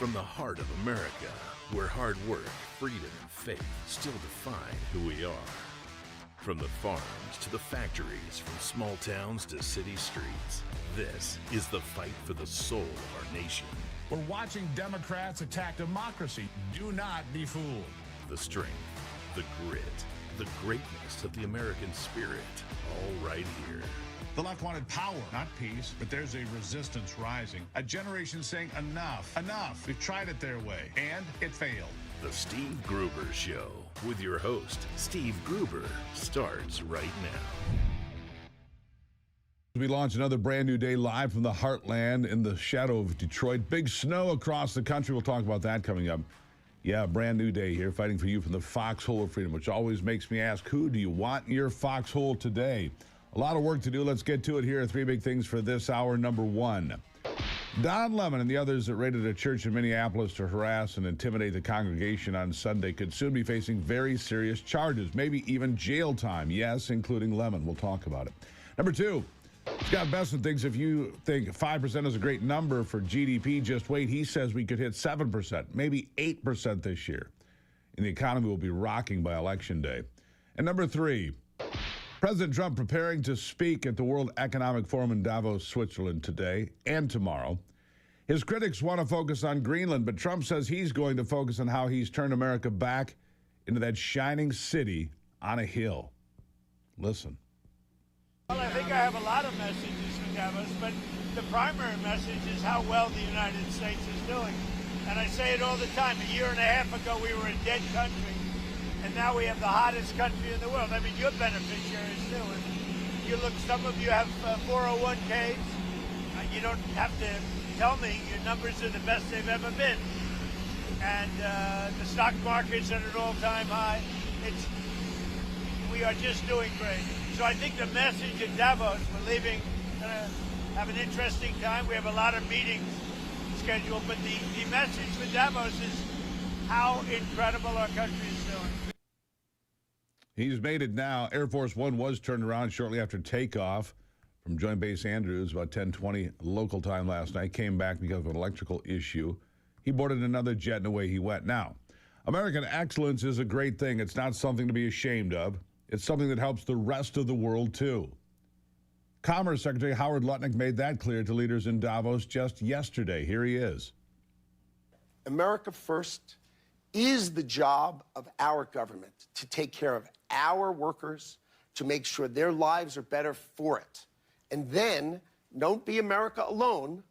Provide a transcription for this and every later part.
From the heart of America, where hard work, freedom, and faith still define who we are. From the farms to the factories, from small towns to city streets, this is the fight for the soul of our nation. We're watching Democrats attack democracy. Do not be fooled. The strength, the grit, the greatness of the American spirit, all right here. The left wanted power, not peace, but there's a resistance rising. A generation saying enough, enough. We've tried it their way, and it failed. The Steve Gruber Show with your host, Steve Gruber, starts right now. We launch another brand new day live from the heartland in the shadow of Detroit. Big snow across the country. We'll talk about that coming up. Yeah, brand new day here, fighting for you from the foxhole of freedom, which always makes me ask, who do you want in your foxhole today? A lot of work to do. Let's get to it. Here are three big things for this hour. Number one, Don Lemon and the others that raided a church in Minneapolis to harass and intimidate the congregation on Sunday could soon be facing very serious charges, maybe even jail time. Yes, including Lemon. We'll talk about it. Number two, Scott Besson thinks if you think 5% is a great number for GDP, just wait. He says we could hit 7%, maybe 8% this year. And the economy will be rocking by Election Day. And number three, President Trump preparing to speak at the World Economic Forum in Davos, Switzerland today and tomorrow. His critics want to focus on Greenland, but Trump says he's going to focus on how he's turned America back into that shining city on a hill. Listen. Well, I think I have a lot of messages for Davos, but the primary message is how well the United States is doing. And I say it all the time. A year and a half ago, we were a dead country. And now we have the hottest country in the world. I mean, you're beneficiaries too. And you look, some of you have 401ks. You don't have to tell me your numbers are the best they've ever been. And the stock market's at an all-time high. We are just doing great. So I think the message at Davos, we're leaving, gonna have an interesting time. We have a lot of meetings scheduled, but the message for Davos is how incredible our country is doing. He's made it now. Air Force One was turned around shortly after takeoff from Joint Base Andrews, about 10:20 local time last night. Came back because of an electrical issue. He boarded another jet and away he went. Now, American excellence is a great thing. It's not something to be ashamed of. It's something that helps the rest of the world, too. Commerce Secretary Howard Lutnick made that clear to leaders in Davos just yesterday. Here he is. America first is the job of our government to take care of our workers, to make sure their lives are better for it. And then don't be America alone,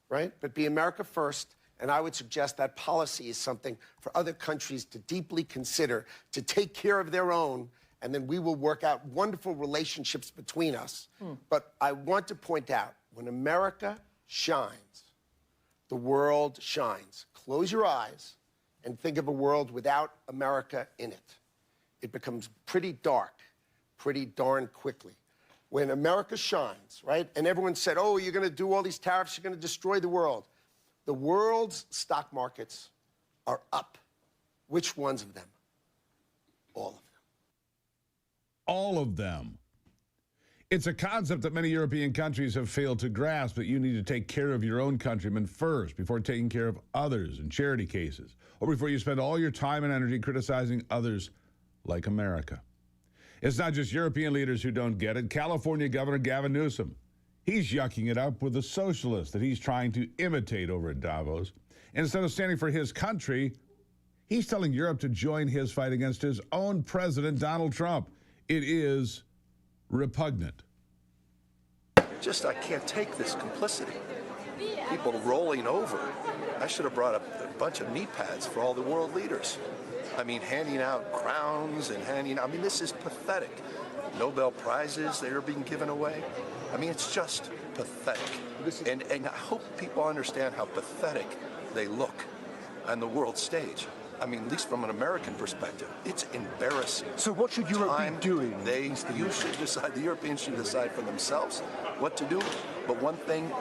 right? But be America first. And I would suggest that policy is something for other countries to deeply consider, to take care of their own, and then we will work out wonderful relationships between us. But I want to point out, when America shines, the world shines. Close your eyes and think of a world without America in it. It becomes pretty dark, pretty darn quickly. When America shines, right? And everyone said, oh, you're going to do all these tariffs, you're going to destroy the world. The world's stock markets are up. Which ones of them? All of them. All of them. It's a concept that many European countries have failed to grasp, that you need to take care of your own countrymen first before taking care of others in charity cases, or before you spend all your time and energy criticizing others like America. It's not just European leaders who don't get it. California Governor Gavin Newsom, he's yucking it up with the socialists that he's trying to imitate over at Davos. And instead of standing for his country, he's telling Europe to join his fight against his own president, Donald Trump. It is repugnant. I can't take this complicity. People rolling over. I should have brought a bunch of knee pads for all the world leaders. I mean, handing out crowns and this is pathetic. Nobel Prizes that are being given away. I mean, it's just pathetic. And I hope people understand how pathetic they look on the world stage. I mean, at least from an American perspective, it's embarrassing. So what should Europe be doing? You should decide, the Europeans should decide for themselves what to do. But one thing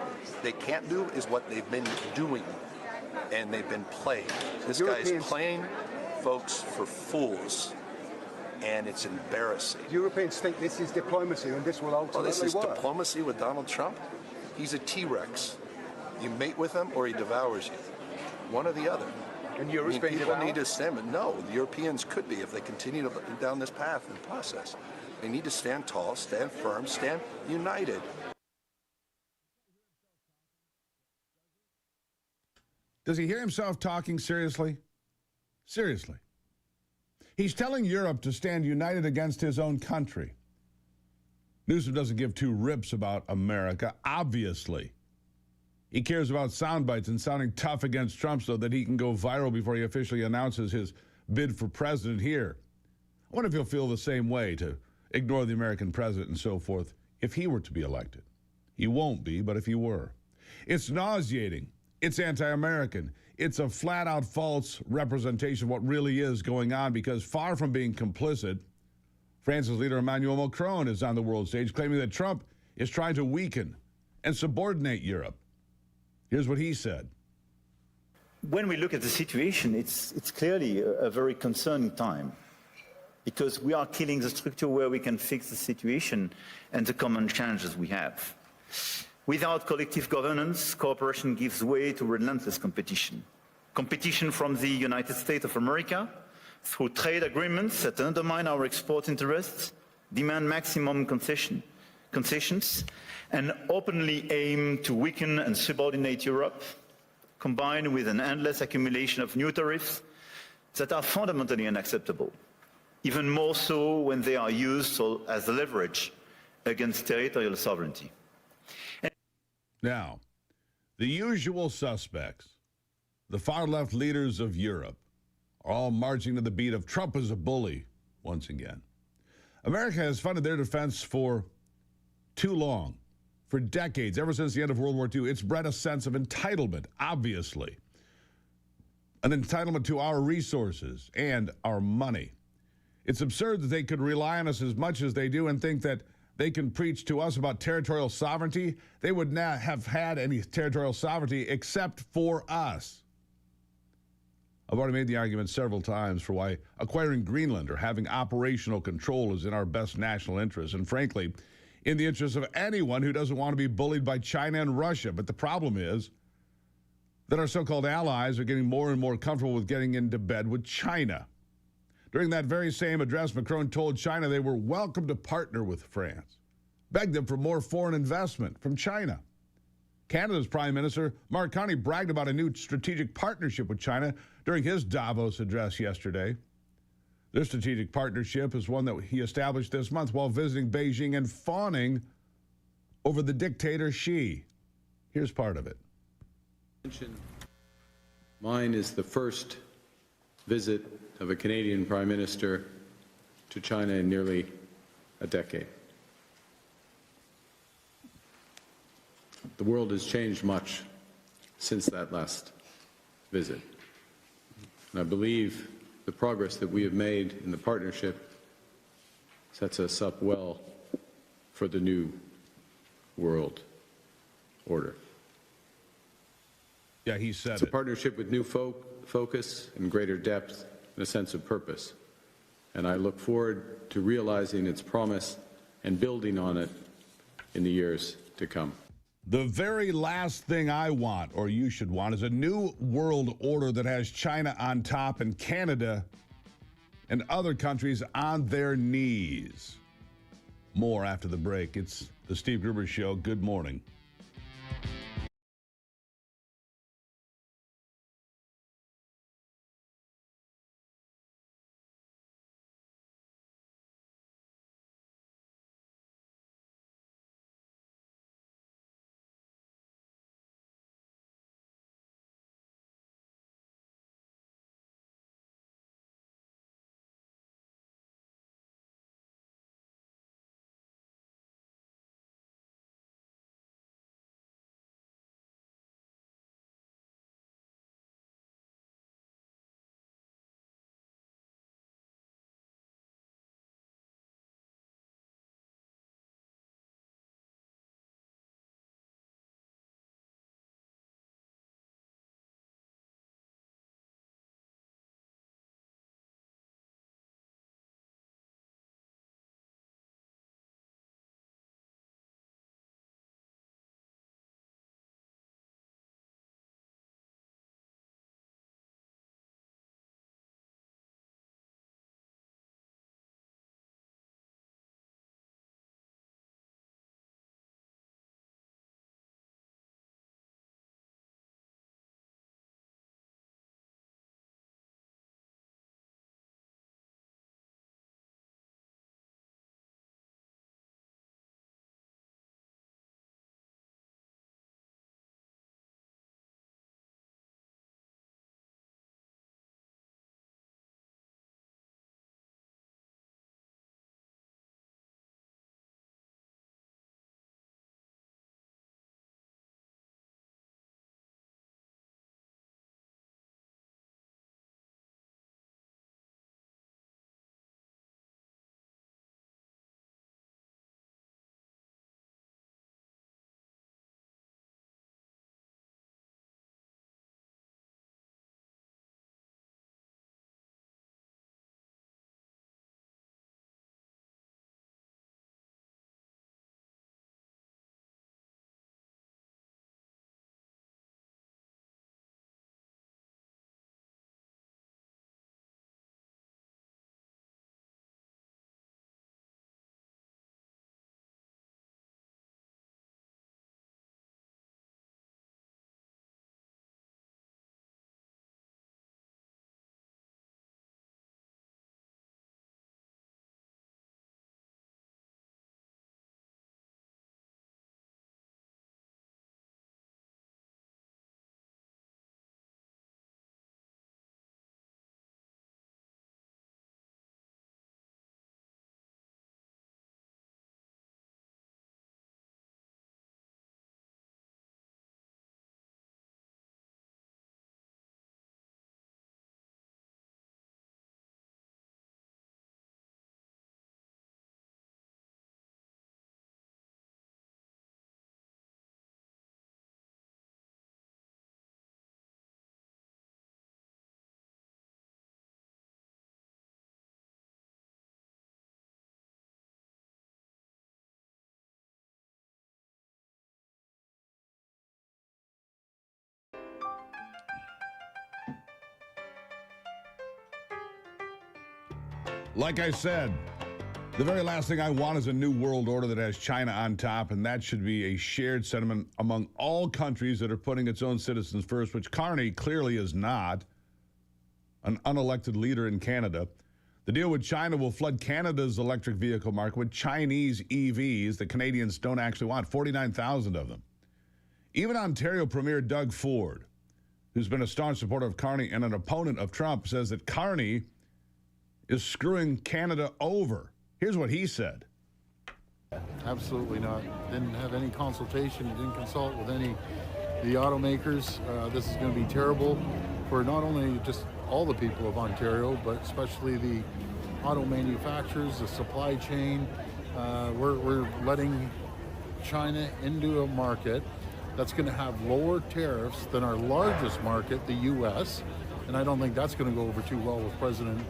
they can't do is what they've been doing. And they've been playing. This guy is playing folks for fools. And it's embarrassing. Europeans think this is diplomacy and this will ultimately this is work. Diplomacy with Donald Trump? He's a T-Rex. You mate with him or he devours you. one or the other. And Europe's being people devoured? need to stand, but no, the Europeans could be if they continue down this path and process. They need to stand tall, stand firm, stand united. Does he hear himself talking seriously? Seriously. He's telling Europe to stand united against his own country. Newsom doesn't give two rips about America, obviously. He cares about sound bites and sounding tough against Trump so that he can go viral before he officially announces his bid for president here. I wonder if he'll feel the same way, to ignore the American president and so forth, if he were to be elected. He won't be, but if he were. It's nauseating. It's anti-American. It's a flat-out false representation of what really is going on, because far from being complicit, France's leader Emmanuel Macron is on the world stage claiming that Trump is trying to weaken and subordinate Europe. Here's what he said. When we look at the situation, it's clearly a very concerning time, because we are killing the structure where we can fix the situation and the common challenges we have. Without collective governance, cooperation gives way to relentless competition. Competition from the United States of America through trade agreements that undermine our export interests, demand maximum concessions, and openly aim to weaken and subordinate Europe, combined with an endless accumulation of new tariffs that are fundamentally unacceptable, even more so when they are used as leverage against territorial sovereignty. Now, the usual suspects, the far-left leaders of Europe, are all marching to the beat of Trump is a bully once again. America has funded their defense for too long, for decades, ever since the end of World War II. It's bred a sense of entitlement, obviously. An entitlement to our resources and our money. It's absurd that they could rely on us as much as they do and think that they can preach to us about territorial sovereignty. They would not have had any territorial sovereignty except for us. I've already made the argument several times for why acquiring Greenland or having operational control is in our best national interest, and frankly, in the interest of anyone who doesn't want to be bullied by China and Russia. But the problem is that our so-called allies are getting more and more comfortable with getting into bed with China. During that very same address, Macron told China they were welcome to partner with France, begged them for more foreign investment from China. Canada's Prime Minister, Mark Carney, bragged about a new strategic partnership with China during his Davos address yesterday. This strategic partnership is one that he established this month while visiting Beijing and fawning over the dictator Xi. Here's part of it. Mine is the first visit of a Canadian Prime Minister to China in nearly a decade. The world has changed much since that last visit. And I believe the progress that we have made in the partnership sets us up well for the new world order. Yeah, he said It's a partnership with new focus and greater depth and a sense of purpose. And I look forward to realizing its promise and building on it in the years to come. The very last thing I want, or you should want, is a new world order that has China on top and Canada and other countries on their knees. More after the break. It's the Steve Gruber Show. Good morning. Like I said, the very last thing I want is a new world order that has China on top, and that should be a shared sentiment among all countries that are putting its own citizens first, which Carney clearly is not, an unelected leader in Canada. The deal with China will flood Canada's electric vehicle market with Chinese EVs that Canadians don't actually want, 49,000 of them. Even Ontario Premier Doug Ford, who's been a staunch supporter of Carney and an opponent of Trump, says that Carney is screwing Canada over. Here's what he said. Absolutely not. Didn't have any consultation, didn't consult with any of the automakers. This is going to be terrible for not only just all the people of Ontario, but especially the auto manufacturers, the supply chain. We're letting China into a market that's going to have lower tariffs than our largest market, the U.S., and I don't think that's going to go over too well with President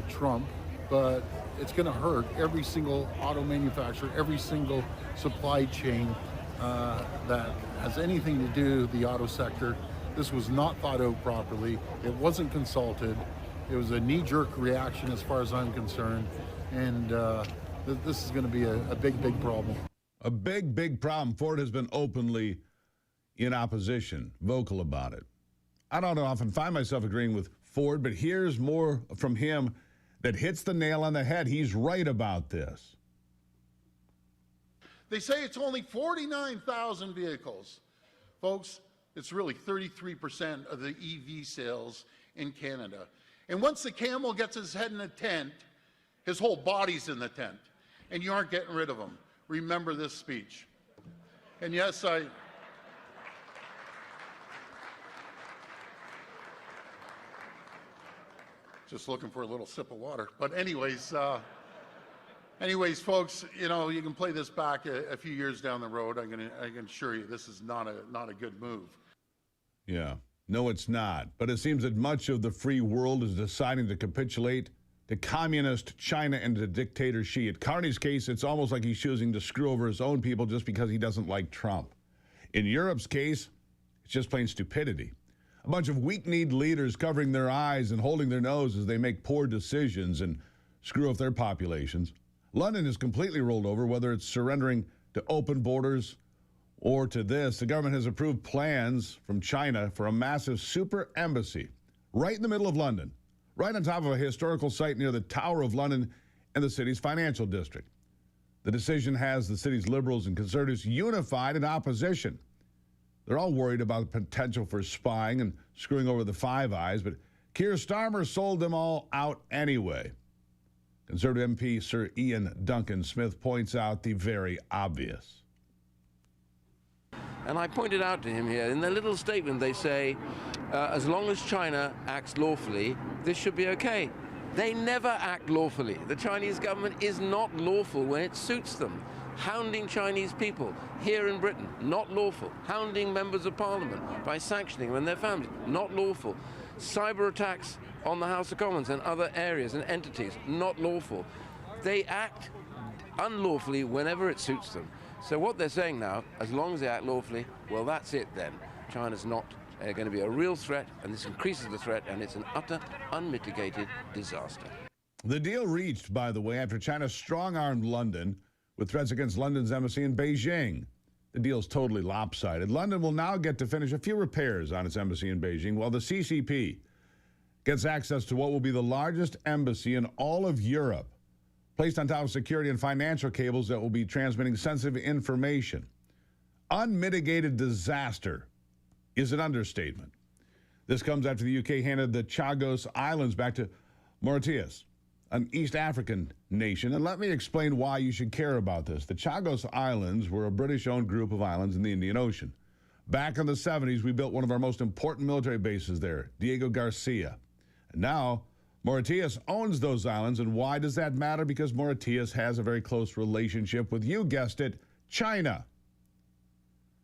Trump, but it's going to hurt every single auto manufacturer, every single supply chain that has anything to do with the auto sector. This was not thought out properly. It wasn't consulted. It was a knee-jerk reaction as far as I'm concerned, and this is going to be a big, big problem. A big, big problem. Ford has been openly in opposition, vocal about it. I don't often find myself agreeing with Ford, but here's more from him that hits the nail on the head. He's right about this. They say it's only 49,000 vehicles. Folks, it's really 33% of the EV sales in Canada. And once the camel gets his head in a tent, his whole body's in the tent. And you aren't getting rid of him. Remember this speech. And yes, just looking for a little sip of water. But anyways, folks, you know, you can play this back a few years down the road. I can assure you this is not a good move. Yeah, no, it's not. But it seems that much of the free world is deciding to capitulate to communist China and to dictator Xi. In Carney's case, it's almost like he's choosing to screw over his own people just because he doesn't like Trump. In Europe's case, it's just plain stupidity. A bunch of weak-kneed leaders covering their eyes and holding their nose as they make poor decisions and screw up their populations. London is completely rolled over, whether it's surrendering to open borders or to this. The government has approved plans from China for a massive super embassy right in the middle of London, right on top of a historical site near the Tower of London and the city's financial district. The decision has the city's liberals and conservatives unified in opposition. They're all worried about the potential for spying and screwing over the Five Eyes, but Keir Starmer sold them all out anyway. Conservative MP Sir Ian Duncan Smith points out the very obvious. And I pointed out to him here, in their little statement they say, as long as China acts lawfully, this should be okay. They never act lawfully. The Chinese government is not lawful when it suits them. Hounding Chinese people here in Britain, not lawful. Hounding members of parliament by sanctioning them and their families, not lawful. Cyber attacks on the House of Commons and other areas and entities, not lawful. They act unlawfully whenever it suits them. So what they're saying now, as long as they act lawfully, well, that's it then. China's not going to be a real threat, and this increases the threat, and it's an utter, unmitigated disaster. The deal reached, by the way, after China strong-armed London with threats against London's embassy in Beijing. The deal's totally lopsided. London will now get to finish a few repairs on its embassy in Beijing, while the CCP gets access to what will be the largest embassy in all of Europe, placed on top of security and financial cables that will be transmitting sensitive information. Unmitigated disaster is an understatement. This comes after the UK handed the Chagos Islands back to Mauritius, an East African nation. And let me explain why you should care about this. The Chagos Islands were a British-owned group of islands in the Indian Ocean. Back in the 70s, we built one of our most important military bases there, Diego Garcia. And now, Mauritius owns those islands. And why does that matter? Because Mauritius has a very close relationship with, you guessed it, China.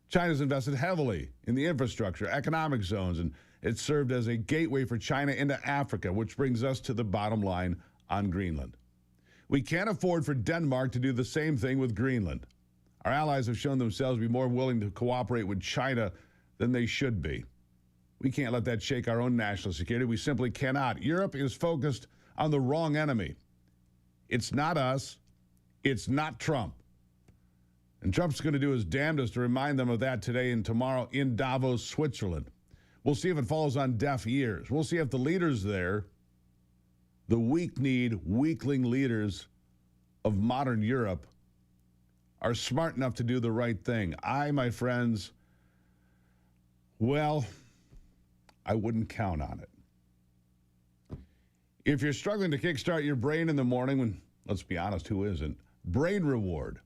China's invested heavily in the infrastructure, economic zones, and it served as a gateway for China into Africa, which brings us to the bottom line on Greenland. We can't afford for Denmark to do the same thing with Greenland. Our allies have shown themselves to be more willing to cooperate with China than they should be. We can't let that shake our own national security. We simply cannot. Europe is focused on the wrong enemy. It's not us. It's not Trump. And Trump's going to do his damnedest to remind them of that today and tomorrow in Davos, Switzerland. We'll see if it falls on deaf ears. We'll see if the leaders there, the weak-kneed, weakling leaders of modern Europe, are smart enough to do the right thing. My friends, well, I wouldn't count on it. If you're struggling to kickstart your brain in the morning, when, let's be honest, who isn't? Brain Reward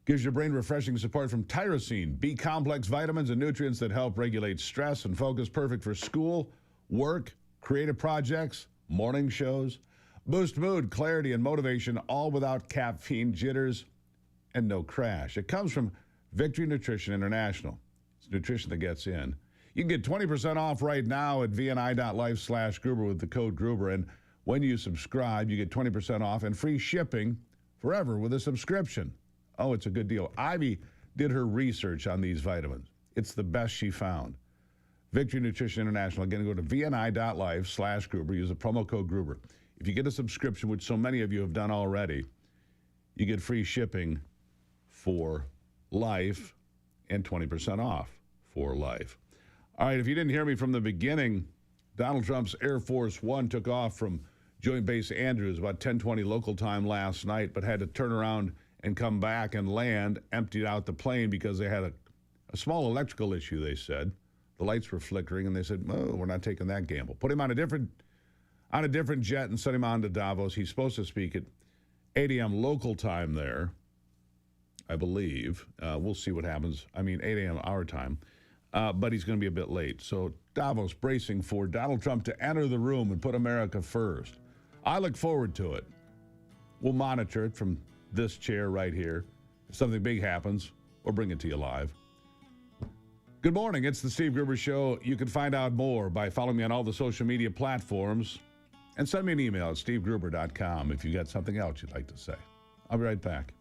gives your brain refreshing support from tyrosine, B-complex vitamins and nutrients that help regulate stress and focus, perfect for school, work, creative projects, morning shows. Boost mood, clarity, and motivation, all without caffeine, jitters, and no crash. It comes from Victory Nutrition International. It's nutrition that gets in. You can get 20% off right now at vni.life/Gruber with the code Gruber. And when you subscribe, you get 20% off and free shipping forever with a subscription. Oh, it's a good deal. Ivy did her research on these vitamins. It's the best she found. Victory Nutrition International. Again, go to vni.life/Gruber. Use the promo code Gruber. If you get a subscription, which so many of you have done already, you get free shipping for life and 20% off for life. All right, if you didn't hear me from the beginning, Donald Trump's Air Force One took off from Joint Base Andrews about 10:20 local time last night, but had to turn around and come back and land, emptied out the plane because they had a small electrical issue, they said. The lights were flickering, and they said, oh, we're not taking that gamble. Put him on a different jet and sent him on to Davos. He's supposed to speak at 8 a.m. local time there, I believe. We'll see what happens. 8 a.m. our time. But he's going to be a bit late. So Davos bracing for Donald Trump to enter the room and put America first. I look forward to it. We'll monitor it from this chair right here. If something big happens, we'll bring it to you live. Good morning. It's the Steve Gruber Show. You can find out more by following me on all the social media platforms and send me an email at stevegruber.com if you got something else you'd like to say. I'll be right back.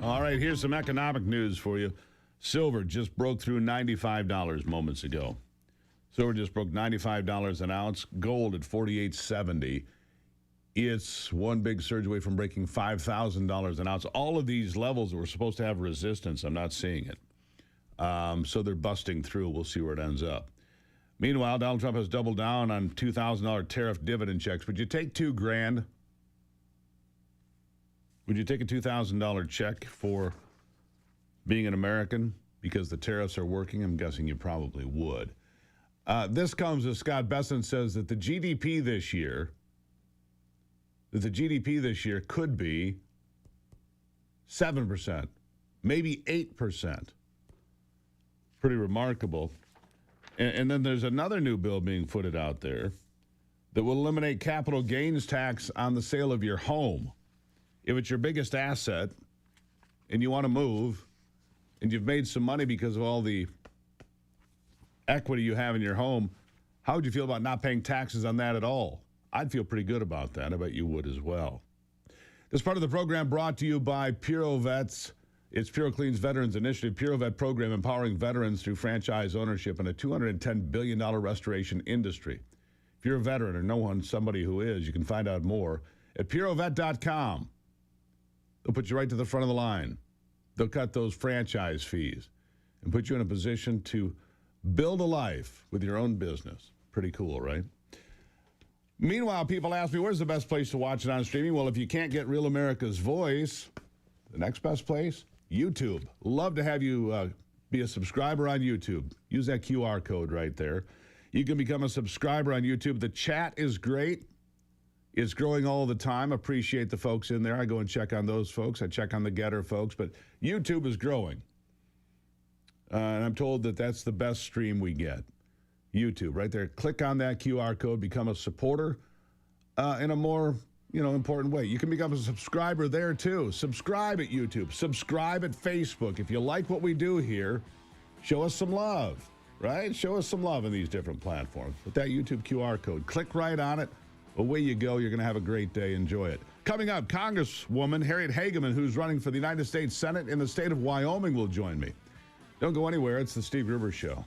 All right, here's some economic news for you. Silver just broke through $95 moments ago. Silver just broke $95 an ounce. Gold at $48.70. It's one big surge away from breaking $5,000 an ounce. All of these levels that were supposed to have resistance, I'm not seeing it. So they're busting through. We'll see where it ends up. Meanwhile, Donald Trump has doubled down on $2,000 tariff dividend checks. Would you take $2,000? Would you take a $2,000 check for being an American because the tariffs are working? I'm guessing you probably would. This comes as Scott Bessent says that the GDP this year could be 7%, maybe 8%. Pretty remarkable. And then there's another new bill being footed out there that will eliminate capital gains tax on the sale of your home. If it's your biggest asset and you want to move and you've made some money because of all the equity you have in your home, how would you feel about not paying taxes on that at all? I'd feel pretty good about that. I bet you would as well. This part of the program brought to you by Puro Vets. It's Puro Clean's Veterans Initiative, Puro Vet program empowering veterans through franchise ownership in a $210 billion restoration industry. If you're a veteran or know somebody who is, you can find out more at purovet.com. They'll put you right to the front of the line. They'll cut those franchise fees and put you in a position to build a life with your own business. Pretty cool, right? Meanwhile, people ask me, where's the best place to watch it on streaming? Well, if you can't get Real America's Voice, the next best place, YouTube. Love to have you be a subscriber on YouTube. Use that QR code right there. You can become a subscriber on YouTube. The chat is great. It's growing all the time. Appreciate the folks in there. I go and check on those folks. I check on the Getter folks. But YouTube is growing. And I'm told that that's the best stream we get. YouTube, right there. Click on that QR code. Become a supporter in a more, important way. You can become a subscriber there, too. Subscribe at YouTube. Subscribe at Facebook. If you like what we do here, show us some love, right? Show us some love in these different platforms. With that YouTube QR code, click right on it. Away you go. You're going to have a great day. Enjoy it. Coming up, Congresswoman Harriet Hageman, who's running for the United States Senate in the state of Wyoming, will join me. Don't go anywhere. It's the Steve Gruber Show.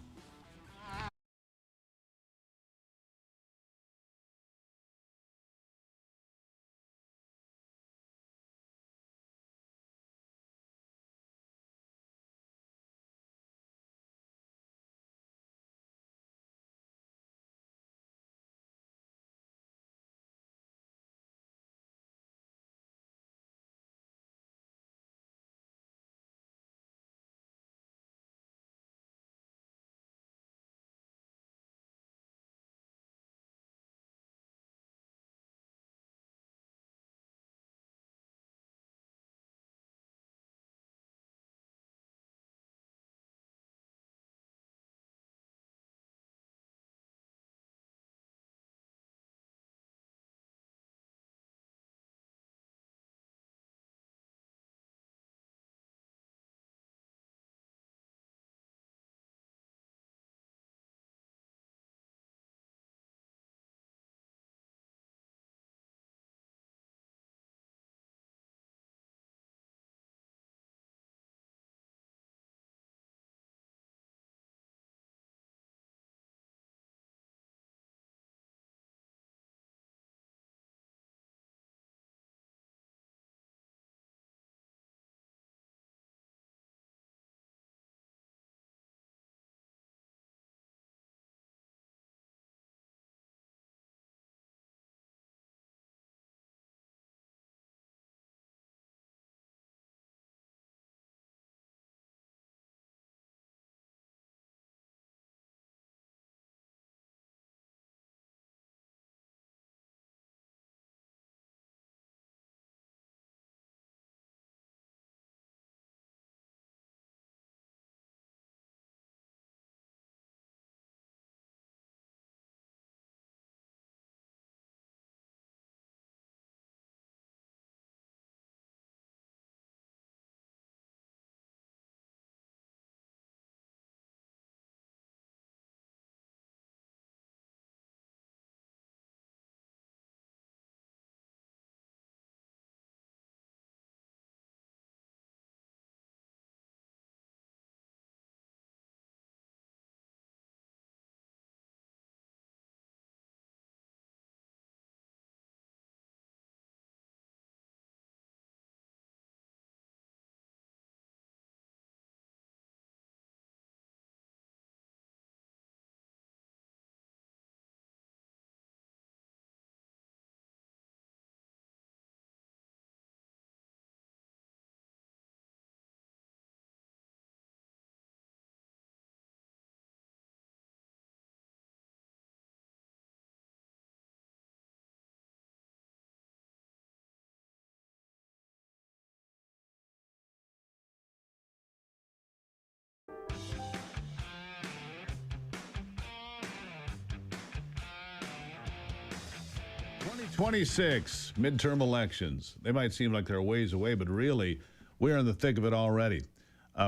'26 midterm elections. They might seem like they're a ways away, but really, we're in the thick of it already.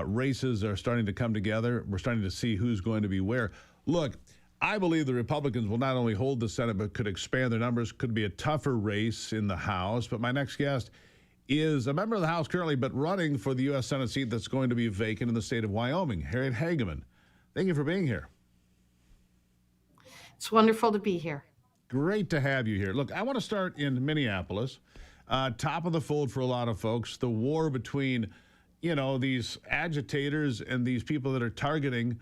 Races are starting to come together. We're starting to see who's going to be where. Look, I believe the Republicans will not only hold the Senate, but could expand their numbers. Could be a tougher race in the House. But my next guest is a member of the House currently, but running for the U.S. Senate seat that's going to be vacant in the state of Wyoming, Harriet Hageman. Thank you for being here. It's wonderful to be here. Great to have you here. Look, I want to start in Minneapolis. Top of the fold for a lot of folks, the war between, these agitators and these people that are targeting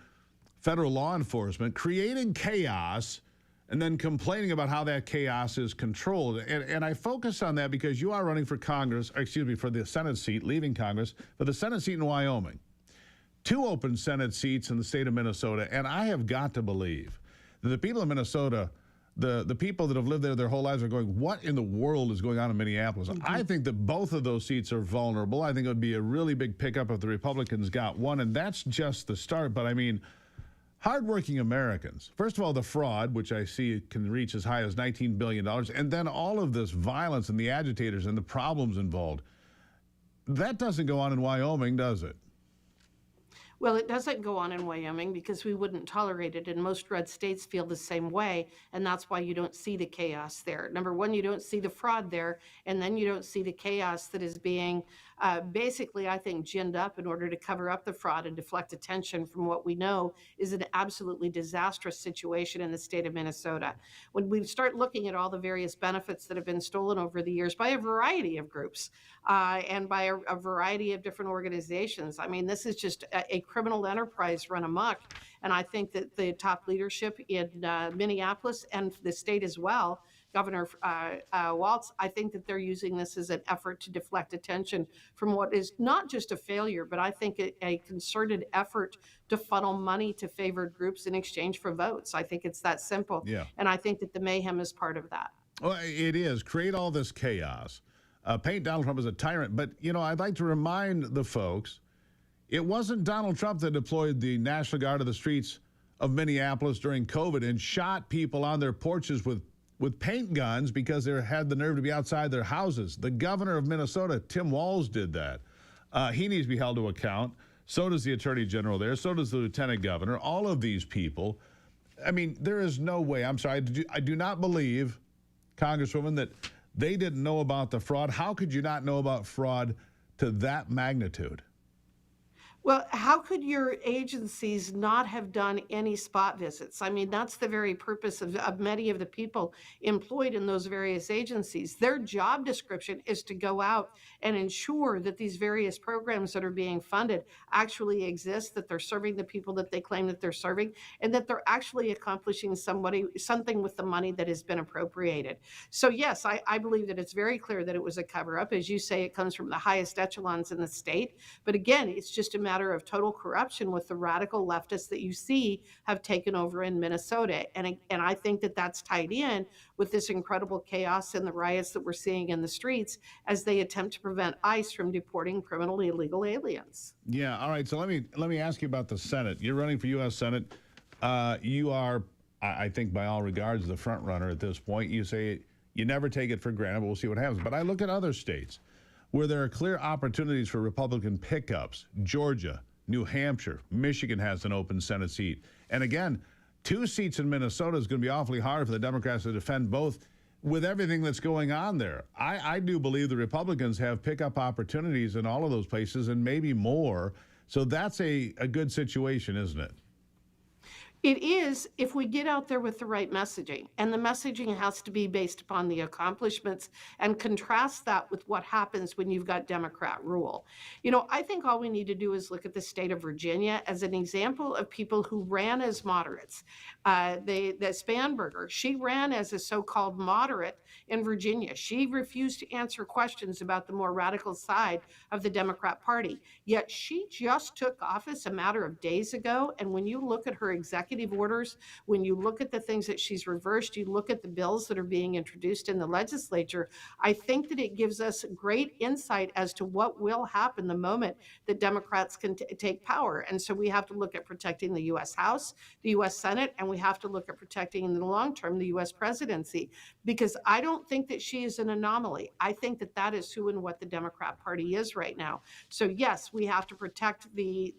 federal law enforcement, creating chaos, and then complaining about how that chaos is controlled. And I focus on that because you are running for Congress, for the Senate seat, leaving Congress, for the Senate seat in Wyoming. 2 open Senate seats in the state of Minnesota, and I have got to believe that the people of Minnesota, the people that have lived there their whole lives are going, what in the world is going on in Minneapolis? Mm-hmm. I think that both of those seats are vulnerable. I think it would be a really big pickup if the Republicans got one, and that's just the start. But I mean, hardworking Americans, first of all, the fraud, which I see can reach as high as $19 billion, and then all of this violence and the agitators and the problems involved. That doesn't go on in Wyoming, does it? Well, it doesn't go on in Wyoming because we wouldn't tolerate it, and most red states feel the same way, and that's why you don't see the chaos there. Number one, you don't see the fraud there, and then you don't see the chaos that is being basically, I think, ginned up in order to cover up the fraud and deflect attention from what we know is an absolutely disastrous situation in the state of Minnesota. When we start looking at all the various benefits that have been stolen over the years by a variety of groups and by a variety of different organizations, I mean, this is just a criminal enterprise run amok. And I think that the top leadership in Minneapolis and the state as well, Governor Walz, I think that they're using this as an effort to deflect attention from what is not just a failure, but I think a concerted effort to funnel money to favored groups in exchange for votes. I think it's that simple. Yeah. And I think that the mayhem is part of that. Well, it is. Create all this chaos. Paint Donald Trump as a tyrant. But, I'd like to remind the folks, it wasn't Donald Trump that deployed the National Guard to the streets of Minneapolis during COVID and shot people on their porches with paint guns because they had the nerve to be outside their houses. The governor of Minnesota, Tim Walz, did that. He needs to be held to account. So does the attorney general there. So does the lieutenant governor. All of these people. I mean, there is no way. I'm sorry. I do not believe, Congresswoman, that they didn't know about the fraud. How could you not know about fraud to that magnitude? Well, how could your agencies not have done any spot visits? I mean, that's the very purpose of many of the people employed in those various agencies. Their job description is to go out and ensure that these various programs that are being funded actually exist, that they're serving the people that they claim that they're serving, and that they're actually accomplishing something with the money that has been appropriated. So yes, I believe that it's very clear that it was a cover-up. As you say, it comes from the highest echelons in the state. But again, it's just a matter of total corruption with the radical leftists that you see have taken over in Minnesota. And I think that that's tied in with this incredible chaos and the riots that we're seeing in the streets as they attempt to prevent ICE from deporting criminally illegal aliens. Yeah, all right. So let me ask you about the Senate. You're running for U.S. Senate. You are, I think, by all regards, the front runner at this point. You say you never take it for granted, but we'll see what happens. But I look at other states where there are clear opportunities for Republican pickups. Georgia, New Hampshire, Michigan has an open Senate seat. And again, 2 seats in Minnesota is going to be awfully hard for the Democrats to defend both with everything that's going on there. I do believe the Republicans have pickup opportunities in all of those places and maybe more. So that's a good situation, isn't it? It is if we get out there with the right messaging, and the messaging has to be based upon the accomplishments and contrast that with what happens when you've got Democrat rule. I think all we need to do is look at the state of Virginia as an example of people who ran as moderates. The Spanberger, she ran as a so-called moderate in Virginia. She refused to answer questions about the more radical side of the Democrat Party. Yet she just took office a matter of days ago, and when you look at her executive orders, when you look at the things that she's reversed, you look at the bills that are being introduced in the legislature, I think that it gives us great insight as to what will happen the moment that Democrats can take power. And so we have to look at protecting the U.S. House, the U.S. Senate, and we have to look at protecting in the long term the U.S. presidency, because I don't think that she is an anomaly. I think that that is who and what the Democrat Party is right now. So yes, we have to protect the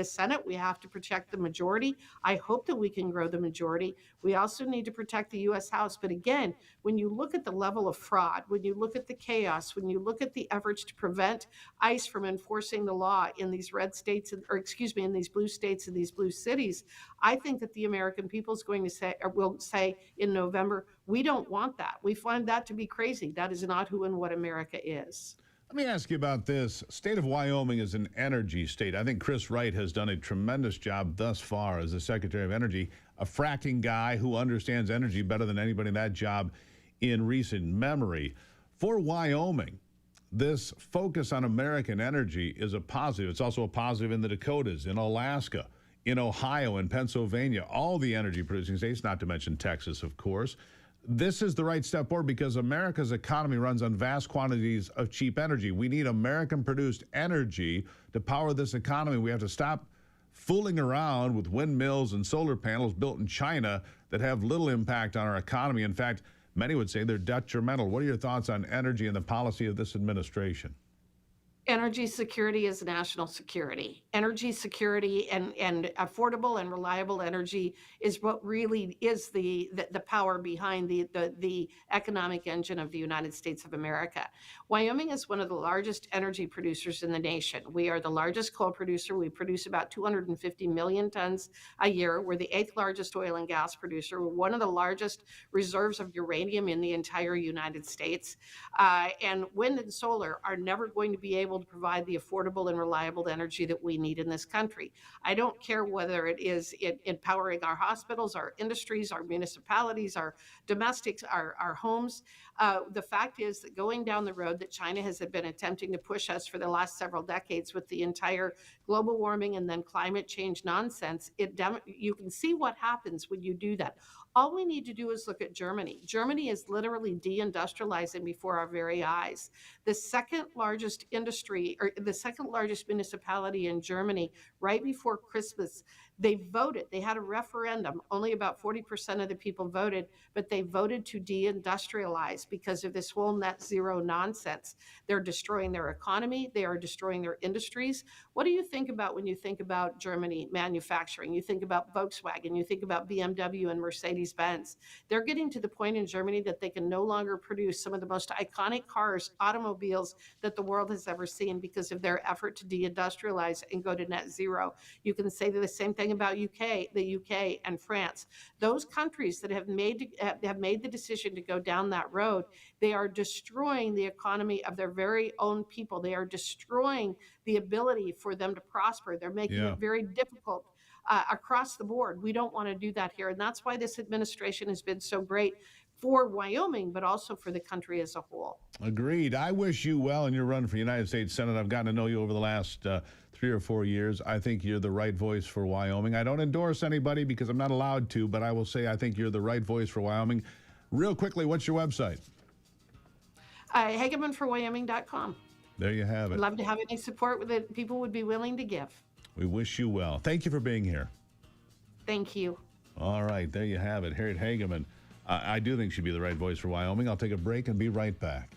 Senate. We have to protect the majority. I hope hope that we can grow the majority. We also need to protect the U.S. House. But again, when you look at the level of fraud, when you look at the chaos, when you look at the efforts to prevent ICE from enforcing the law in these red states, or excuse me, in these blue states and these blue cities, I think that the American people is going to say, or will say in November, we don't want that. We find that to be crazy. That is not who and what America is. Let me ask you about this. State of Wyoming is an energy state. I think Chris Wright has done a tremendous job thus far as the Secretary of Energy, a fracking guy who understands energy better than anybody in that job in recent memory. For Wyoming, this focus on American energy is a positive. It's also a positive in the Dakotas, in Alaska, in Ohio, in Pennsylvania, all the energy producing states, not to mention Texas, of course. This is the right step forward because America's economy runs on vast quantities of cheap energy. We need American-produced energy to power this economy. We have to stop fooling around with windmills and solar panels built in China that have little impact on our economy. In fact, many would say they're detrimental. What are your thoughts on energy and the policy of this administration? Energy security is national security. Energy security and affordable and reliable energy is what really is the power behind the economic engine of the United States of America. Wyoming is one of the largest energy producers in the nation. We are the largest coal producer. We produce about 250 million tons a year. We're the 8th largest oil and gas producer. We're one of the largest reserves of uranium in the entire United States. And wind and solar are never going to be able to provide the affordable and reliable energy that we need in this country. I don't care whether it is in powering our hospitals, our industries, our municipalities, our domestics, our homes. The fact is that going down the road that China has been attempting to push us for the last several decades with the entire global warming and then climate change nonsense, you can see what happens when you do that. All we need to do is look at Germany. Germany is literally deindustrializing before our very eyes. The second largest industry, or the second largest municipality in Germany, right before Christmas, they voted. They had a referendum. Only about 40% of the people voted, but they voted to deindustrialize because of this whole net zero nonsense. They're destroying their economy. They are destroying their industries. What do you think about when you think about Germany manufacturing? You think about Volkswagen, you think about BMW and Mercedes-Benz. They're getting to the point in Germany that they can no longer produce some of the most iconic cars, automobiles that the world has ever seen because of their effort to deindustrialize and go to net zero. You can say the same thing about the UK and France. Those countries that have made the decision to go down that road, they are destroying the economy of their very own people. They are destroying the ability for them to prosper. They're making it very difficult across the board. We don't want to do that here. And that's why this administration has been so great for Wyoming, but also for the country as a whole. Agreed. I wish you well in your run for United States Senate. I've gotten to know you over the last 3 or 4 years. I think you're the right voice for Wyoming. I don't endorse anybody because I'm not allowed to, but I will say I think you're the right voice for Wyoming. Real quickly, what's your website? HagemanForWyoming.com. There you have it. I'd love to have any support that people would be willing to give. We wish you well. Thank you for being here. Thank you. All right, there you have it. Harriet Hageman. I do think she'd be the right voice for Wyoming. I'll take a break and be right back.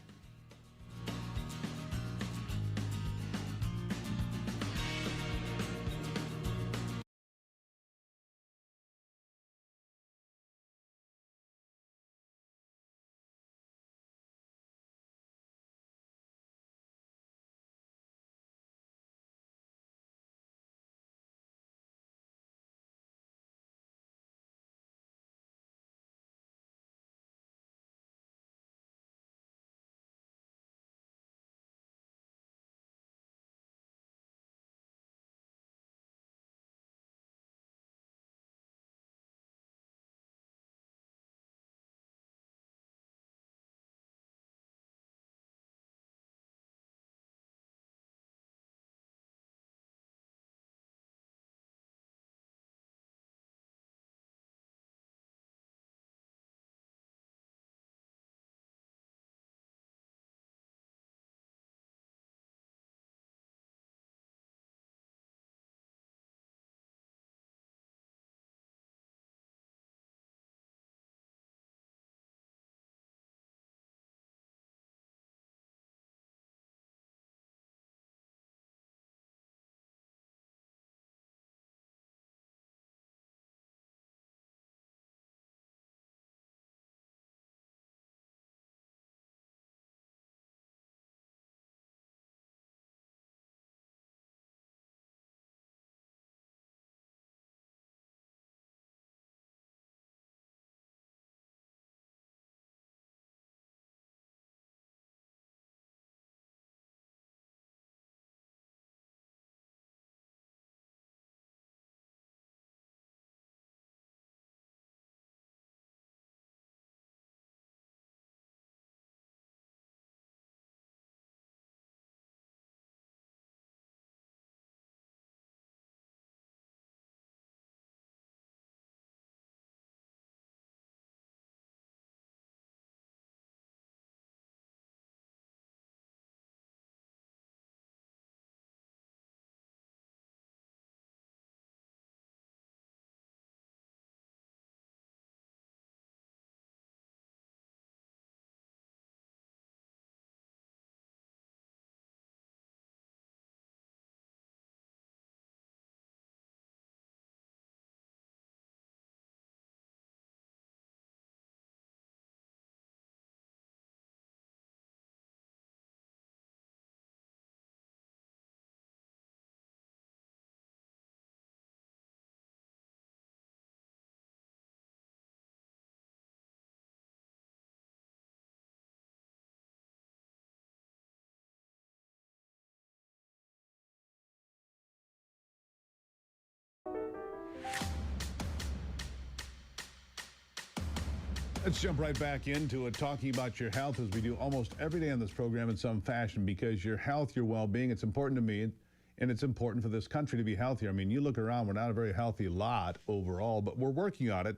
Let's jump right back into it, talking about your health as we do almost every day on this program in some fashion, because your health, your well-being, it's important to me, and it's important for this country to be healthier. I mean, you look around, we're not a very healthy lot overall, but we're working on it.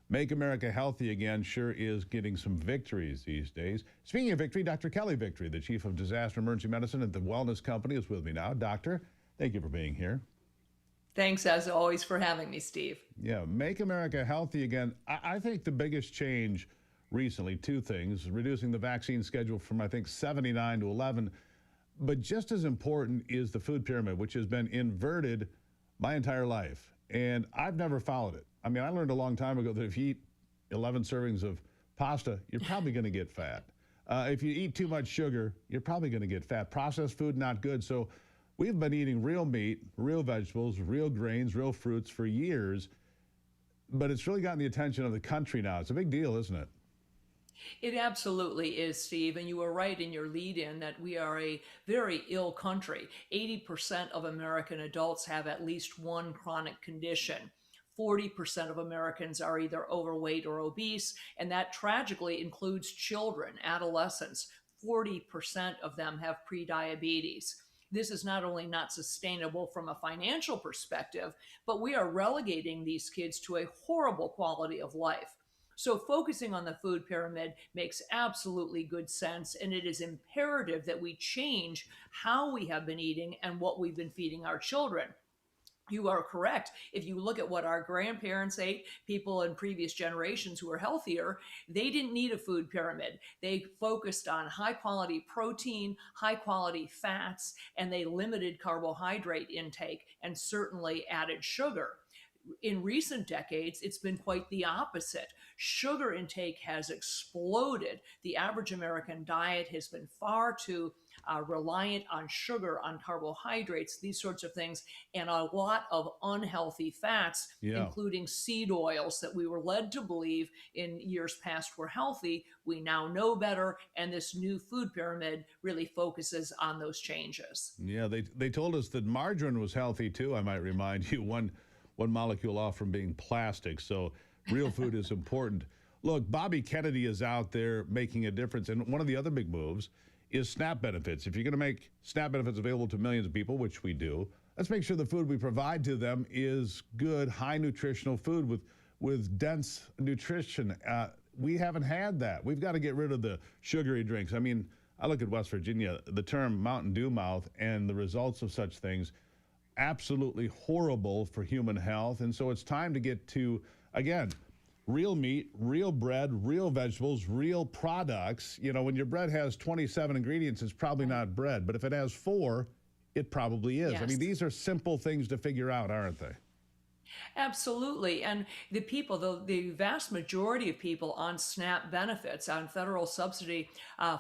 Make America Healthy Again sure is getting some victories these days. Speaking of victory, Dr. Kelly Victory, the Chief of Disaster Emergency Medicine at the Wellness Company, is with me now. Doctor, thank you for being here. Thanks, as always, for having me, Steve. Yeah, Make America Healthy Again. I think the biggest change recently, two things, reducing the vaccine schedule from, I think, 79 to 11. But just as important is the food pyramid, which has been inverted my entire life. And I've never followed it. I mean, I learned a long time ago that if you eat 11 servings of pasta, you're probably going to get fat. If you eat too much sugar, you're probably going to get fat. Processed food, not good. So we've been eating real meat, real vegetables, real grains, real fruits for years, but it's really gotten the attention of the country now. It's a big deal, isn't it? It absolutely is, Steve, and you were right in your lead-in that we are a very ill country. 80% of American adults have at least one chronic condition. 40% of Americans are either overweight or obese, and that tragically includes children, adolescents. 40% of them have prediabetes. This is not only not sustainable from a financial perspective, but we are relegating these kids to a horrible quality of life. So focusing on the food pyramid makes absolutely good sense, and it is imperative that we change how we have been eating and what we've been feeding our children. You are correct. If you look at what our grandparents ate, people in previous generations who were healthier, they didn't need a food pyramid. They focused on high quality protein, high quality fats, and they limited carbohydrate intake and certainly added sugar. In recent decades, it's been quite the opposite. Sugar intake has exploded. The average American diet has been far too reliant on sugar, on carbohydrates, these sorts of things, and a lot of unhealthy fats, including seed oils that we were led to believe in years past were healthy. We now know better, and this new food pyramid really focuses on those changes. Yeah, they told us that margarine was healthy too, I might remind you, one molecule off from being plastic. So real food is important. Look, Bobby Kennedy is out there making a difference. And one of the other big moves is SNAP benefits. If you're going to make SNAP benefits available to millions of people, which we do, let's make sure the food we provide to them is good, high nutritional food with dense nutrition. We haven't had that. We've got to get rid of the sugary drinks. I mean, I look at West Virginia, the term Mountain Dew mouth and the results of such things, absolutely horrible for human health. And so it's time to get to, again, real meat, real bread, real vegetables, real products. You know, when your bread has 27 ingredients, it's probably not bread. But if it has 4, it probably is. Yes. I mean, these are simple things to figure out, aren't they? Absolutely. And the people, the vast majority of people on SNAP benefits, on federal subsidy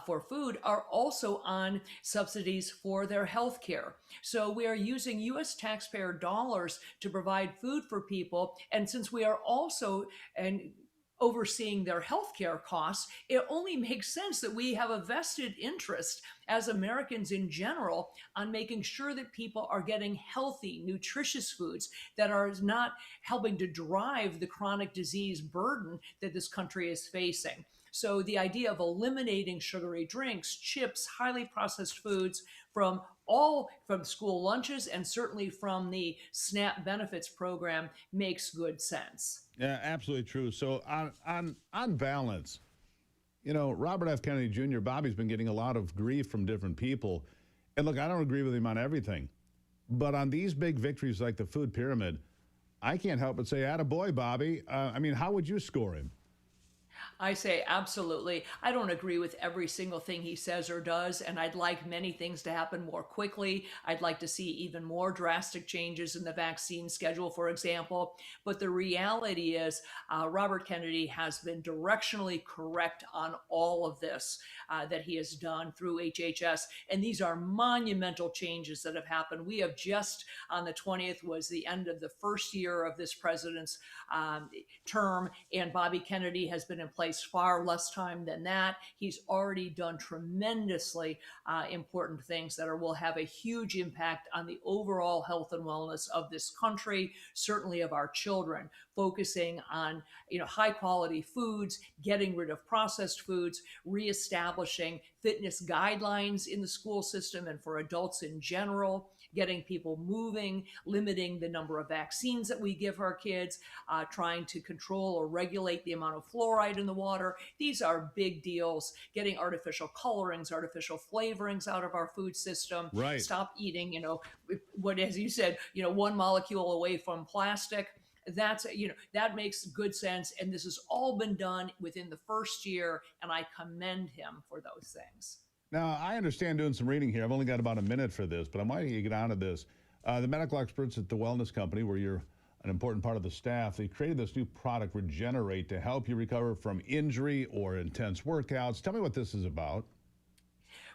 for food, are also on subsidies for their health care. So we are using U.S. taxpayer dollars to provide food for people. And since we are also overseeing their healthcare costs, it only makes sense that we have a vested interest as Americans in general on making sure that people are getting healthy, nutritious foods that are not helping to drive the chronic disease burden that this country is facing. So the idea of eliminating sugary drinks, chips, highly processed foods from school lunches and certainly from the SNAP benefits program makes good sense. Yeah, absolutely true. So on balance, you know, Robert F. Kennedy Jr., Bobby's been getting a lot of grief from different people. And look, I don't agree with him on everything. But on these big victories like the food pyramid, I can't help but say, attaboy, Bobby. I mean, how would you score him? I say absolutely. I don't agree with every single thing he says or does, and I'd like many things to happen more quickly. I'd like to see even more drastic changes in the vaccine schedule, for example. But the reality is Robert Kennedy has been directionally correct on all of this. that he has done through HHS. And these are monumental changes that have happened. We have just on the 20th was the end of the first year of this president's term, and Bobby Kennedy has been in place far less time than that. He's already done tremendously important things that will have a huge impact on the overall health and wellness of this country, certainly of our children, focusing on high quality foods, getting rid of processed foods, reestablishing fitness guidelines in the school system and for adults in general, getting people moving, limiting the number of vaccines that we give our kids, trying to control or regulate the amount of fluoride in the water. These are big deals. Getting artificial colorings, artificial flavorings out of our food system. Right. Stop eating, what, as you said, one molecule away from plastic. That makes good sense. And this has all been done within the first year. And I commend him for those things. Now, I understand doing some reading here. I've only got about a minute for this, but I might get on to this. The medical experts at the wellness company, where you're an important part of the staff, they created this new product, Regenerate, to help you recover from injury or intense workouts. Tell me what this is about.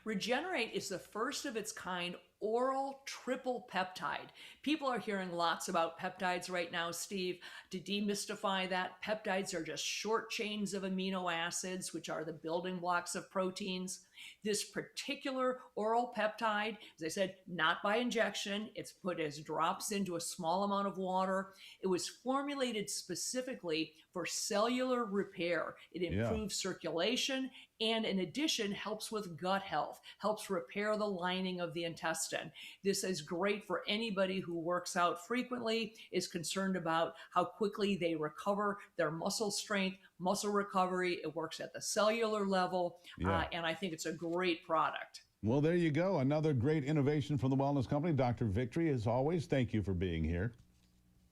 Regenerate is the first of its kind oral triple peptide. People are hearing lots about peptides right now, Steve. To demystify that, peptides are just short chains of amino acids, which are the building blocks of proteins. This particular oral peptide, as I said, not by injection, it's put as drops into a small amount of water. It was formulated specifically for cellular repair. It improves circulation and in addition helps with gut health, helps repair the lining of the intestine. This is great for anybody who works out frequently, is concerned about how quickly they recover their muscle strength, muscle recovery. It works at the cellular level, and I think it's a great product. Well, there you go. Another great innovation from the wellness company. Dr. Victory, as always, thank you for being here.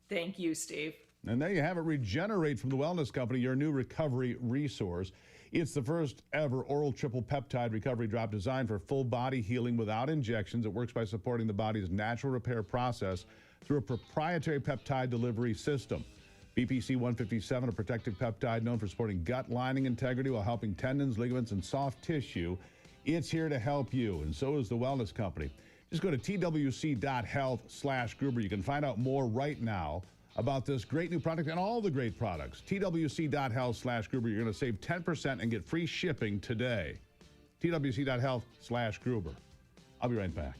Thank you, Steve. And there you have it. Regenerate from the wellness company, your new recovery resource. It's the first ever oral triple peptide recovery drop designed for full body healing without injections. It works by supporting the body's natural repair process through a proprietary peptide delivery system. BPC 157, a protective peptide known for supporting gut lining integrity while helping tendons, ligaments, and soft tissue. It's here to help you, and so is the wellness company. Just go to twc.health/Gruber. You can find out more right now about this great new product and all the great products. twc.health/Gruber. You're going to save 10% and get free shipping today. twc.health/Gruber. I'll be right back.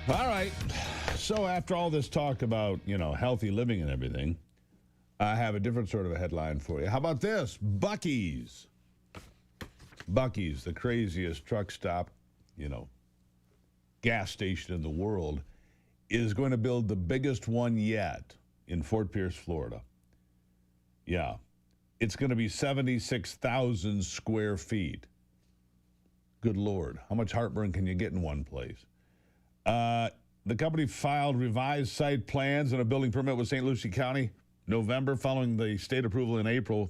All right. So after all this talk about, healthy living and everything, I have a different sort of a headline for you. How about this? Buc-ee's. Buc-ee's, the craziest truck stop, gas station in the world, is going to build the biggest one yet in Fort Pierce, Florida. Yeah. It's going to be 76,000 square feet. Good Lord. How much heartburn can you get in one place? The company filed revised site plans and a building permit with St. Lucie County November following the state approval in April.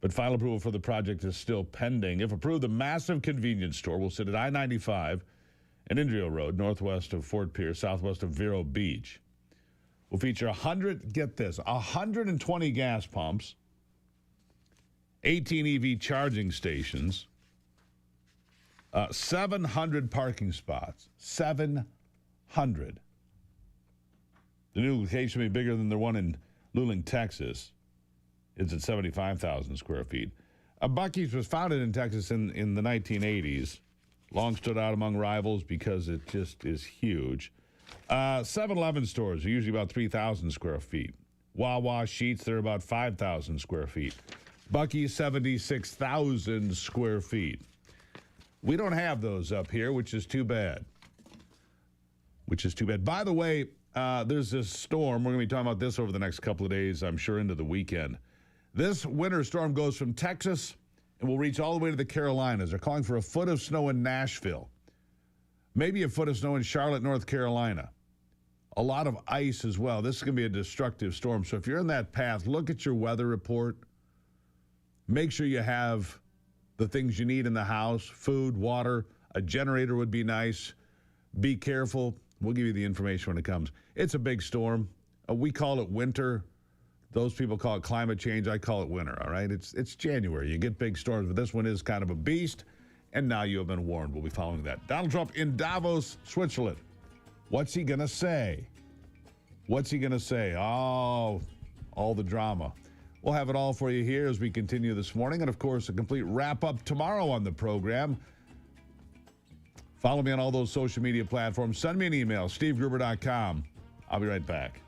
But final approval for the project is still pending. If approved, the massive convenience store will sit at I-95 and Indrio Road, northwest of Fort Pierce, southwest of Vero Beach. Will feature 120 gas pumps, 18 EV charging stations, 700 parking spots. 700. The new location will be bigger than the one in Luling, Texas. It's at 75,000 square feet. Buc-ee's was founded in Texas in the 1980s. Long stood out among rivals because it just is huge. 7-Eleven stores are usually about 3,000 square feet. Wawa Sheets, they're about 5,000 square feet. Buc-ee's, 76,000 square feet. We don't have those up here, which is too bad. By the way, there's this storm. We're going to be talking about this over the next couple of days, I'm sure, into the weekend. This winter storm goes from Texas and will reach all the way to the Carolinas. They're calling for a foot of snow in Nashville. Maybe a foot of snow in Charlotte, North Carolina. A lot of ice as well. This is going to be a destructive storm. So if you're in that path, look at your weather report. Make sure you have the things you need in the house, food, water, a generator would be nice. Be careful. We'll give you the information when it comes. It's a big storm. We call it winter. Those people call it climate change. I call it winter, all right? It's January. You get big storms, but this one is kind of a beast, and now you have been warned. We'll be following that. Donald Trump in Davos, Switzerland. What's he going to say? Oh, all the drama. We'll have it all for you here as we continue this morning. And, of course, a complete wrap-up tomorrow on the program. Follow me on all those social media platforms. Send me an email, stevegruber.com. I'll be right back.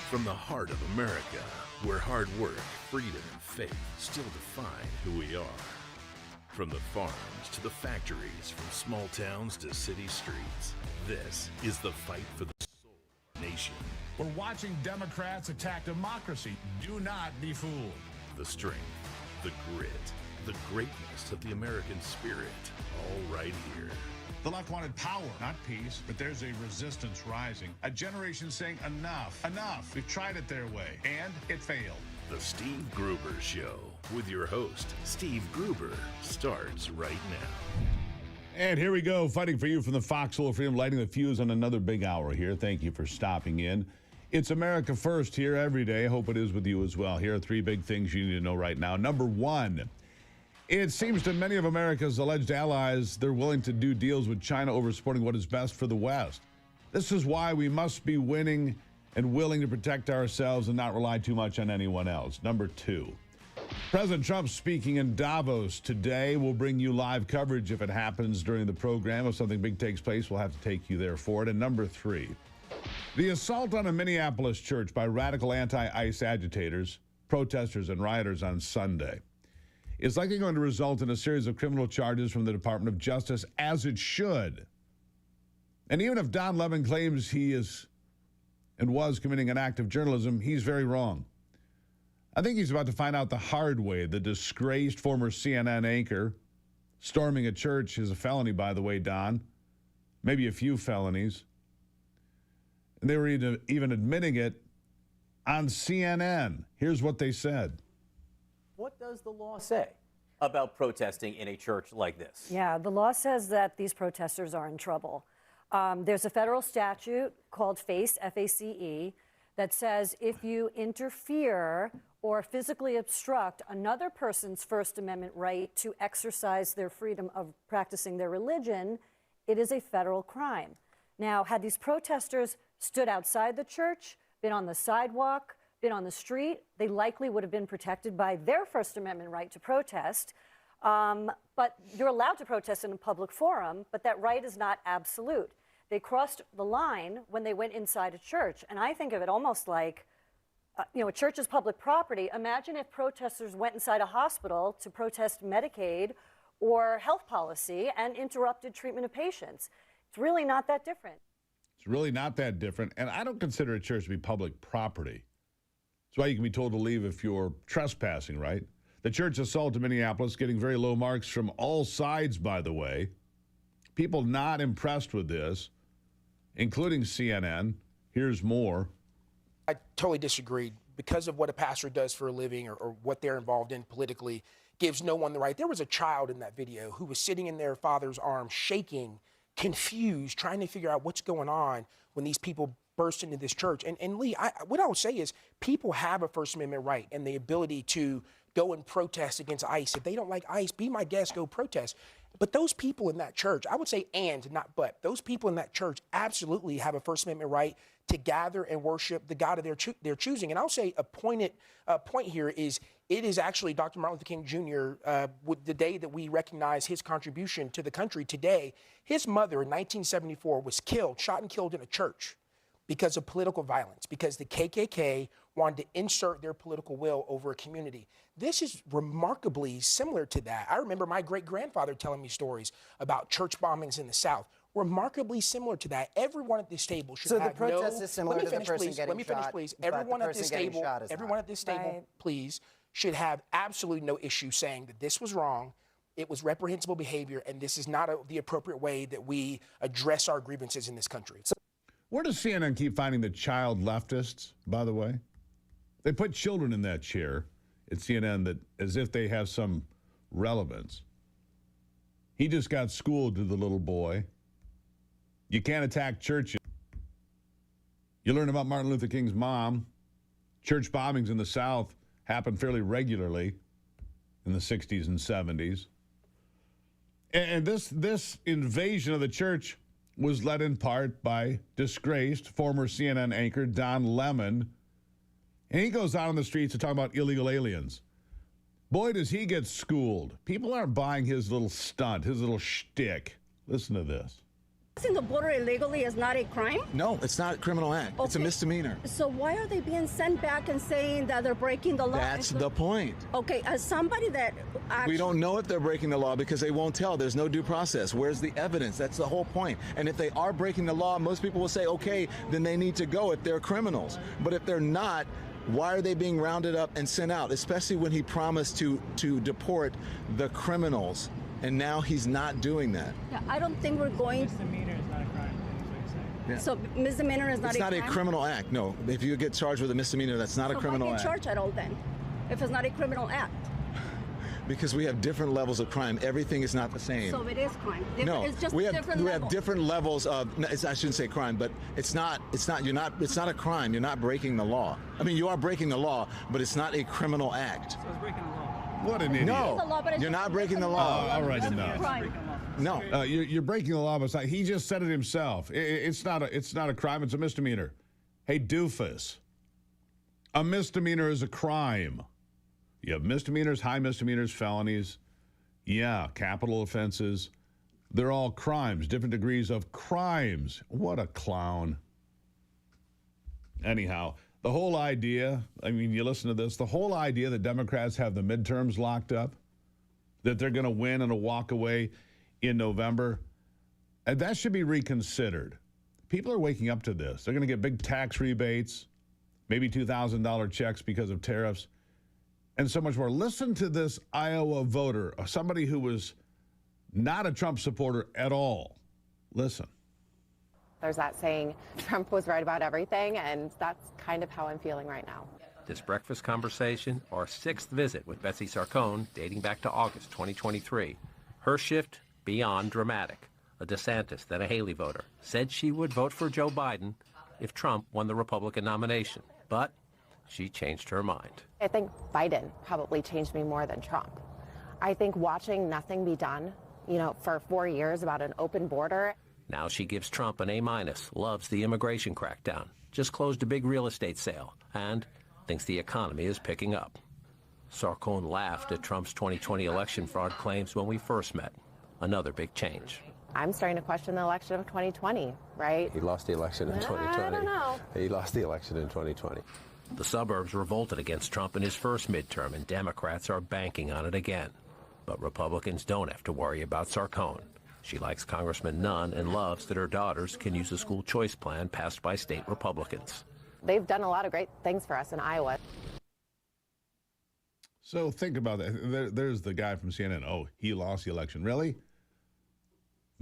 From the heart of America, where hard work, freedom, and faith still define who we are. From the farms to the factories, from small towns to city streets, this is the fight for the soul of the nation. We're watching Democrats attack democracy. Do not be fooled. The strength, the grit, the greatness of the American spirit, all right here. The left wanted power, not peace, but there's a resistance rising. A generation saying enough, enough. We've tried it their way, and it failed. The Steve Gruber Show with your host, Steve Gruber, starts right now. And here we go, fighting for you from the Foxhole Freedom, lighting the fuse on another big hour here. Thank you for stopping in. It's America First here every day. Hope it is with you as well. Here are three big things you need to know right now. Number one, it seems to many of America's alleged allies they're willing to do deals with China over supporting what is best for the West. This is why we must be winning and willing to protect ourselves and not rely too much on anyone else. Number two, President Trump speaking in Davos today. We'll bring you live coverage if it happens during the program. If something big takes place, we'll have to take you there for it. And number three, the assault on a Minneapolis church by radical anti-ICE agitators, protesters, and rioters on Sunday is likely going to result in a series of criminal charges from the Department of Justice, as it should. And even if Don Lemon claims he is and was committing an act of journalism, he's very wrong. I think he's about to find out the hard way. The disgraced former CNN anchor storming a church is a felony, by the way, Don. Maybe a few felonies. And they were even admitting it on CNN. Here's what they said. What does the law say about protesting in a church like this? Yeah, the law says that these protesters are in trouble. There's a federal statute called FACE, F-A-C-E, that says if you interfere or physically obstruct another person's First Amendment right to exercise their freedom of practicing their religion, it is a federal crime. Now, had these protesters stood outside the church, been on the sidewalk, been on the street, they likely would have been protected by their First Amendment right to protest. But you're allowed to protest in a public forum, but that right is not absolute. They crossed the line when they went inside a church. And I think of it almost like, a church is public property. Imagine if protesters went inside a hospital to protest Medicaid or health policy and interrupted treatment of patients. It's really not that different. It's really not that different. And I don't consider a church to be public property. That's why you can be told to leave if you're trespassing, right? The church assault in Minneapolis getting very low marks from all sides, by the way. People not impressed with this, including CNN. Here's more. I totally disagree. Because of what a pastor does for a living or what they're involved in politically gives no one the right. There was a child in that video who was sitting in their father's arms, shaking, confused, trying to figure out what's going on when these people burst into this church. And Lee, what I would say is people have a First Amendment right and the ability to go and protest against ICE. If they don't like ICE, be my guest, go protest. But those people in that church, I would say and, not but, those people in that church absolutely have a First Amendment right to gather and worship the God of their choosing. And I'll say a point here is it is actually Dr. Martin Luther King Jr., the day that we recognize his contribution to the country today. His mother in 1974 was shot and killed in a church because of political violence, because the KKK wanted to insert their political will over a community. This is remarkably similar to that. I remember my great-grandfather telling me stories about church bombings in the South. Remarkably similar to that. Everyone at this table should have So the protest is similar to the person getting shot. Let me finish, please. Everyone at this table, please, should have absolutely no issue saying that this was wrong, it was reprehensible behavior, and this is not the appropriate way that we address our grievances in this country. Where does CNN keep finding the child leftists, by the way? They put children in that chair at CNN that as if they have some relevance. He just got schooled to the little boy. You can't attack churches. You learn about Martin Luther King's mom. Church bombings in the South happened fairly regularly in the 60s and 70s. And this invasion of the church was led in part by disgraced former CNN anchor Don Lemon. And he goes out on the streets to talk about illegal aliens. Boy, does he get schooled. People aren't buying his little stunt, his little shtick. Listen to this. Crossing the border illegally is not a crime? No, it's not a criminal act. It's a misdemeanor. So why are they being sent back and saying that they're breaking the law? That's the point. Okay, as somebody that actually... We don't know if they're breaking the law because they won't tell. There's no due process. Where's the evidence? That's the whole point. And if they are breaking the law, most people will say, okay, then they need to go if they're criminals. But if they're not, why are they being rounded up and sent out, especially when he promised to deport the criminals? And now he's not doing that. Yeah, I don't think we're going... Misdemeanor is not a crime. Yeah. So misdemeanor is not a crime? It's not a criminal act, no. If you get charged with a misdemeanor, that's not a criminal act. So why get charged at all then, if it's not a criminal act? Because we have different levels of crime. Everything is not the same. So it is crime. No, it's just we different have different levels of. I shouldn't say crime, but it's not. It's not a crime. You're not breaking the law. I mean, you are breaking the law, but it's not a criminal act. So it's breaking the law. What an idiot. No, you're not breaking the law. All right, enough. No, you're breaking the law, but it's not, he just said it himself. It's not a crime. It's a misdemeanor. Hey, doofus. A misdemeanor is a crime. You have misdemeanors, high misdemeanors, felonies. Yeah, capital offenses. They're all crimes, different degrees of crimes. What a clown. Anyhow, the whole idea, I mean, you listen to this, the whole idea that Democrats have the midterms locked up, that they're going to win and a walk away in November, and that should be reconsidered. People are waking up to this. They're going to get big tax rebates, maybe $2,000 checks because of tariffs, and so much more. Listen to this Iowa voter, somebody who was not a Trump supporter at all. Listen. There's that saying, Trump was right about everything, and that's kind of how I'm feeling right now. This breakfast conversation, our sixth visit with Betsy Sarcone, dating back to August 2023. Her shift, beyond dramatic. A DeSantis, then a Haley voter, said she would vote for Joe Biden if Trump won the Republican nomination. But she changed her mind. I think Biden probably changed me more than Trump. I think watching nothing be done, for 4 years about an open border. Now she gives Trump an A-, loves the immigration crackdown, just closed a big real estate sale, and thinks the economy is picking up. Sarcone laughed at Trump's 2020 election fraud claims when we first met. Another big change. I'm starting to question the election of 2020, right? He lost the election in 2020. I don't know. He lost the election in 2020. The suburbs revolted against Trump in his first midterm, and Democrats are banking on it again. But Republicans don't have to worry about Sarcone. She likes Congressman Nunn and loves that her daughters can use a school choice plan passed by state Republicans. They've done a lot of great things for us in Iowa. So think about that. There's the guy from CNN. Oh, he lost the election. Really?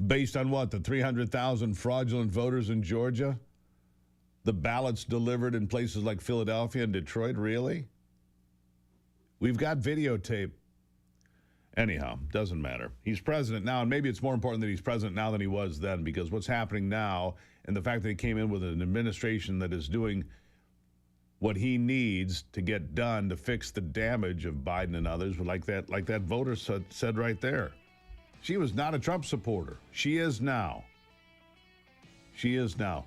Based on what? The 300,000 fraudulent voters in Georgia? The ballots delivered in places like Philadelphia and Detroit? Really? We've got videotape. Anyhow, doesn't matter. He's president now, and maybe it's more important that he's president now than he was then, because what's happening now and the fact that he came in with an administration that is doing what he needs to get done to fix the damage of Biden and others, like that voter said right there. She was not a Trump supporter. She is now. She is now.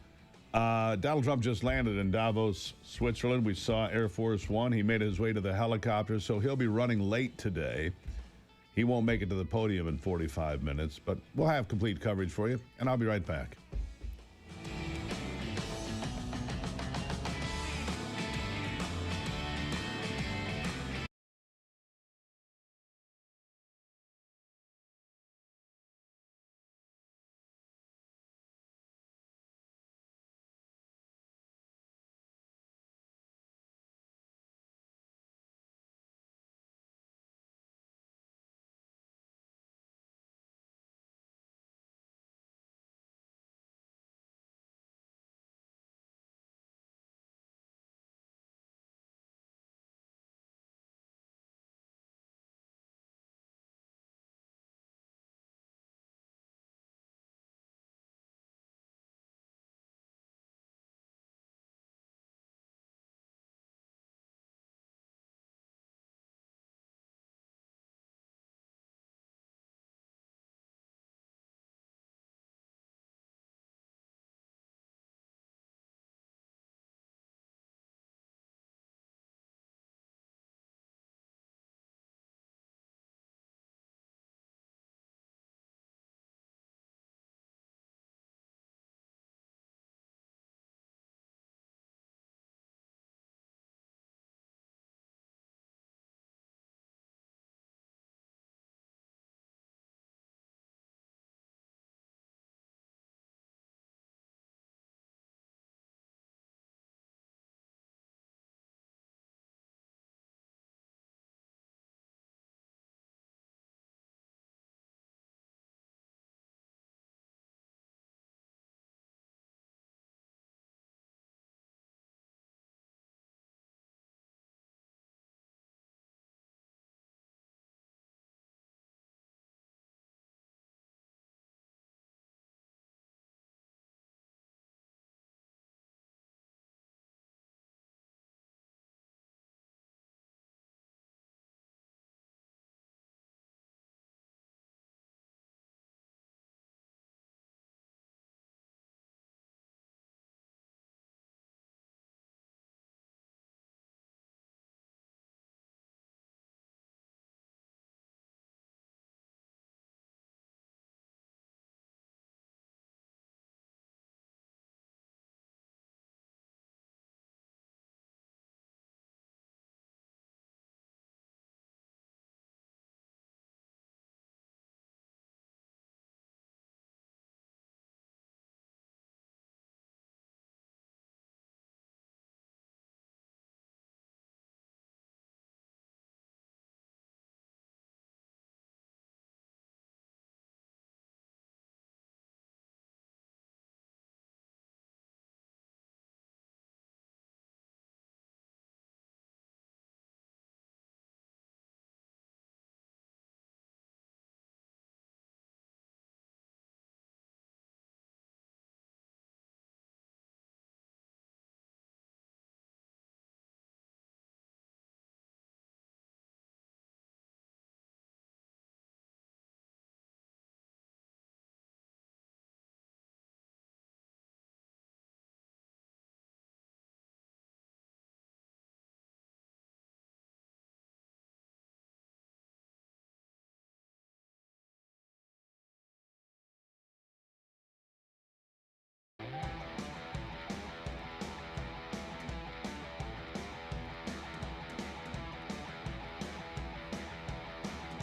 Donald Trump just landed in Davos, Switzerland. We saw Air Force One. He made his way to the helicopter, so he'll be running late today. He won't make it to the podium in 45 minutes, but we'll have complete coverage for you, and I'll be right back.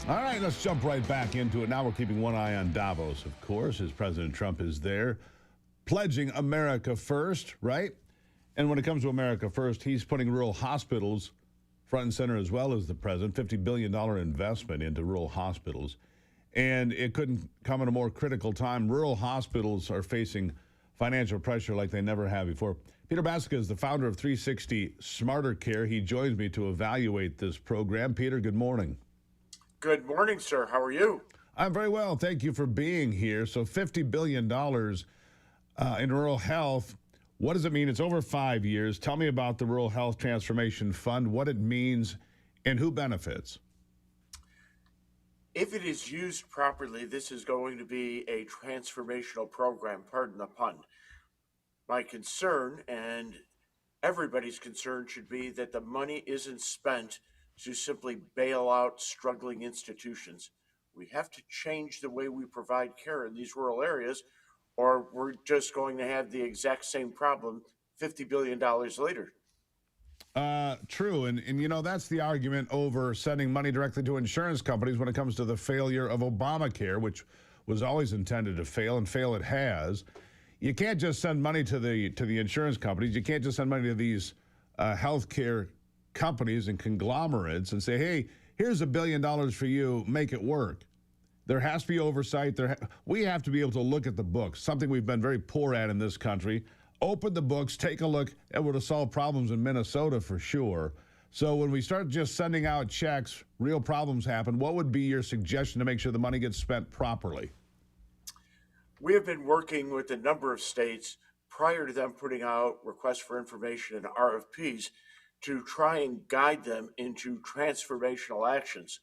All right, let's jump right back into it. Now we're keeping one eye on Davos, of course, as President Trump is there, pledging America first, right? And when it comes to America first, he's putting rural hospitals front and center as well as the president, $50 billion investment into rural hospitals. And it couldn't come at a more critical time. Rural hospitals are facing financial pressure like they never have before. Peter Baska is the founder of 360 Smarter Care. He joins me to evaluate this program. Peter, good morning. Good morning, sir. How are you? I'm very well. Thank you for being here. So $50 billion in rural health. What does it mean? It's over 5 years. Tell me about the Rural Health Transformation Fund, what it means, and who benefits. If it is used properly, this is going to be a transformational program, pardon the pun. My concern, and everybody's concern, should be that the money isn't spent to simply bail out struggling institutions. We have to change the way we provide care in these rural areas, or we're just going to have the exact same problem $50 billion later. True. And you know, that's the argument over sending money directly to insurance companies when it comes to the failure of Obamacare, which was always intended to fail, and fail it has. You can't just send money to the insurance companies. You can't just send money to these healthcare companies and conglomerates and say, hey, here's $1 billion for you, make it work. There has to be oversight. We have to be able to look at the books, something we've been very poor at in this country. Open the books, take a look, and we'll solve problems in Minnesota for sure. So when we start just sending out checks, real problems happen. What would be your suggestion to make sure the money gets spent properly? We have been working with a number of states prior to them putting out requests for information and RFPs to try and guide them into transformational actions.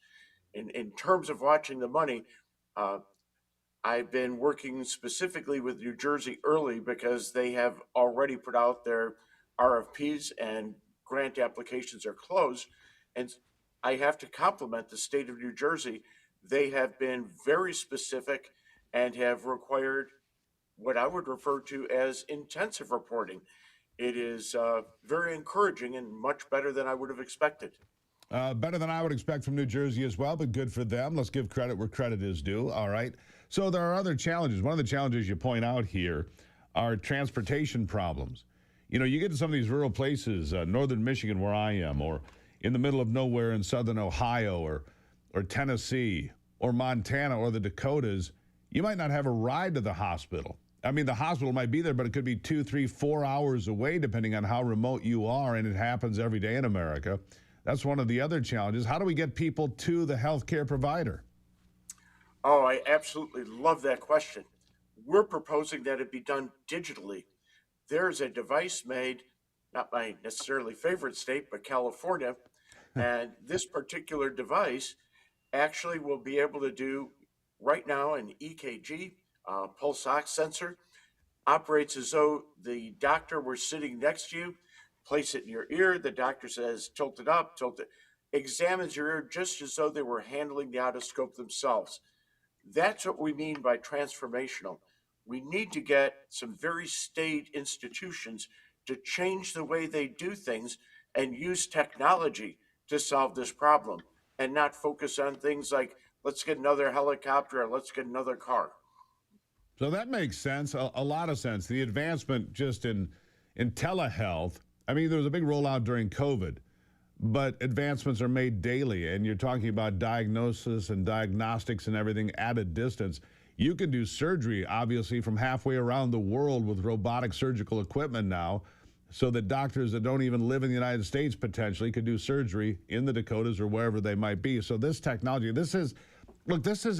In terms of watching the money, I've been working specifically with New Jersey early because they have already put out their RFPs and grant applications are closed. And I have to compliment the state of New Jersey. They have been very specific and have required what I would refer to as intensive reporting. It is very encouraging and much better than I would have expected. Better than I would expect from New Jersey as well, but good for them. Let's give credit where credit is due. All right. So there are other challenges. One of the challenges you point out here are transportation problems. You know, you get to some of these rural places, northern Michigan where I am, or in the middle of nowhere in southern Ohio, or Tennessee, or Montana, or the Dakotas, you might not have a ride to the hospital. I mean, the hospital might be there, but it could be 2, 3, 4 hours away, depending on how remote you are, and it happens every day in America. That's one of the other challenges. How do we get people to the healthcare provider? Oh, I absolutely love that question. We're proposing that it be done digitally. There's a device made, not my necessarily favorite state, but California, and this particular device actually will be able to do right now an EKG, pulse ox sensor, operates as though the doctor were sitting next to you. Place it in your ear. The doctor says, tilt it up, tilt it. Examines your ear just as though they were handling the otoscope themselves. That's what we mean by transformational. We need to get some very staid institutions to change the way they do things and use technology to solve this problem and not focus on things like, let's get another helicopter or let's get another car. So that makes sense, a lot of sense. The advancement just in telehealth, I mean, there was a big rollout during COVID, but advancements are made daily, and you're talking about diagnosis and diagnostics and everything at a distance. You can do surgery, obviously, from halfway around the world with robotic surgical equipment now, so that doctors that don't even live in the United States potentially could do surgery in the Dakotas or wherever they might be. So this technology, this is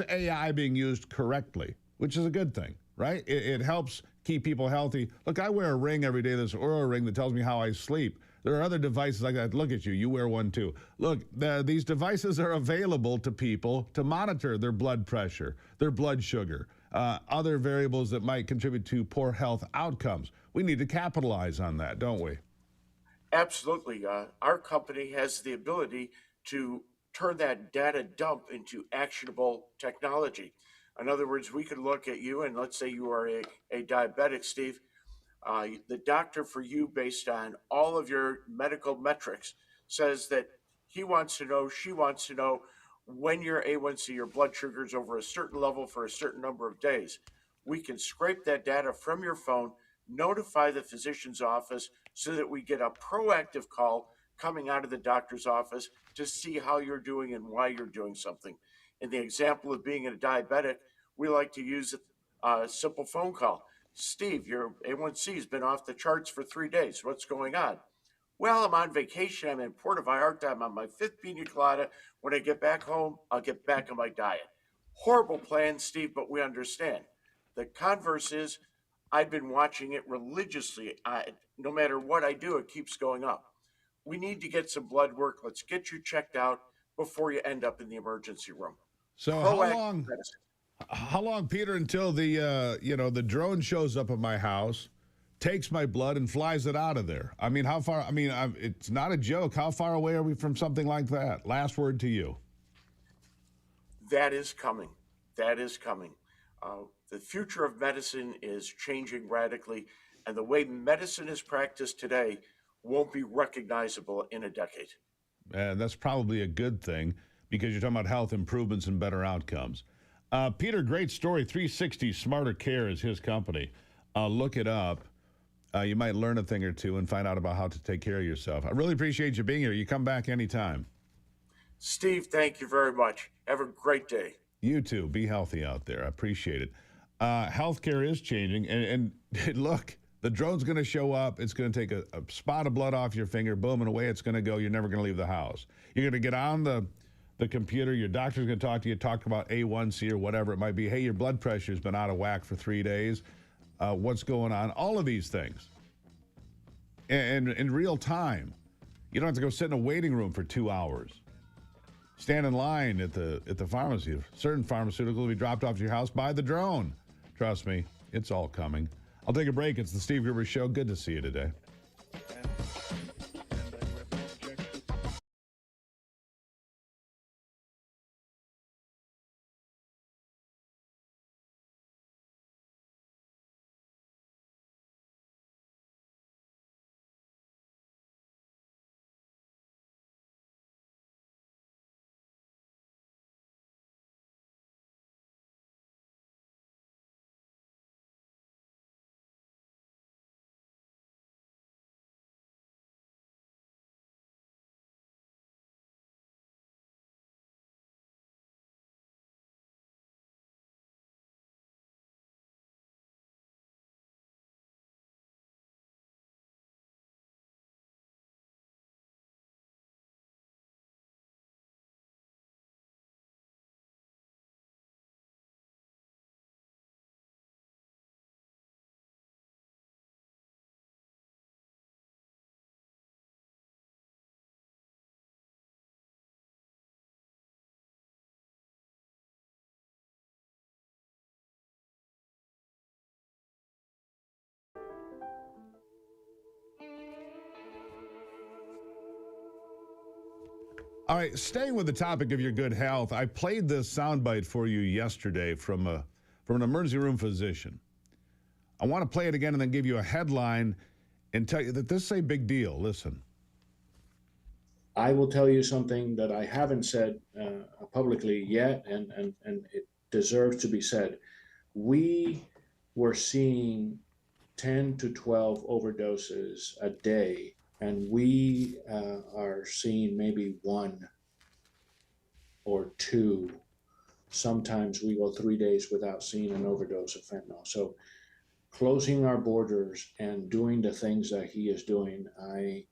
AI being used correctly, which is a good thing, right? It helps keep people healthy. Look, I wear a ring every day, this Oura ring that tells me how I sleep. There are other devices like that. Look at you. You wear one too. Look, these devices are available to people to monitor their blood pressure, their blood sugar, other variables that might contribute to poor health outcomes. We need to capitalize on that, don't we? Absolutely. Our company has the ability to turn that data dump into actionable technology. In other words, we could look at you, and let's say you are a diabetic, Steve. The doctor for you, based on all of your medical metrics, says that he wants to know, she wants to know when your A1C, your blood sugar is over a certain level for a certain number of days. We can scrape that data from your phone, notify the physician's office so that we get a proactive call coming out of the doctor's office to see how you're doing and why you're doing something. In the example of being a diabetic, we like to use a simple phone call. Steve, your A1C has been off the charts for 3 days. What's going on? Well, I'm on vacation. I'm in Puerto Vallarta. I'm on my 5th pina colada. When I get back home, I'll get back on my diet. Horrible plan, Steve, but we understand. The converse is, I've been watching it religiously. No matter what I do, it keeps going up. We need to get some blood work. Let's get you checked out before you end up in the emergency room. So how long, Peter, until the drone shows up at my house, takes my blood and flies it out of there? I mean, how far? I mean, it's not a joke. How far away are we from something like that? Last word to you. That is coming. That is coming. The future of medicine is changing radically, and the way medicine is practiced today won't be recognizable in a decade. And that's probably a good thing, because you're talking about health improvements and better outcomes. Peter, great story. 360 Smarter Care is his company. Look it up. You might learn a thing or two and find out about how to take care of yourself. I really appreciate you being here. You come back anytime. Steve, thank you very much. Have a great day. You too. Be healthy out there. I appreciate it. Healthcare is changing. And look, the drone's going to show up. It's going to take a spot of blood off your finger. Boom, and away it's going to go. You're never going to leave the house. You're going to get on the computer. Your doctor's going to talk to you, talk about A1C or whatever it might be. Hey, your blood pressure's been out of whack for 3 days. What's going on? All of these things. And in real time. You don't have to go sit in a waiting room for 2 hours. Stand in line at the pharmacy. Certain pharmaceuticals will be dropped off to your house by the drone. Trust me, it's all coming. I'll take a break. It's the Steve Gruber Show. Good to see you today. All right, staying with the topic of your good health, I played this soundbite for you yesterday from an emergency room physician. I want to play it again and then give you a headline and tell you that this is a big deal. Listen. I will tell you something that I haven't said publicly yet, and it deserves to be said. We were seeing 10 to 12 overdoses a day, and we are seeing maybe 1 or 2. Sometimes we go 3 days without seeing an overdose of fentanyl. So closing our borders and doing the things that he is doing, I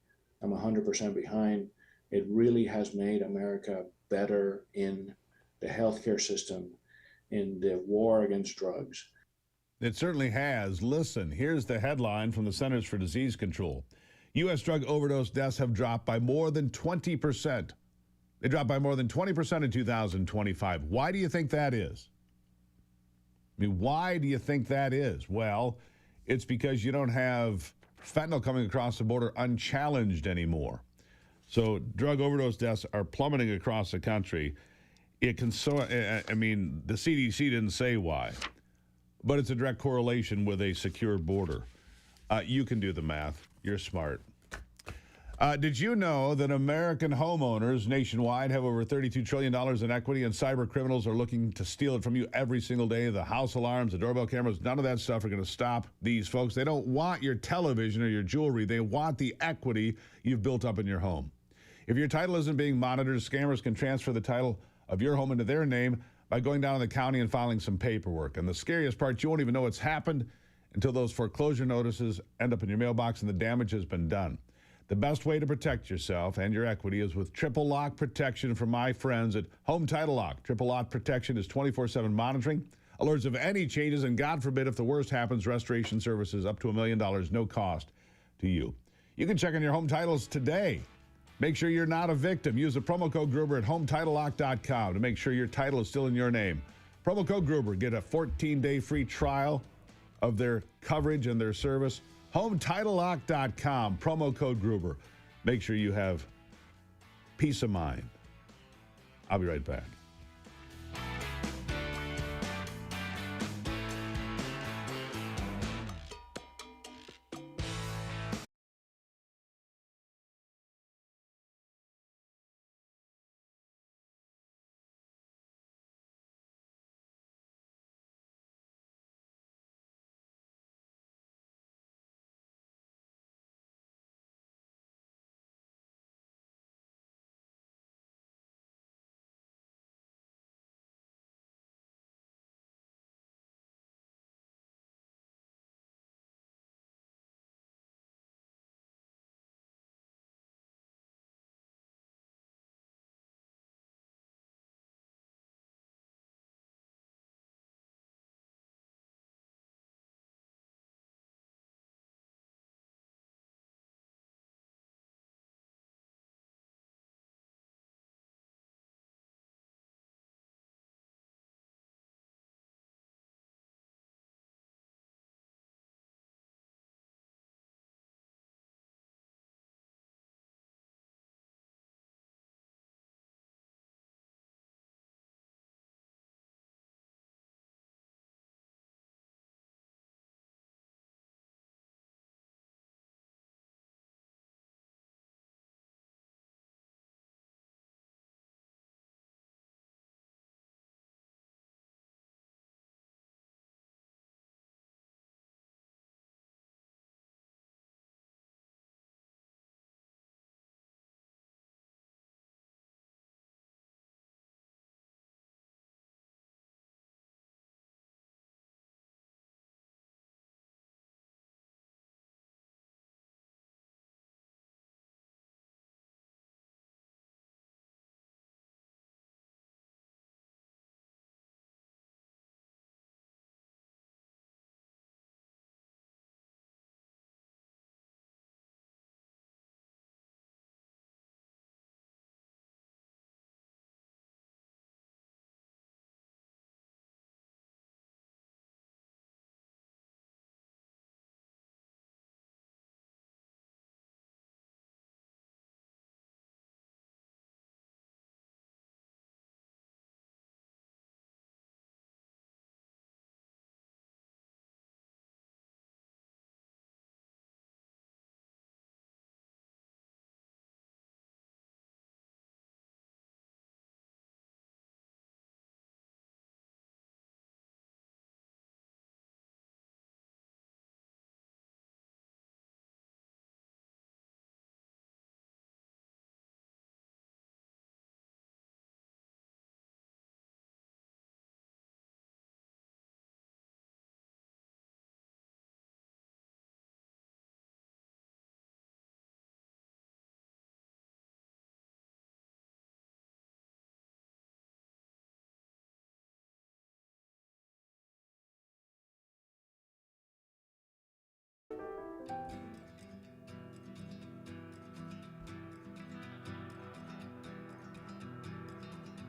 am 100% behind. It really has made America better in the healthcare system, in the war against drugs. It certainly has. Listen, here's the headline from the Centers for Disease Control. U.S. drug overdose deaths have dropped by more than 20%. They dropped by more than 20% in 2025. Why do you think that is? I mean, why do you think that is? Well, it's because you don't have fentanyl coming across the border unchallenged anymore. So drug overdose deaths are plummeting across the country. The CDC didn't say why, but it's a direct correlation with a secure border. You can do the math. You're smart. Did you know that American homeowners nationwide have over $32 trillion in equity, and cyber criminals are looking to steal it from you every single day? The house alarms, the doorbell cameras, none of that stuff are going to stop these folks. They don't want your television or your jewelry. They want the equity you've built up in your home. If your title isn't being monitored, scammers can transfer the title of your home into their name by going down to the county and filing some paperwork. And the scariest part, you won't even know it's happened until those foreclosure notices end up in your mailbox and the damage has been done. The best way to protect yourself and your equity is with triple lock protection from my friends at Home Title Lock. Triple lock protection is 24/7 monitoring, alerts of any changes, and God forbid if the worst happens, restoration services up to $1 million, no cost to you. You can check on your home titles today. Make sure you're not a victim. Use the promo code Gruber at HometitleLock.com to make sure your title is still in your name. Promo code Gruber. Get a 14-day free trial of their coverage and their service. HometitleLock.com, promo code Gruber. Make sure you have peace of mind. I'll be right back.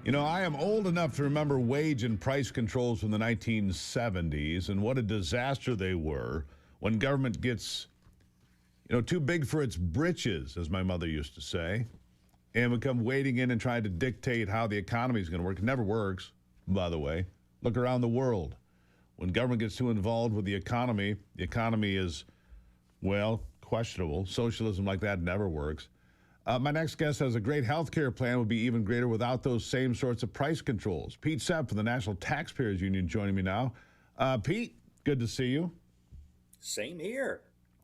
You know, I am old enough to remember wage and price controls from the 1970s and what a disaster they were when government gets, too big for its britches, as my mother used to say, and we come wading in and trying to dictate how the economy is going to work. It never works, by the way. Look around the world. When government gets too involved with the economy is, well, questionable. Socialism like that never works. My next guest says a great health care plan would be even greater without those same sorts of price controls. Pete Sepp from the National Taxpayers Union joining me now. Pete, good to see you. Same here.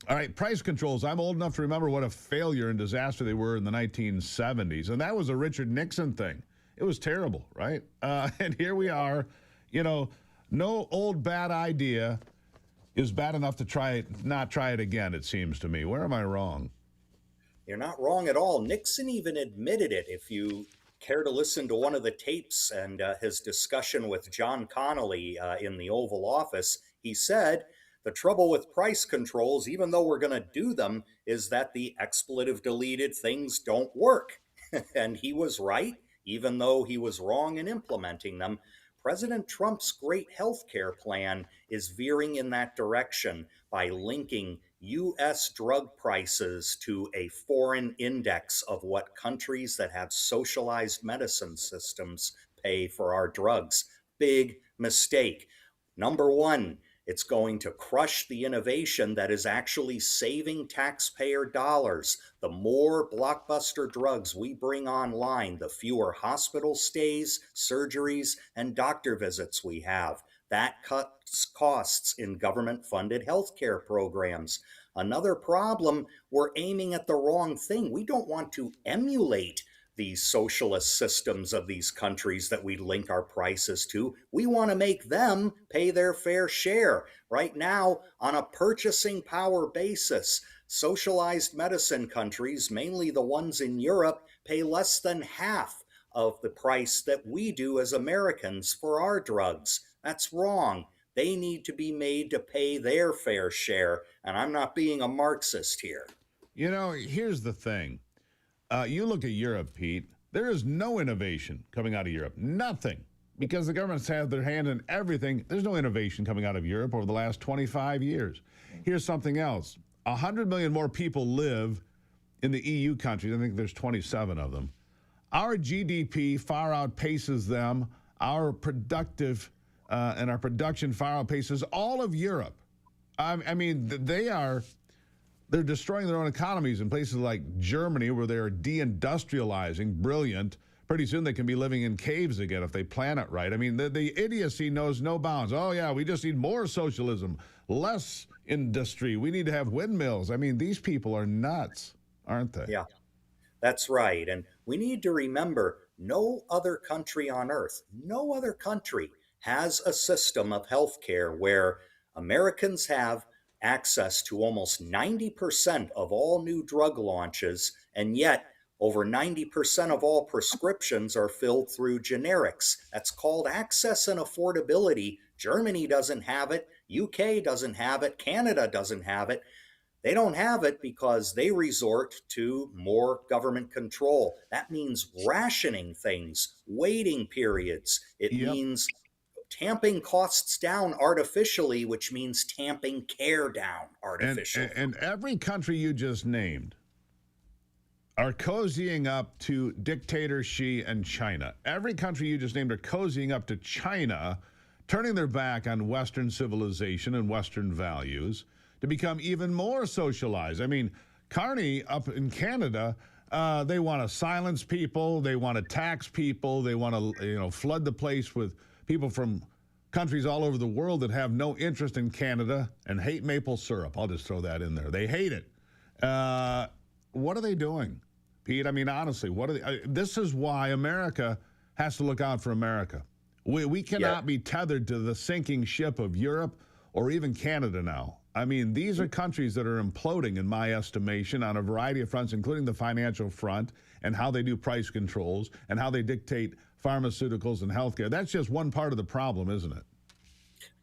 All right, price controls. I'm old enough to remember what a failure and disaster they were in the 1970s. And that was a Richard Nixon thing. It was terrible, right? And here we are. You know, no old bad idea is bad enough to not try it again, it seems to me. Where am I wrong? You're not wrong at all. Nixon even admitted it. If you care to listen to one of the tapes and his discussion with John Connolly in the Oval Office, he said, the trouble with price controls, even though we're going to do them, is that the expletive deleted things don't work. And he was right, even though he was wrong in implementing them. President Trump's great health care plan is veering in that direction by linking U.S. drug prices to a foreign index of what countries that have socialized medicine systems pay for our drugs. Big mistake. Number one, it's going to crush the innovation that is actually saving taxpayer dollars. The more blockbuster drugs we bring online, the fewer hospital stays, surgeries, and doctor visits we have. That cuts costs in government-funded healthcare programs. Another problem, we're aiming at the wrong thing. We don't want to emulate these socialist systems of these countries that we link our prices to. We want to make them pay their fair share. Right now, on a purchasing power basis, socialized medicine countries, mainly the ones in Europe, pay less than half of the price that we do as Americans for our drugs. That's wrong. They need to be made to pay their fair share. And I'm not being a Marxist here. You know, here's the thing. You look at Europe, Pete, there is no innovation coming out of Europe. Nothing. Because the governments have their hand in everything. There's no innovation coming out of Europe over the last 25 years. Here's something else. 100 million more people live in the EU countries. I think there's 27 of them. Our GDP far outpaces them. Our productive and our production far outpaces all of Europe. I mean, they're destroying their own economies in places like Germany, where they're deindustrializing. Brilliant. Pretty soon they can be living in caves again if they plan it right. I mean, the idiocy knows no bounds. Oh, yeah, we just need more socialism, less industry. We need to have windmills. I mean, these people are nuts, aren't they? Yeah, that's right. And we need to remember, no other country on earth, no other country has a system of healthcare where Americans have access to almost 90% of all new drug launches, and yet over 90% of all prescriptions are filled through generics. That's called access and affordability. Germany doesn't have it, UK doesn't have it, Canada doesn't have it. They don't have it because they resort to more government control. That means rationing things, waiting periods. It means tamping costs down artificially, which means tamping care down artificially. And every country you just named are cozying up to dictator Xi and China. Every country you just named are cozying up to China, turning their back on Western civilization and Western values to become even more socialized. I mean, Carney up in Canada, they want to silence people, they want to tax people, they want to flood the place with people from countries all over the world that have no interest in Canada and hate maple syrup. I'll just throw that in there. They hate it. What are they doing, Pete? I mean, honestly, what are they? This is why America has to look out for America. We cannot be tethered to the sinking ship of Europe or even Canada now. I mean, these are countries that are imploding, in my estimation, on a variety of fronts, including the financial front and how they do price controls and how they dictate pharmaceuticals and healthcare. That's just one part of the problem, isn't it?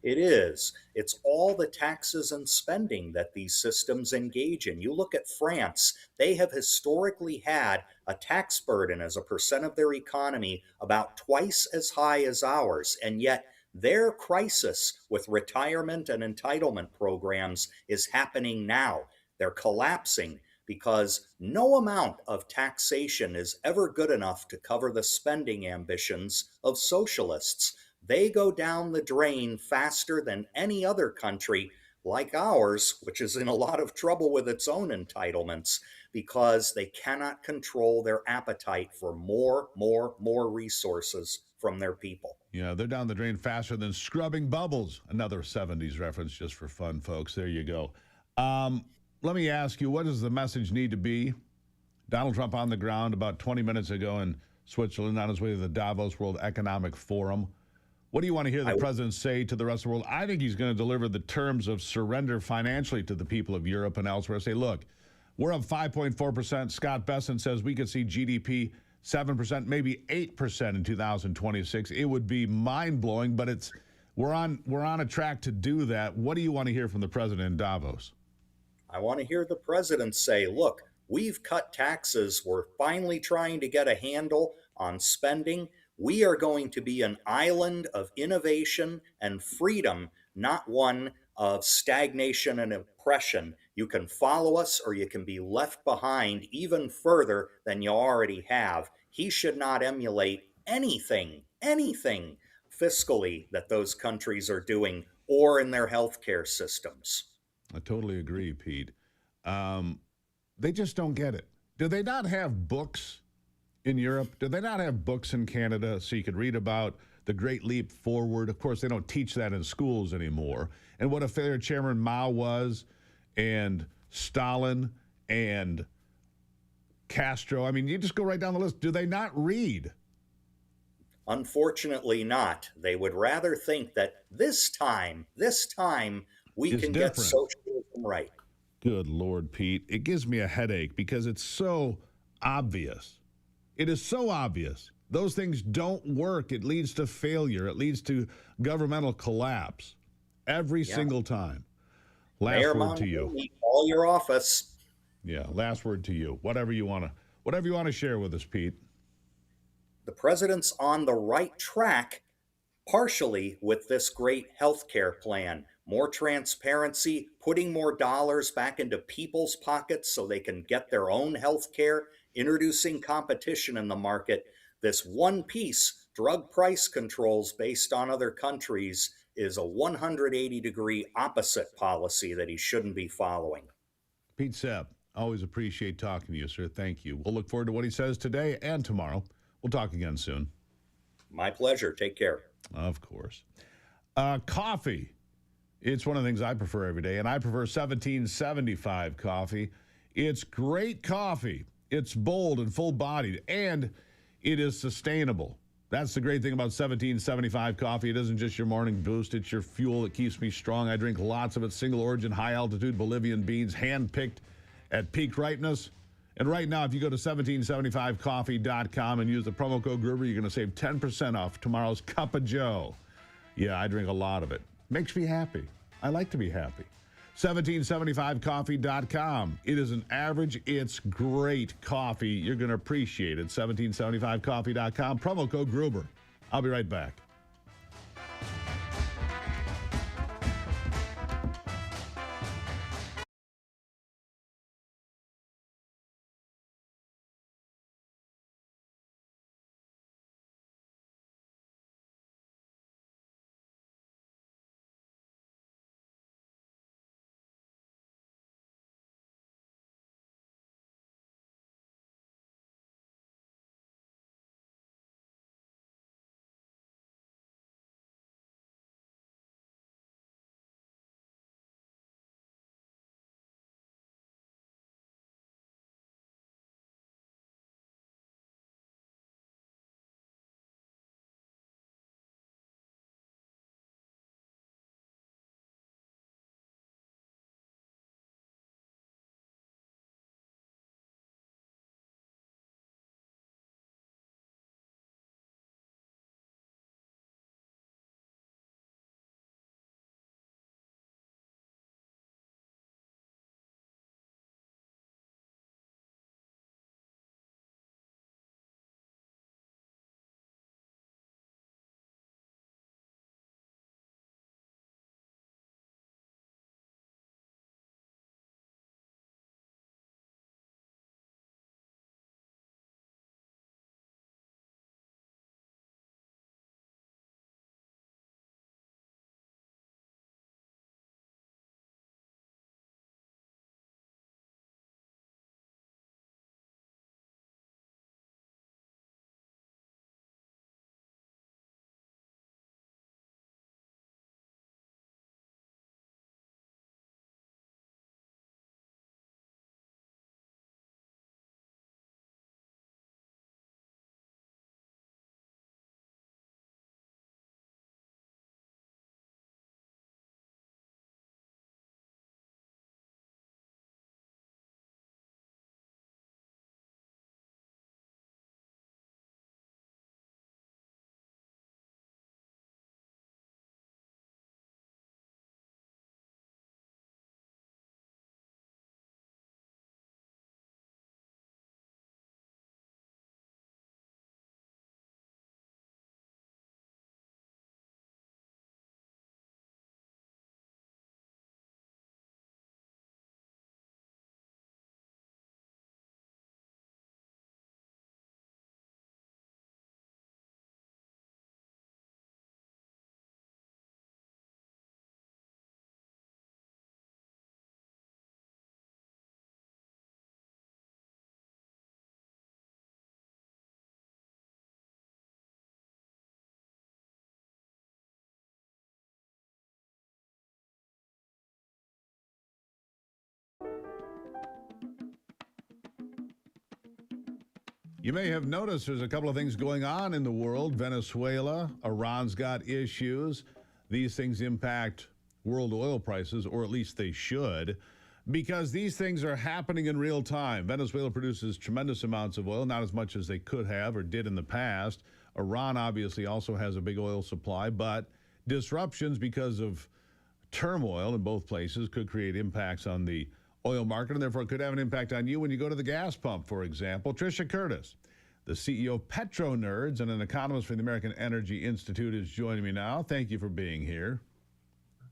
It is. It's all the taxes and spending that these systems engage in. You look at France, they have historically had a tax burden as a percent of their economy about twice as high as ours, and yet their crisis with retirement and entitlement programs is happening now. They're collapsing because no amount of taxation is ever good enough to cover the spending ambitions of socialists. They go down the drain faster than any other country like ours, which is in a lot of trouble with its own entitlements because they cannot control their appetite for more resources from their people. Yeah, they're down the drain faster than scrubbing bubbles. Another 70s reference just for fun, folks. There you go. Let me ask you, what does the message need to be? Donald Trump on the ground about 20 minutes ago in Switzerland on his way to the Davos World Economic Forum. What do you want to hear the president say to the rest of the world? I think he's going to deliver the terms of surrender financially to the people of Europe and elsewhere. Say, look, we're up 5.4%. Scott Bessent says we could see GDP 7%, maybe 8% in 2026. It would be mind-blowing, but we're on a track to do that. What do you want to hear from the president in Davos? I want to hear the president say, look, we've cut taxes. We're finally trying to get a handle on spending. We are going to be an island of innovation and freedom, not one of stagnation and oppression. You can follow us or you can be left behind even further than you already have. He should not emulate anything fiscally that those countries are doing or in their healthcare systems. I totally agree, Pete. They just don't get it. Do they not have books in Europe? Do they not have books in Canada so you could read about the Great Leap Forward? Of course, they don't teach that in schools anymore. And what a failure Chairman Mao was, and Stalin, and Castro. I mean, you just go right down the list. Do they not read? Unfortunately not. They would rather think that this time, we can get socialism right. Good Lord, Pete. It gives me a headache because it's so obvious. It is so obvious. Those things don't work. It leads to failure. It leads to governmental collapse every single time. Last word to you. Call your office. Yeah, last word to you. Whatever you want to share with us, Pete. The president's on the right track, partially with this great healthcare plan. More transparency, putting more dollars back into people's pockets so they can get their own health care, introducing competition in the market. This one piece, drug price controls based on other countries, is a 180-degree opposite policy that he shouldn't be following. Pete Sepp, always appreciate talking to you, sir. Thank you. We'll look forward to what he says today and tomorrow. We'll talk again soon. My pleasure. Take care. Of course. Coffee. It's one of the things I prefer every day, and I prefer 1775 coffee. It's great coffee. It's bold and full-bodied, and it is sustainable. That's the great thing about 1775 coffee. It isn't just your morning boost. It's your fuel that keeps me strong. I drink lots of it. Single-origin, high-altitude Bolivian beans, hand-picked at peak ripeness. And right now, if you go to 1775coffee.com and use the promo code Gruber, you're going to save 10% off tomorrow's Cup of Joe. Yeah, I drink a lot of it. Makes me happy. I like to be happy. 1775coffee.com. It is an average. It's great coffee. You're going to appreciate it. 1775coffee.com. Promo code Gruber. I'll be right back. You may have noticed there's a couple of things going on in the world. Venezuela, Iran's got issues. These things impact world oil prices, or at least they should, because these things are happening in real time. Venezuela produces tremendous amounts of oil, not as much as they could have or did in the past. Iran obviously also has a big oil supply, but disruptions because of turmoil in both places could create impacts on the oil market, and therefore it could have an impact on you when you go to the gas pump, for example. Tricia Curtis, the CEO of Petro Nerds and an economist from the American Energy Institute, is joining me now. Thank you for being here.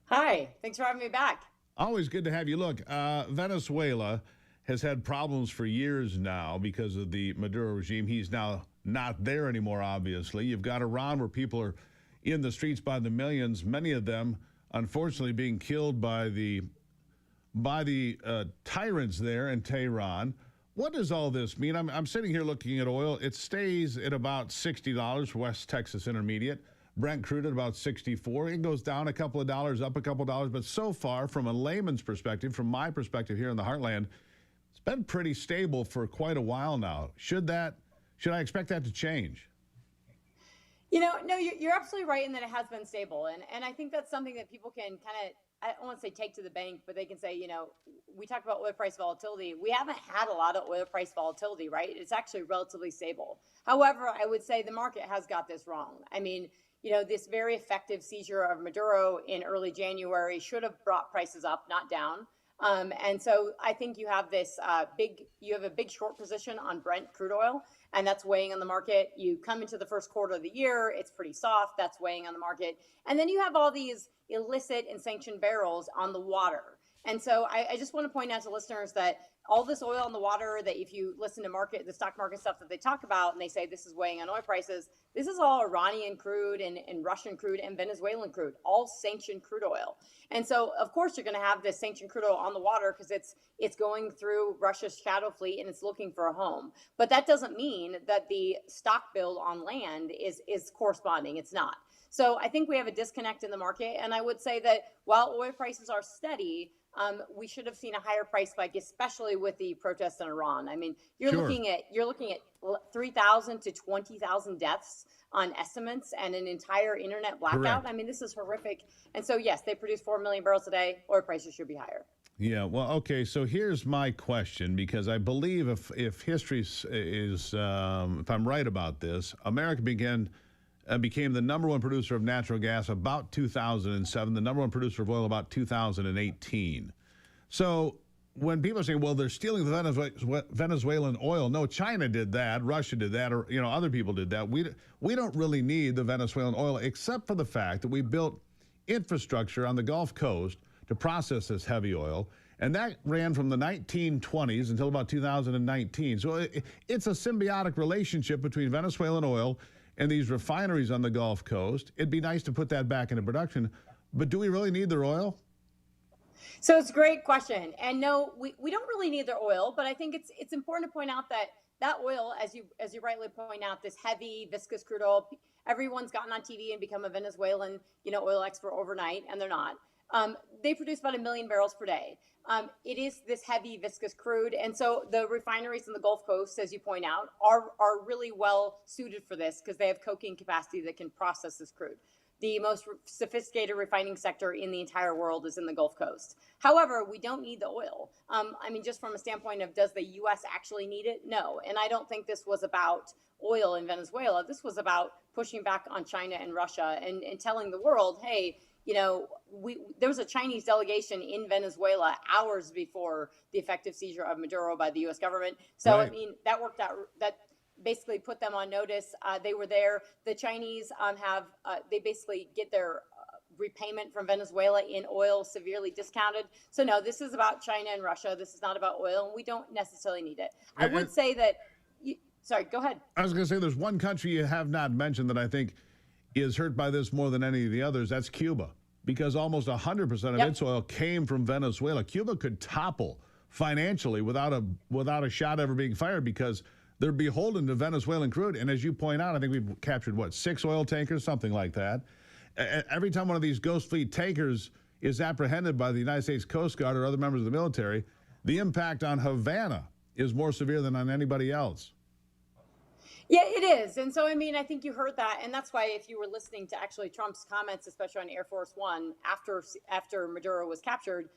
Hi, thanks for having me back. Always good to have you. Look, Venezuela has had problems for years now because of the Maduro regime. He's now not there anymore, obviously. You've got Iran, where people are in the streets by the millions, many of them, unfortunately, being killed by the tyrants there in Tehran. What does all this mean? I'm sitting here looking at oil. It stays at about $60 for West Texas Intermediate. Brent crude at about 64. It goes down a couple of dollars, up a couple of dollars. But so far, from a layman's perspective, from my perspective here in the Heartland, it's been pretty stable for quite a while now. Should I expect that to change? You know, no, you're absolutely right in that it has been stable. And I think that's something that people can kind of, I don't want to say take to the bank, but they can say, you know, we talk about oil price volatility. We haven't had a lot of oil price volatility, right? It's actually relatively stable. However, I would say the market has got this wrong. I mean, you know, this very effective seizure of Maduro in early January should have brought prices up, not down. And so I think you have this a big short position on Brent crude oil, and that's weighing on the market. You come into the first quarter of the year, it's pretty soft. That's weighing on the market. And then you have all these illicit and sanctioned barrels on the water. And so I just want to point out to listeners that all this oil on the water, that if you listen to the stock market stuff that they talk about, and they say this is weighing on oil prices, this is all Iranian crude and Russian crude and Venezuelan crude, all sanctioned crude oil. And so, of course, you're going to have this sanctioned crude oil on the water because it's going through Russia's shadow fleet and it's looking for a home. But that doesn't mean that the stock build on land is corresponding. It's not. So I think we have a disconnect in the market. And I would say that while oil prices are steady, we should have seen a higher price spike, especially with the protests in Iran. I mean, you're looking at 3,000 to 20,000 deaths on estimates and an entire internet blackout. Correct. I mean, this is horrific. And so, yes, they produce 4 million barrels a day. Oil prices should be higher. Yeah, well, okay, so here's my question, because I believe if history is, if I'm right about this, America became the number one producer of natural gas about 2007, the number one producer of oil about 2018. So when people say, well, they're stealing the Venezuelan oil, no, China did that, Russia did that, or other people did that. We don't really need the Venezuelan oil, except for the fact that we built infrastructure on the Gulf Coast to process this heavy oil, and that ran from the 1920s until about 2019. So it's a symbiotic relationship between Venezuelan oil and these refineries on the Gulf Coast. It'd be nice to put that back into production, but do we really need their oil? So it's a great question. And no, we don't really need their oil, but I think it's important to point out that oil, as you rightly point out, this heavy viscous crude oil, everyone's gotten on TV and become a Venezuelan, oil expert overnight, and they're not. They produce about 1 million barrels per day. It is this heavy viscous crude. And so the refineries in the Gulf Coast, as you point out, are really well suited for this because they have coking capacity that can process this crude. The most sophisticated refining sector in the entire world is in the Gulf Coast. However, we don't need the oil. Just from a standpoint of does the U.S. actually need it? No. And I don't think this was about oil in Venezuela. This was about pushing back on China and Russia and telling the world, hey, there was a Chinese delegation in Venezuela hours before the effective seizure of Maduro by the U.S. government. So, right. That worked out. That basically put them on notice. They were there. The Chinese they basically get their repayment from Venezuela in oil severely discounted. So, no, this is about China and Russia. This is not about oil, and we don't necessarily need it. I would say that sorry, go ahead. I was going to say there's one country you have not mentioned that I think is hurt by this more than any of the others. That's Cuba, because almost 100% of its oil came from Venezuela. Cuba could topple financially without a shot ever being fired because they're beholden to Venezuelan crude. And as you point out, I think we've captured, 6 oil tankers, something like that. Every time one of these Ghost Fleet tankers is apprehended by the United States Coast Guard or other members of the military, the impact on Havana is more severe than on anybody else. Yeah, it is. And so, I mean, I think you heard that. And that's why if you were listening to actually Trump's comments, especially on Air Force One after Maduro was captured,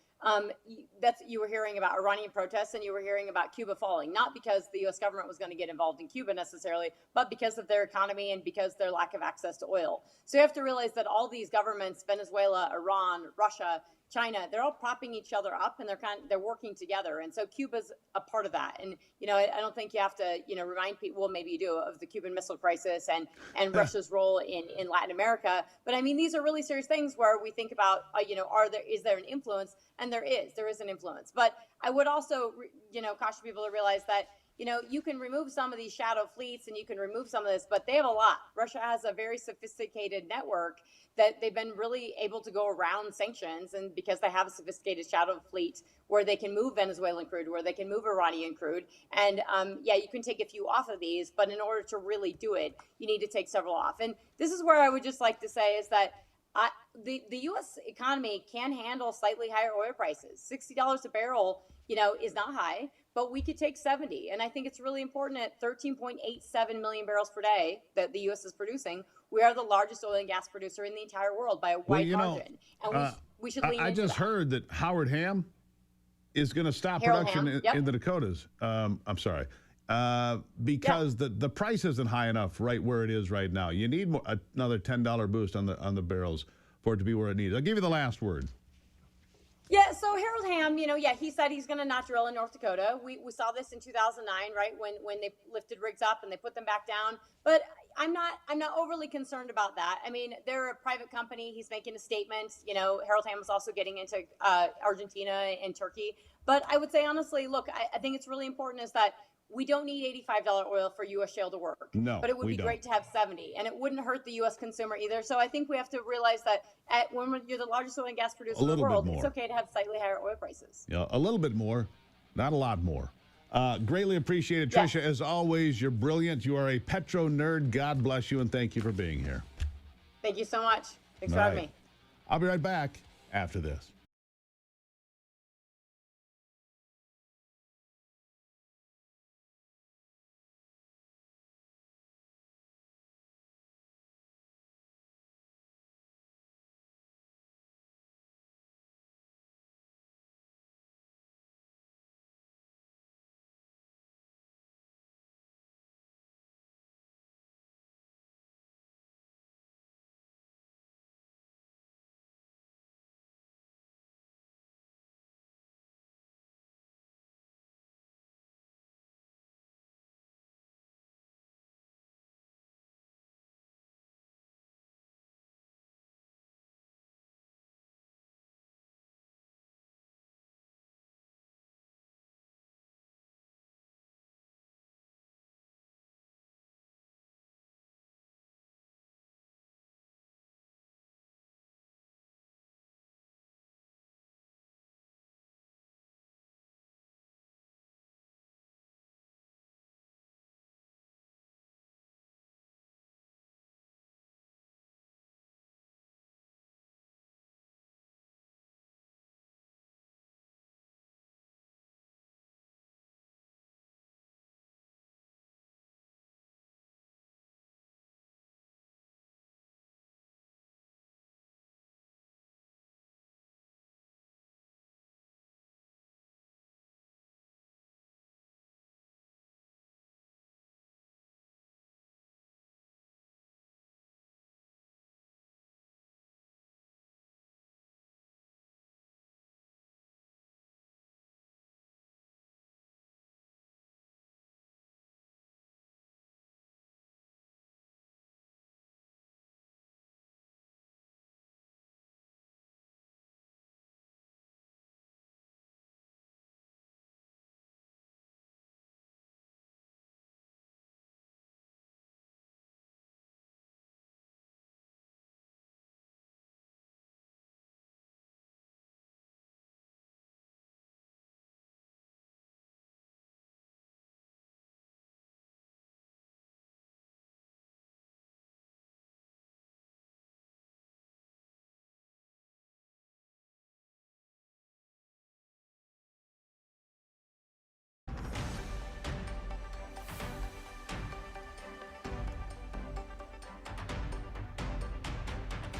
that's you were hearing about Iranian protests and you were hearing about Cuba falling, not because the U.S. government was going to get involved in Cuba necessarily, but because of their economy and because their lack of access to oil. So you have to realize that all these governments, Venezuela, Iran, Russia, China, they're all propping each other up and they're working together. And so Cuba's a part of that. And, I don't think you have to, remind people, well, maybe you do, of the Cuban Missile Crisis and Russia's role in Latin America. But I mean, these are really serious things where we think about, is there an influence? And there is an influence. But I would also, caution people to realize that, you can remove some of these shadow fleets and you can remove some of this, but they have a lot. Russia has a very sophisticated network that they've been really able to go around sanctions, and because they have a sophisticated shadow fleet where they can move Venezuelan crude, where they can move Iranian crude. And you can take a few off of these, but in order to really do it, you need to take several off. And this is where I would just like to say is that the U.S. economy can handle slightly higher oil prices. $60 a barrel, is not high, but we could take 70. And I think it's really important at 13.87 million barrels per day that the U.S. is producing. We are the largest oil and gas producer in the entire world by a wide margin. And we should lean into that. I just heard that Howard Ham is going to stop Harold production Ham, in the Dakotas. I'm sorry. Because the price isn't high enough right where it is right now. You need another $10 boost on the barrels for it to be where it needs. I'll give you the last word. Yeah, so Harold Ham, he said he's going to not drill in North Dakota. We saw this in 2009, right, when they lifted rigs up and they put them back down. But I'm not overly concerned about that. I mean, they're a private company. He's making a statement. Harold Ham was also getting into Argentina and Turkey. But I would say honestly, look, I think it's really important is that we don't need $85 oil for U.S. shale to work. No, but it would be great to have 70, and it wouldn't hurt the U.S. consumer either. So I think we have to realize that when you're the largest oil and gas producer in the world, it's okay to have slightly higher oil prices. Yeah, a little bit more, not a lot more. Greatly appreciated, Tricia. As always, you're brilliant. You are a petro nerd. God bless you, and thank you for being here. Thank you so much. Thanks for having me. I'll be right back after this.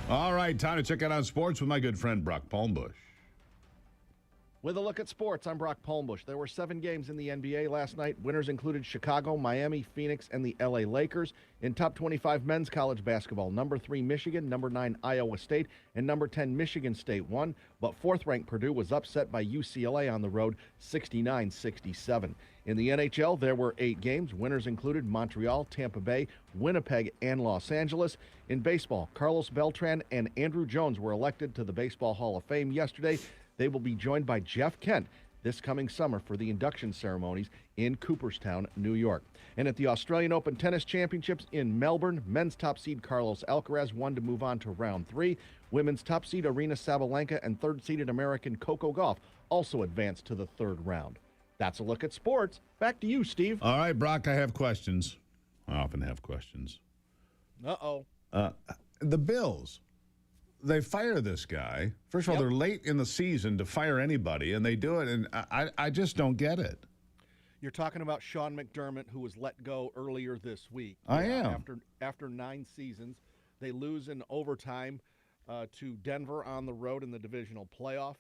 All right, time to check out on sports with my good friend Brock Palmbush. With a look at sports, I'm Brock Palmbush. There were 7 games in the NBA last night. Winners included Chicago, Miami, Phoenix, and the LA Lakers. In top 25 men's college basketball, number 3 Michigan, number 9 Iowa State, and number 10 Michigan State won, but 4th-ranked Purdue was upset by UCLA on the road 69-67. In the NHL, there were 8 games. Winners included Montreal, Tampa Bay, Winnipeg, and Los Angeles. In baseball, Carlos Beltran and Andrew Jones were elected to the Baseball Hall of Fame yesterday. They will be joined by Jeff Kent this coming summer for the induction ceremonies in Cooperstown, New York. And at the Australian Open Tennis Championships in Melbourne, men's top seed Carlos Alcaraz won to move on to round 3. Women's top seed Aryna Sabalenka and third-seeded American Coco Gauff also advanced to the 3rd round. That's a look at sports. Back to you, Steve. All right, Brock, I have questions. I often have questions. Uh-oh. The Bills. They fire this guy. First of all, they're late in the season to fire anybody, and they do it, and I just don't get it. You're talking about Sean McDermott, who was let go earlier this week. I am. After 9 seasons, they lose in overtime to Denver on the road in the divisional playoff.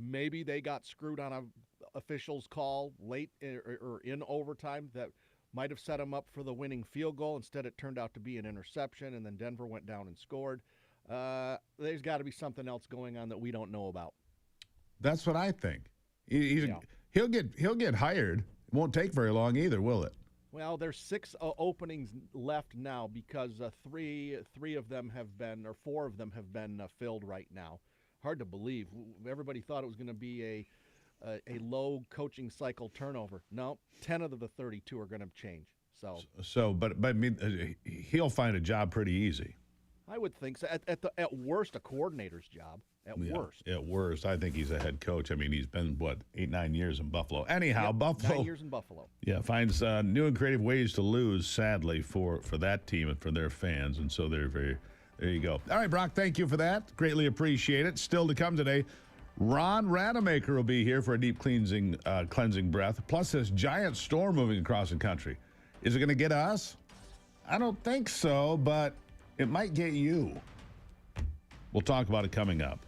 Maybe they got screwed on a official's call late or in overtime that might have set him up for the winning field goal. Instead, it turned out to be an interception, and then Denver went down and scored. There's got to be something else going on that we don't know about. That's what I think. He'll get hired. It won't take very long either, will it? Well, there's 6 openings left now because 3 of them have been, or 4 of them have been filled right now. Hard to believe. Everybody thought it was going to be a low coaching cycle turnover. No, 10 of the 32 are going to change. But I mean, he'll find a job pretty easy. I would think so. At worst, a coordinator's job. At worst, I think he's a head coach. I mean, he's been 8-9 years in Buffalo. Anyhow, Buffalo. 9 years in Buffalo. Yeah, finds new and creative ways to lose. Sadly for that team and for their fans, and so they're very. There you go. All right, Brock. Thank you for that. Greatly appreciate it. Still to come today. Ron Rademacher will be here for a deep cleansing breath. Plus, this giant storm moving across the country. Is it going to get us? I don't think so, but it might get you. We'll talk about it coming up.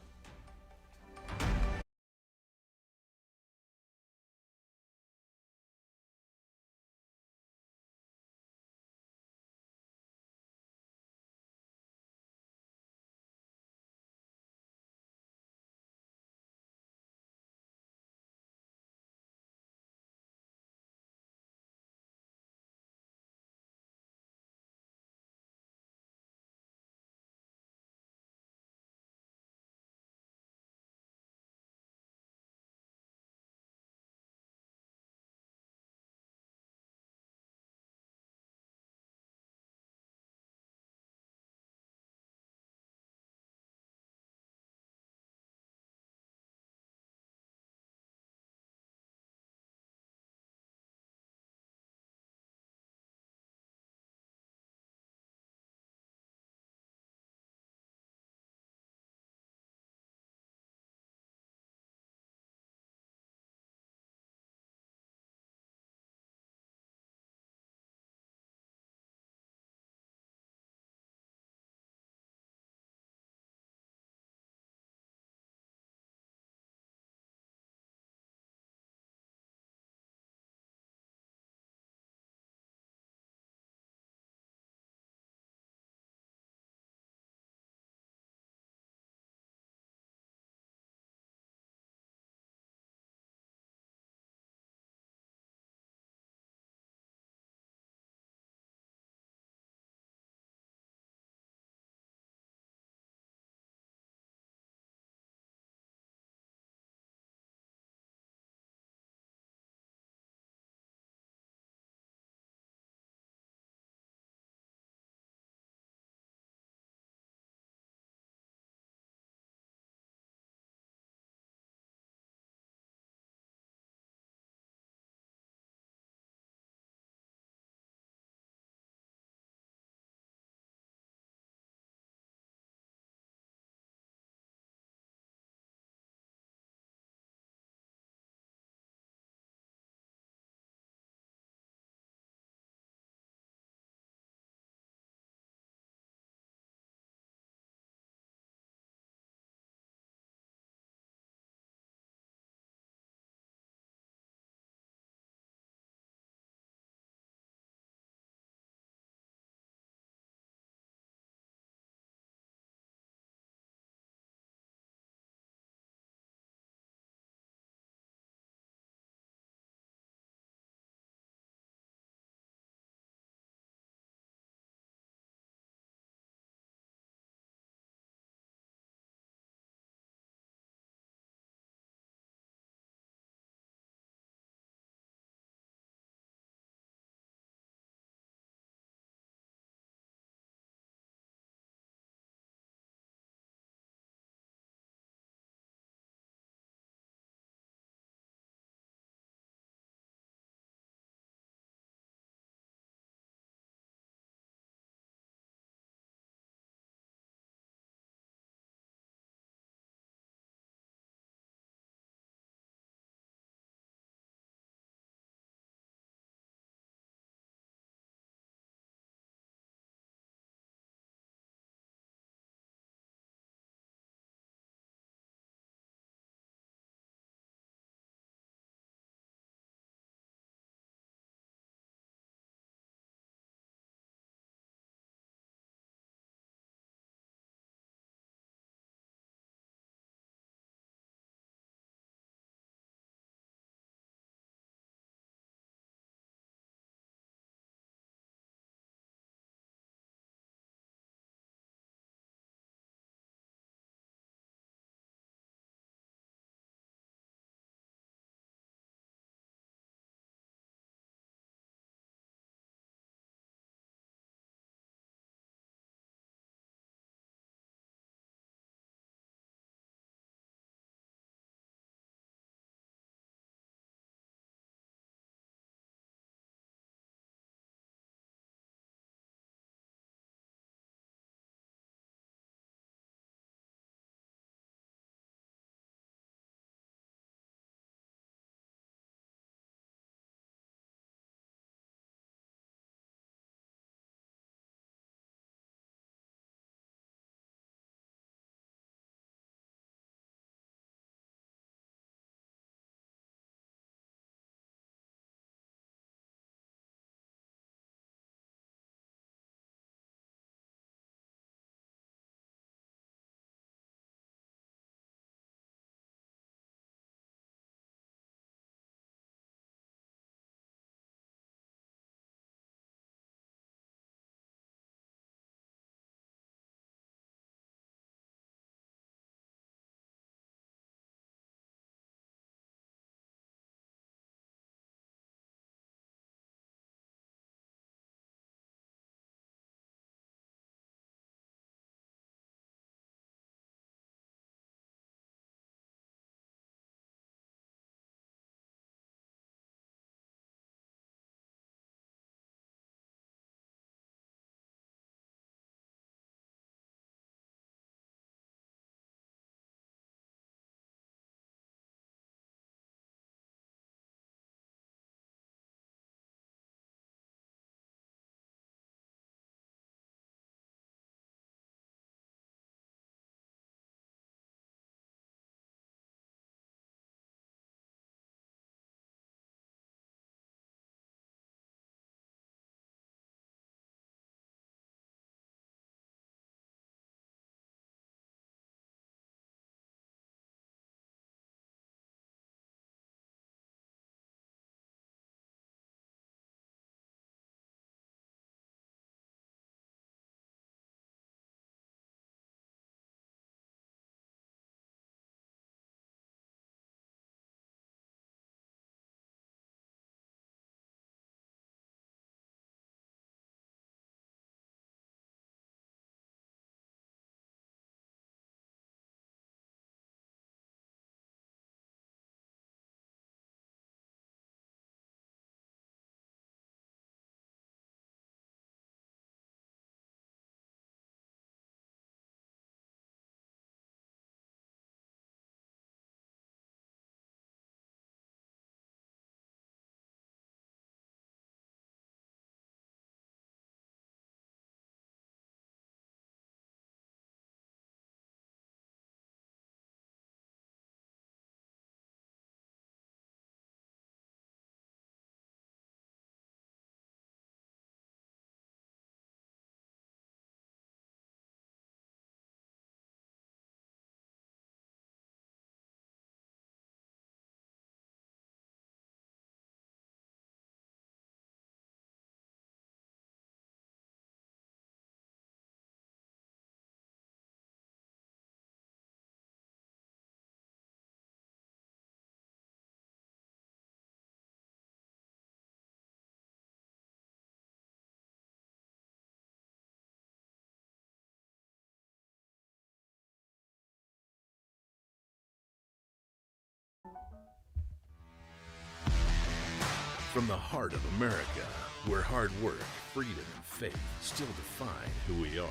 From the heart of America, where hard work, freedom, and faith still define who we are.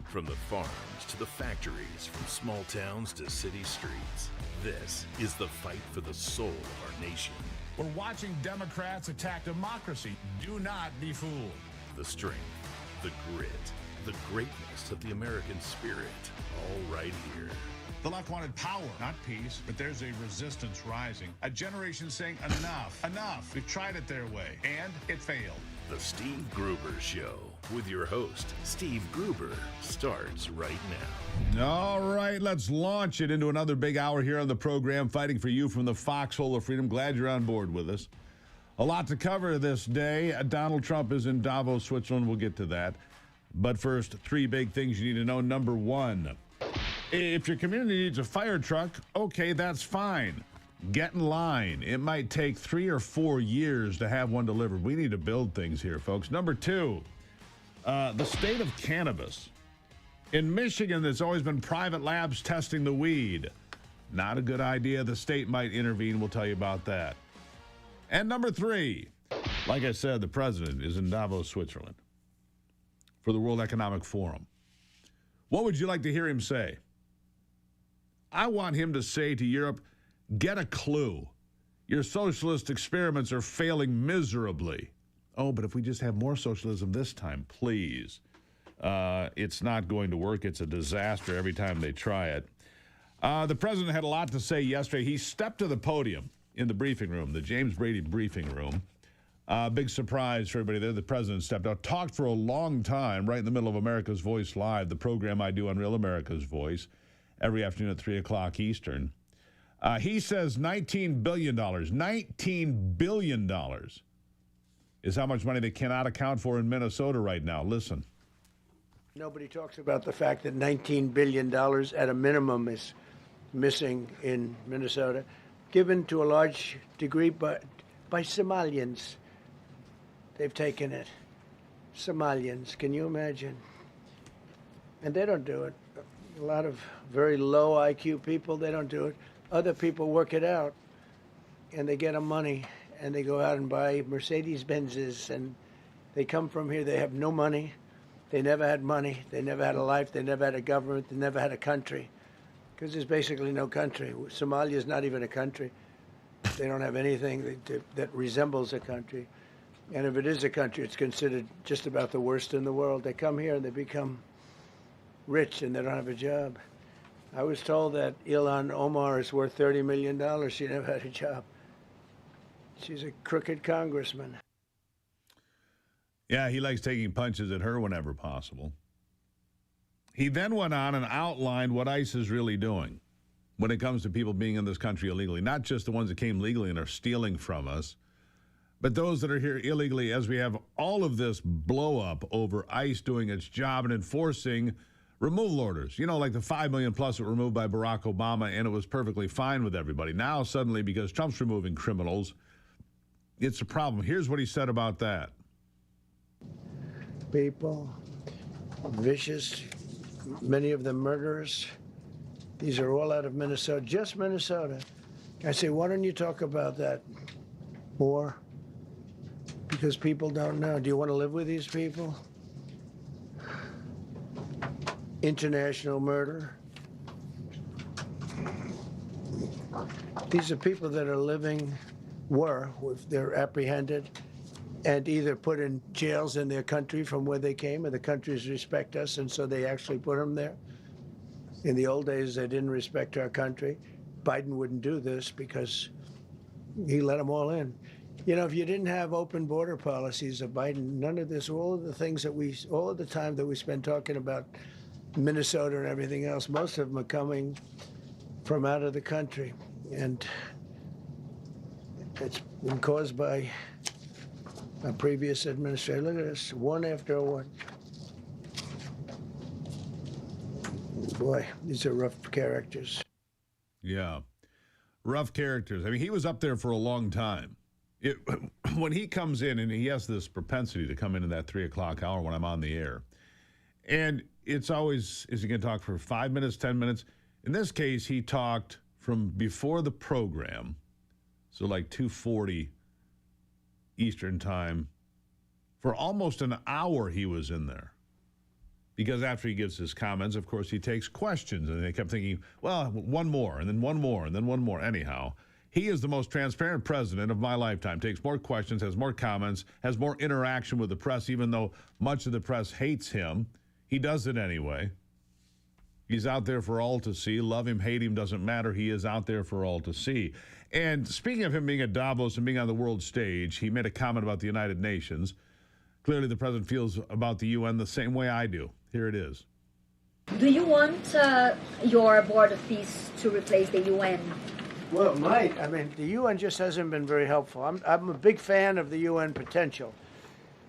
From the farms to the factories, from small towns to city streets, this is the fight for the soul of our nation. We're watching Democrats attack democracy. Do not be fooled. The strength, the grit, the greatness of the American spirit, all right here. The left wanted power, not peace, but there's a resistance rising. A generation saying enough, enough. We've tried it their way, and it failed. The Steve Gruber Show with your host, Steve Gruber, starts right now. All right, let's launch it into another big hour here on the program, fighting for you from the foxhole of freedom. Glad you're on board with us. A lot to cover this day. Donald Trump is in Davos, Switzerland. We'll get to that. But first, three big things you need to know. Number one, if your community needs a fire truck, okay, that's fine. Get in line. It might take 3 or 4 years to have one delivered. We need to build things here, folks. Number two, the state of cannabis. In Michigan, there's always been private labs testing the weed. Not a good idea. The state might intervene. We'll tell you about that. And number three, like I said, the president is in Davos, Switzerland for the World Economic Forum. What would you like to hear him say? I want him to say to Europe, get a clue. Your socialist experiments are failing miserably. Oh, but if we just have more socialism this time, please. It's not going to work. It's a disaster every time they try it. The president had a lot to say yesterday. He stepped to the podium in the briefing room, the James Brady briefing room. Big surprise for everybody there. The president stepped out, talked for a long time right in the middle of America's Voice Live, the program I do on Real America's Voice, every afternoon at 3 o'clock Eastern. He says $19 billion. $19 billion is how much money they cannot account for in Minnesota right now. Listen. Nobody talks about the fact that $19 billion at a minimum is missing in Minnesota, given to a large degree by Somalians. They've taken it. Somalians, can you imagine? And they don't do it. A lot of very low IQ people, they don't do it. Other people work it out, and they get them money, and they go out and buy Mercedes-Benzes, and they come from here. They have no money. They never had money. They never had a life. They never had a government. They never had a country, because there's basically no country. Somalia is not even a country. They don't have anything that resembles a country. And if it is a country, it's considered just about the worst in the world. They come here and they become rich, and they don't have a job. I was told that Ilhan Omar is worth $30 million. She never had a job. She's a crooked congressman. Yeah, he likes taking punches at her whenever possible. He then went on and outlined what ICE is really doing when it comes to people being in this country illegally. Not just the ones that came legally and are stealing from us, but those that are here illegally, as we have all of this blow up over ICE doing its job and enforcing removal orders. You know, like the 5 million plus that were removed by Barack Obama, and it was perfectly fine with everybody. Now, suddenly, because Trump's removing criminals, it's a problem. Here's what he said about that. People, vicious, many of them murderers. These are all out of Minnesota, just Minnesota. I say, why don't you talk about that more? Because people don't know. Do you want to live with these people? International murder. These are people that are living, they're apprehended and either put in jails in their country from where they came, and the countries respect us, and so they actually put them there. In the old days, they didn't respect our country. Biden wouldn't do this because he let them all in. You know, if you didn't have open border policies of Biden, none of this, all of the things that all of the time that we spend talking about Minnesota and everything else, most of them are coming from out of the country. And it's been caused by a previous administration. Look at this, one after one. Boy, these are rough characters. Yeah, rough characters. I mean, he was up there for a long time. When he comes in, and he has this propensity to come in that 3 o'clock hour when I'm on the air, and it's always, is he going to talk for 5 minutes, 10 minutes? In this case, he talked from before the program, so like 2:40 Eastern time. For almost an hour, he was in there. Because after he gives his comments, of course, he takes questions. And they kept thinking, well, one more, and then one more, and then one more. Anyhow, he is the most transparent president of my lifetime. Takes more questions, has more comments, has more interaction with the press, even though much of the press hates him. He does it anyway. He's out there for all to see. Love him, hate him, doesn't matter. He is out there for all to see. And speaking of him being at Davos and being on the world stage, he made a comment about the United Nations. Clearly, the president feels about the UN the same way I do. Here it is. Do you want your Board of Peace to replace the UN? Well, it might. I mean, the UN just hasn't been very helpful. I'm a big fan of the UN potential,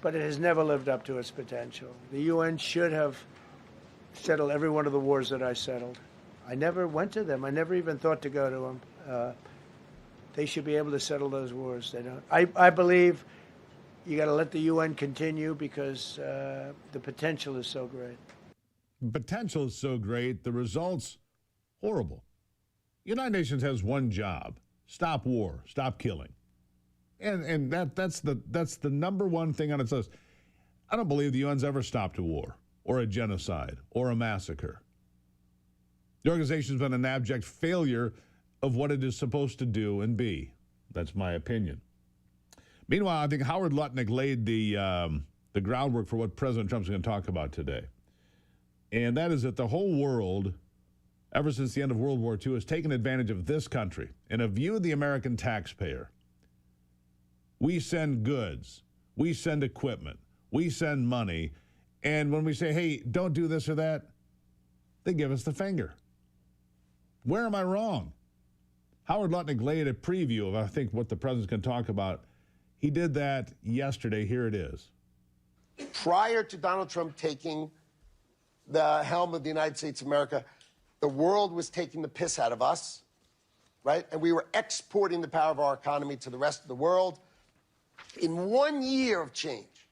but it has never lived up to its potential. The UN should have settled every one of the wars that I settled. I never went to them. I never even thought to go to them. They should be able to settle those wars. They don't. I believe you got to let the UN continue because the potential is so great. Potential is so great. The results, horrible. United Nations has one job: stop war, stop killing, and that's the number one thing on its list. I don't believe the UN's ever stopped a war or a genocide or a massacre. The organization's been an abject failure of what it is supposed to do and be. That's my opinion. Meanwhile, I think Howard Lutnick laid the groundwork for what President Trump's going to talk about today. And that is that the whole world, ever since the end of World War II, has taken advantage of this country and have viewed the American taxpayer. We send goods, we send equipment, we send money, and when we say, hey, don't do this or that, they give us the finger. Where am I wrong? Howard Lutnick laid a preview of, I think, what the president's going to talk about. He did that yesterday. Here it is. Prior to Donald Trump taking the helm of the United States of America, the world was taking the piss out of us, right? And we were exporting the power of our economy to the rest of the world. In 1 year of change,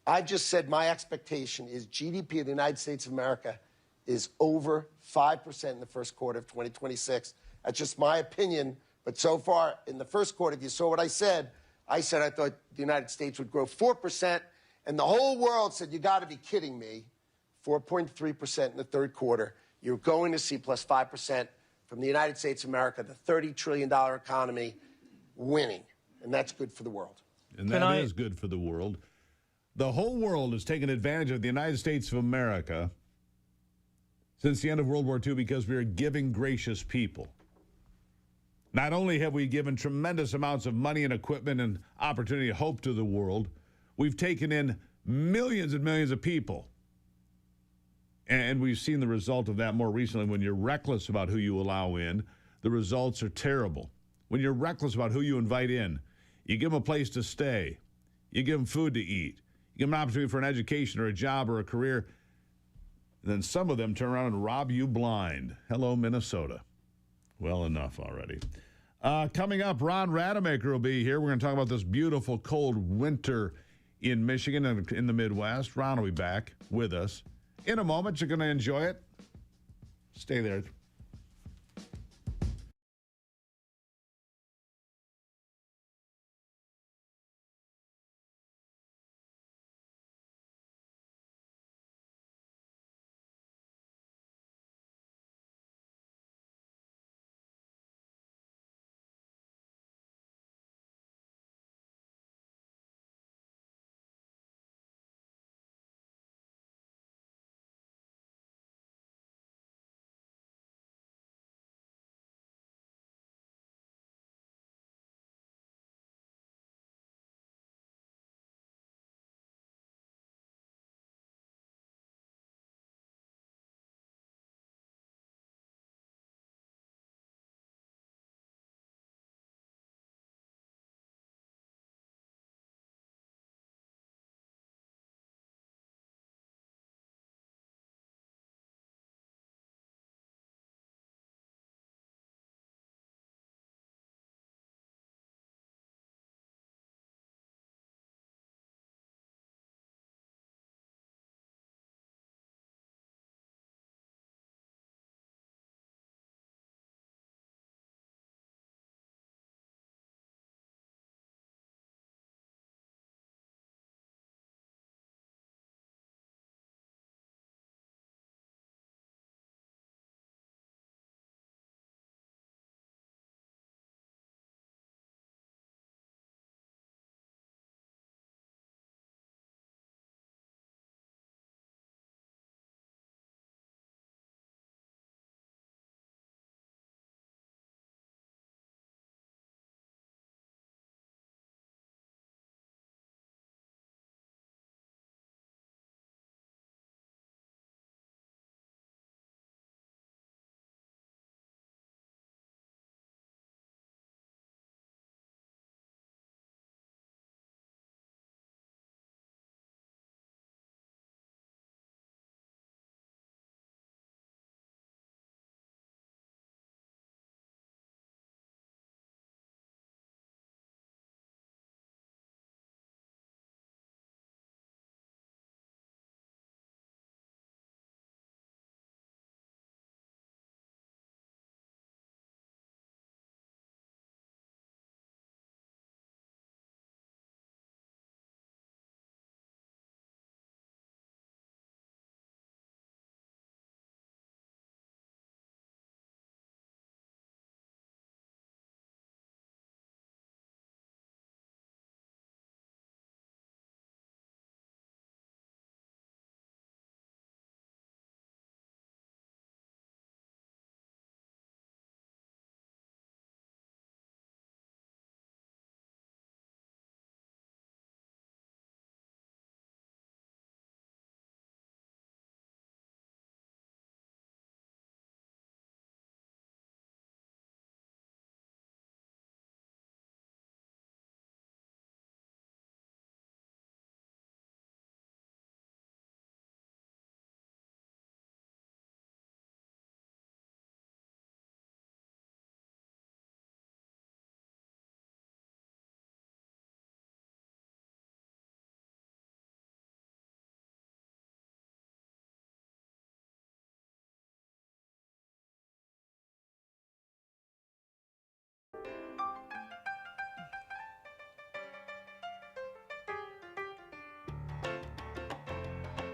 I just said my expectation is GDP of the United States of America is over 5% in the first quarter of 2026. That's just my opinion. But so far, in the first quarter, if you saw what I said I thought the United States would grow 4%, and the whole world said, you got to be kidding me. 4.3% in the third quarter. You're going to see plus 5% from the United States of America, the $30 trillion economy, winning. And that's good for the world. And that is good for the world. The whole world has taken advantage of the United States of America since the end of World War II because we are giving, gracious people. Not only have we given tremendous amounts of money and equipment and opportunity and hope to the world, we've taken in millions and millions of people. And we've seen the result of that more recently. When you're reckless about who you allow in, the results are terrible. When you're reckless about who you invite in, you give them a place to stay, you give them food to eat, you give them an opportunity for an education or a job or a career, and then some of them turn around and rob you blind. Hello, Minnesota. Well, enough already. Coming up, Ron Rademacher will be here. We're going to talk about this beautiful cold winter in Michigan and in the Midwest. Ron will be back with us in a moment. You're going to enjoy it. Stay there.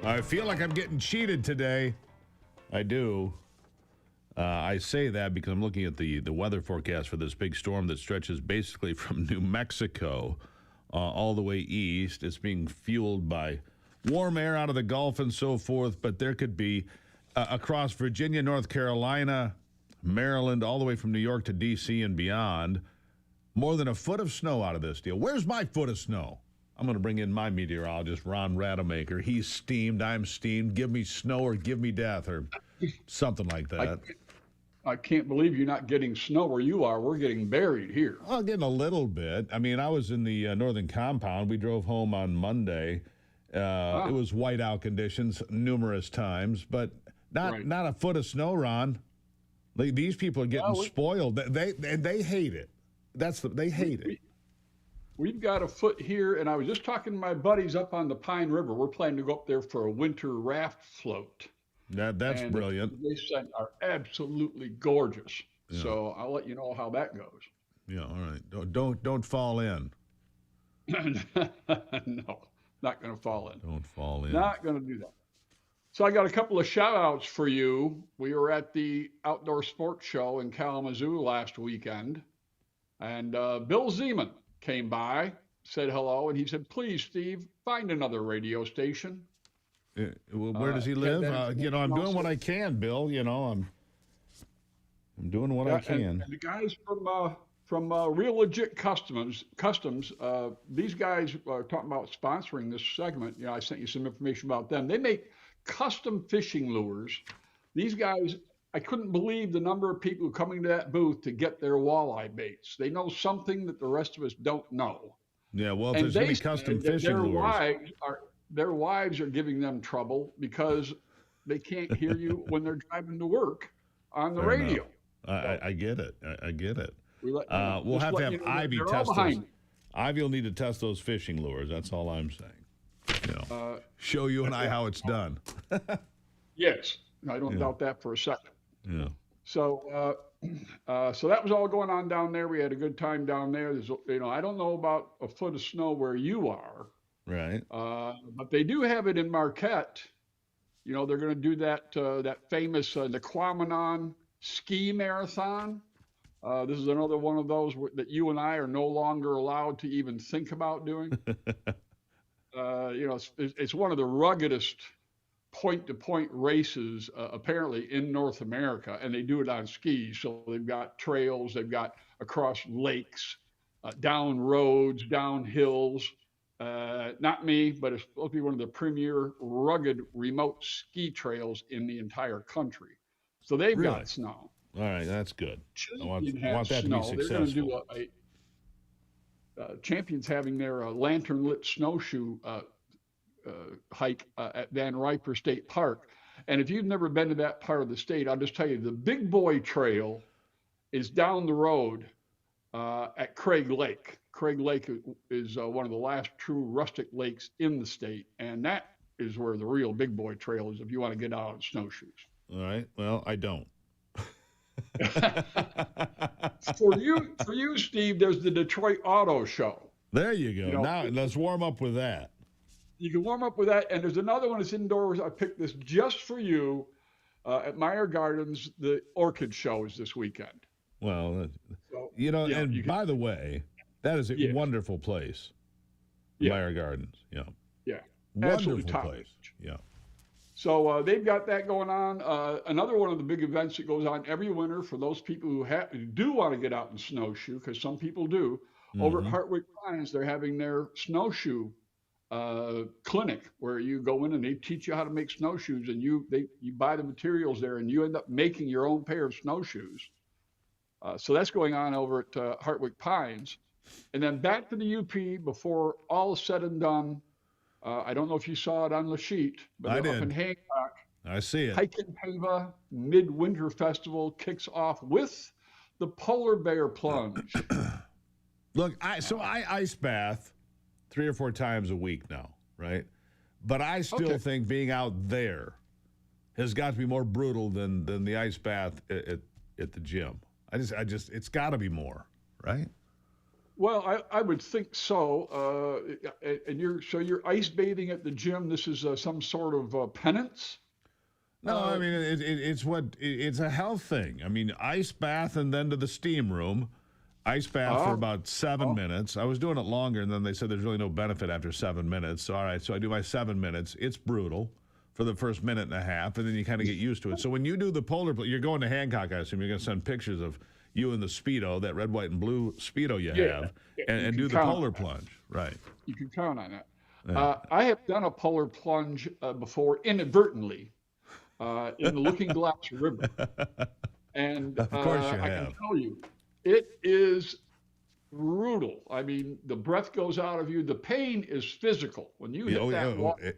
I feel like I'm getting cheated today. I do. I say that because I'm looking at the weather forecast for this big storm that stretches basically from New Mexico all the way east. It's being fueled by warm air out of the Gulf and so forth, but there could be across Virginia, North Carolina, Maryland, all the way from New York to D.C. and beyond, more than a foot of snow out of this deal. Where's my foot of snow? I'm going to bring in my meteorologist, Ron Rademacher. He's steamed, I'm steamed. Give me snow or give me death or something like that. I can't believe you're not getting snow where you are. We're getting buried here. Well, getting a little bit. I mean, I was in the northern compound. We drove home on Monday. It was whiteout conditions numerous times, but not a foot of snow, Ron. These people are getting spoiled. They hate it. They hate it. We've got a foot here, and I was just talking to my buddies up on the Pine River. We're planning to go up there for a winter raft float. That's brilliant. They said are absolutely gorgeous. Yeah. So I'll let you know how that goes. Yeah, all right. Don't fall in. No, not going to fall in. Don't fall in. Not going to do that. So I got a couple of shout outs for you. We were at the Outdoor Sports Show in Kalamazoo last weekend, and Bill Zeman came by, said hello, and he said, "Please, Steve, find another radio station." Well, where does he live? I'm doing what I can, Bill. I'm doing what I can. And the guys from Real Legit Customs, these guys are talking about sponsoring this segment. I sent you some information about them. They make custom fishing lures. These guys, I couldn't believe the number of people coming to that booth to get their walleye baits. They know something that the rest of us don't know. Yeah, well, if there's any custom fishing lures. Their wives are giving them trouble because they can't hear you when they're driving to work on the radio. I get it. I get it. We'll have to have Ivy test those. Ivy will need to test those fishing lures. That's all I'm saying. Show you and I how it's done. Yes, I don't doubt that for a second. Yeah. So that was all going on down there. We had a good time down there. I don't know about a foot of snow where you are. Right. But they do have it in Marquette. They're going to do that famous Nequamanon ski marathon. This is another one of those that you and I are no longer allowed to even think about doing. It's one of the ruggedest point-to-point races apparently in North America, and they do it on skis. So they've got trails, they've got across lakes, down roads, down hills. Not me, but it's supposed to be one of the premier rugged remote ski trails in the entire country. So they've got snow. All right, that's good. I want that snow. to be They're going to successful. do Champions having their lantern-lit snowshoe hike at Van Riper State Park. And if you've never been to that part of the state, I'll just tell you, the Big Boy Trail is down the road at Craig Lake. Craig Lake is one of the last true rustic lakes in the state, and that is where the real Big Boy Trail is if you want to get out on snowshoes. All right. Well, I don't. For you, Steve, there's the Detroit Auto Show. There you go. Now let's warm up with that. You can warm up with that, and there's another one that's indoors. I picked this just for you at Meyer Gardens. The Orchid Show is this weekend. Well, by the way, that is a wonderful place. Meyer Gardens. Yeah. Yeah. Wonderful place. Yeah. So they've got that going on. Another one of the big events that goes on every winter for those people who do want to get out and snowshoe, because some people do. Over at Hartwick Pines, they're having their snowshoe clinic where you go in and they teach you how to make snowshoes, and you buy the materials there and you end up making your own pair of snowshoes. So that's going on over at Hartwick Pines. And then back to the UP before all is said and done. I don't know if you saw it on the sheet, but up in Hancock. I see it. Hike and Pava Midwinter Festival kicks off with the Polar Bear Plunge. Look, I ice bath 3 or 4 times a week now, right? But I still think being out there has got to be more brutal than the ice bath at the gym. I just it's got to be more, right? Well, I would think so. And you're ice bathing at the gym. This is some sort of penance. No, I mean it's a health thing. I mean, ice bath and then to the steam room. Ice bath for about 7 minutes. I was doing it longer, and then they said there's really no benefit after 7 minutes. So, all right, so I do my 7 minutes. It's brutal for the first minute and a half, and then you kind of get used to it. So when you do the you're going to Hancock, I assume you're going to send pictures of you in the Speedo, that red, white, and blue Speedo you have, and do the polar plunge. Right. You can count on that. Yeah. I have done a polar plunge before inadvertently in the Looking Glass River. And of course you I have. can tell you, it is brutal. I mean, the breath goes out of you. The pain is physical when you hit that water.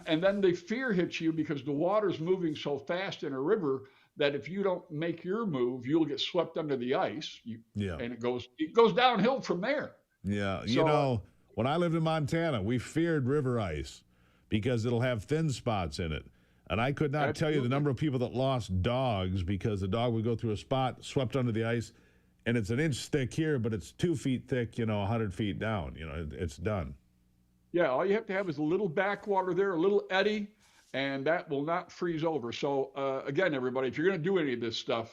And then the fear hits you because the water's moving so fast in a river that if you don't make your move, you'll get swept under the ice. And it goes downhill from there. Yeah, So, you know, when I lived in Montana, we feared river ice because it'll have thin spots in it. And I could not tell you the number of people that lost dogs because the dog would go through a spot, swept under the ice, and it's an inch thick here, but it's 2 feet thick, 100 feet down. It's done. Yeah, all you have to have is a little backwater there, a little eddy, and that will not freeze over. So, again, everybody, if you're going to do any of this stuff,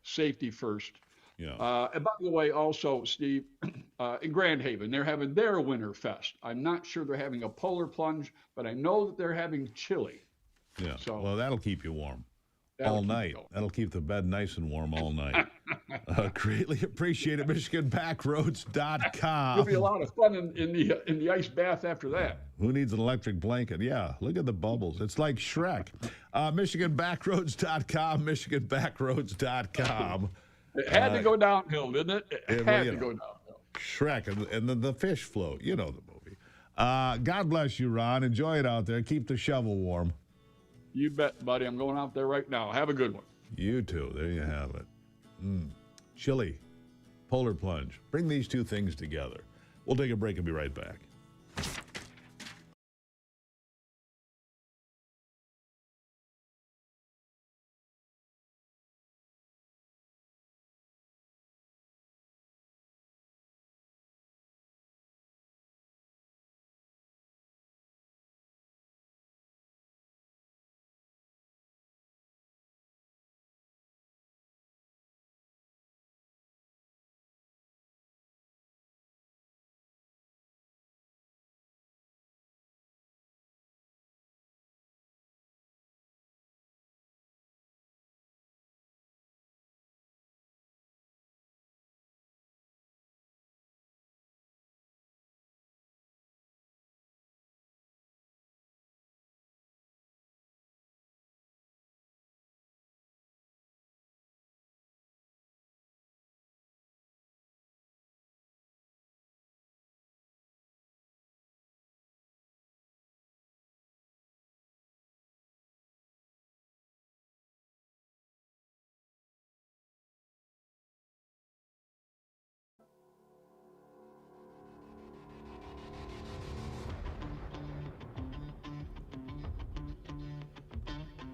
safety first. Yeah. And by the way, also, Steve, in Grand Haven, they're having their Winter Fest. I'm not sure they're having a polar plunge, but I know that they're having chili. Yeah. So, well, that'll keep you warm all night. That'll keep the bed nice and warm all night. Greatly appreciate it. MichiganBackroads.com. It'll be a lot of fun in the ice bath after that. Who needs an electric blanket? Yeah, look at the bubbles. It's like Shrek. MichiganBackroads.com, MichiganBackroads.com. It had to go downhill, didn't it? It had to go downhill. Shrek and then the fish float. You know the movie. God bless you, Ron. Enjoy it out there. Keep the shovel warm. You bet, buddy. I'm going out there right now. Have a good one. You too. There you have it. Chili, polar plunge. Bring these two things together. We'll take a break and be right back.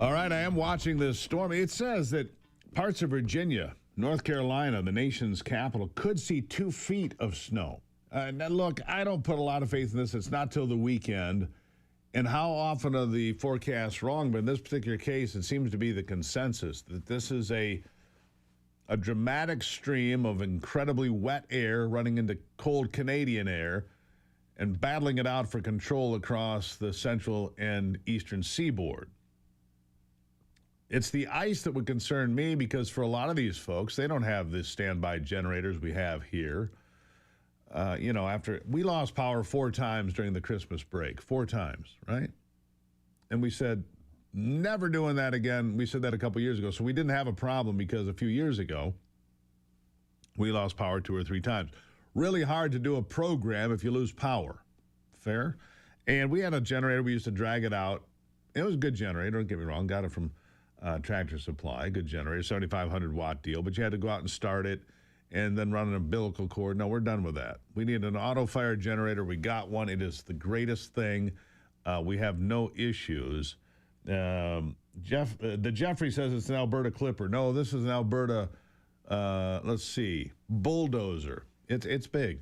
All right, I am watching this storm. It says that parts of Virginia, North Carolina, the nation's capital, could see 2 feet of snow. Now, look, I don't put a lot of faith in this. It's not till the weekend. And how often are the forecasts wrong? But in this particular case, it seems to be the consensus that this is a dramatic stream of incredibly wet air running into cold Canadian air and battling it out for control across the central and eastern seaboard. It's the ice that would concern me because for a lot of these folks, they don't have the standby generators we have here. After we lost power 4 times during the Christmas break, 4 times, right? And we said, never doing that again. We said that a couple years ago. So we didn't have a problem because a few years ago, we lost power 2 or 3 times. Really hard to do a program if you lose power. Fair? And we had a generator. We used to drag it out. It was a good generator. Don't get me wrong. Got it from Tractor Supply. Good generator. 7,500 watt deal. But you had to go out and start it and then run an umbilical cord. No, we're done with that. We need an auto-fire generator. We got one. It is the greatest thing. We have no issues. The Jeffrey says it's an Alberta Clipper. No, this is an Alberta, bulldozer. It's big.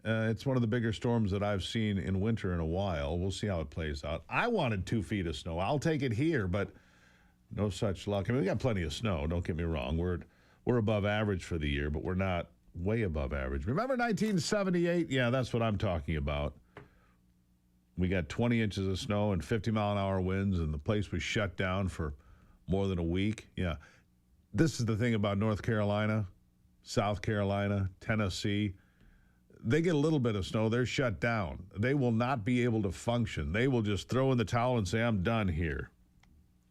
It's one of the bigger storms that I've seen in winter in a while. We'll see how it plays out. I wanted 2 feet of snow. I'll take it here, but no such luck. I mean, we got plenty of snow. Don't get me wrong. We're above average for the year, but we're not way above average. Remember 1978? Yeah, that's what I'm talking about. We got 20 inches of snow and 50-mile-an-hour winds, and the place was shut down for more than a week. Yeah. This is the thing about North Carolina, South Carolina, Tennessee. They get a little bit of snow, they're shut down. They will not be able to function. They will just throw in the towel and say, I'm done here.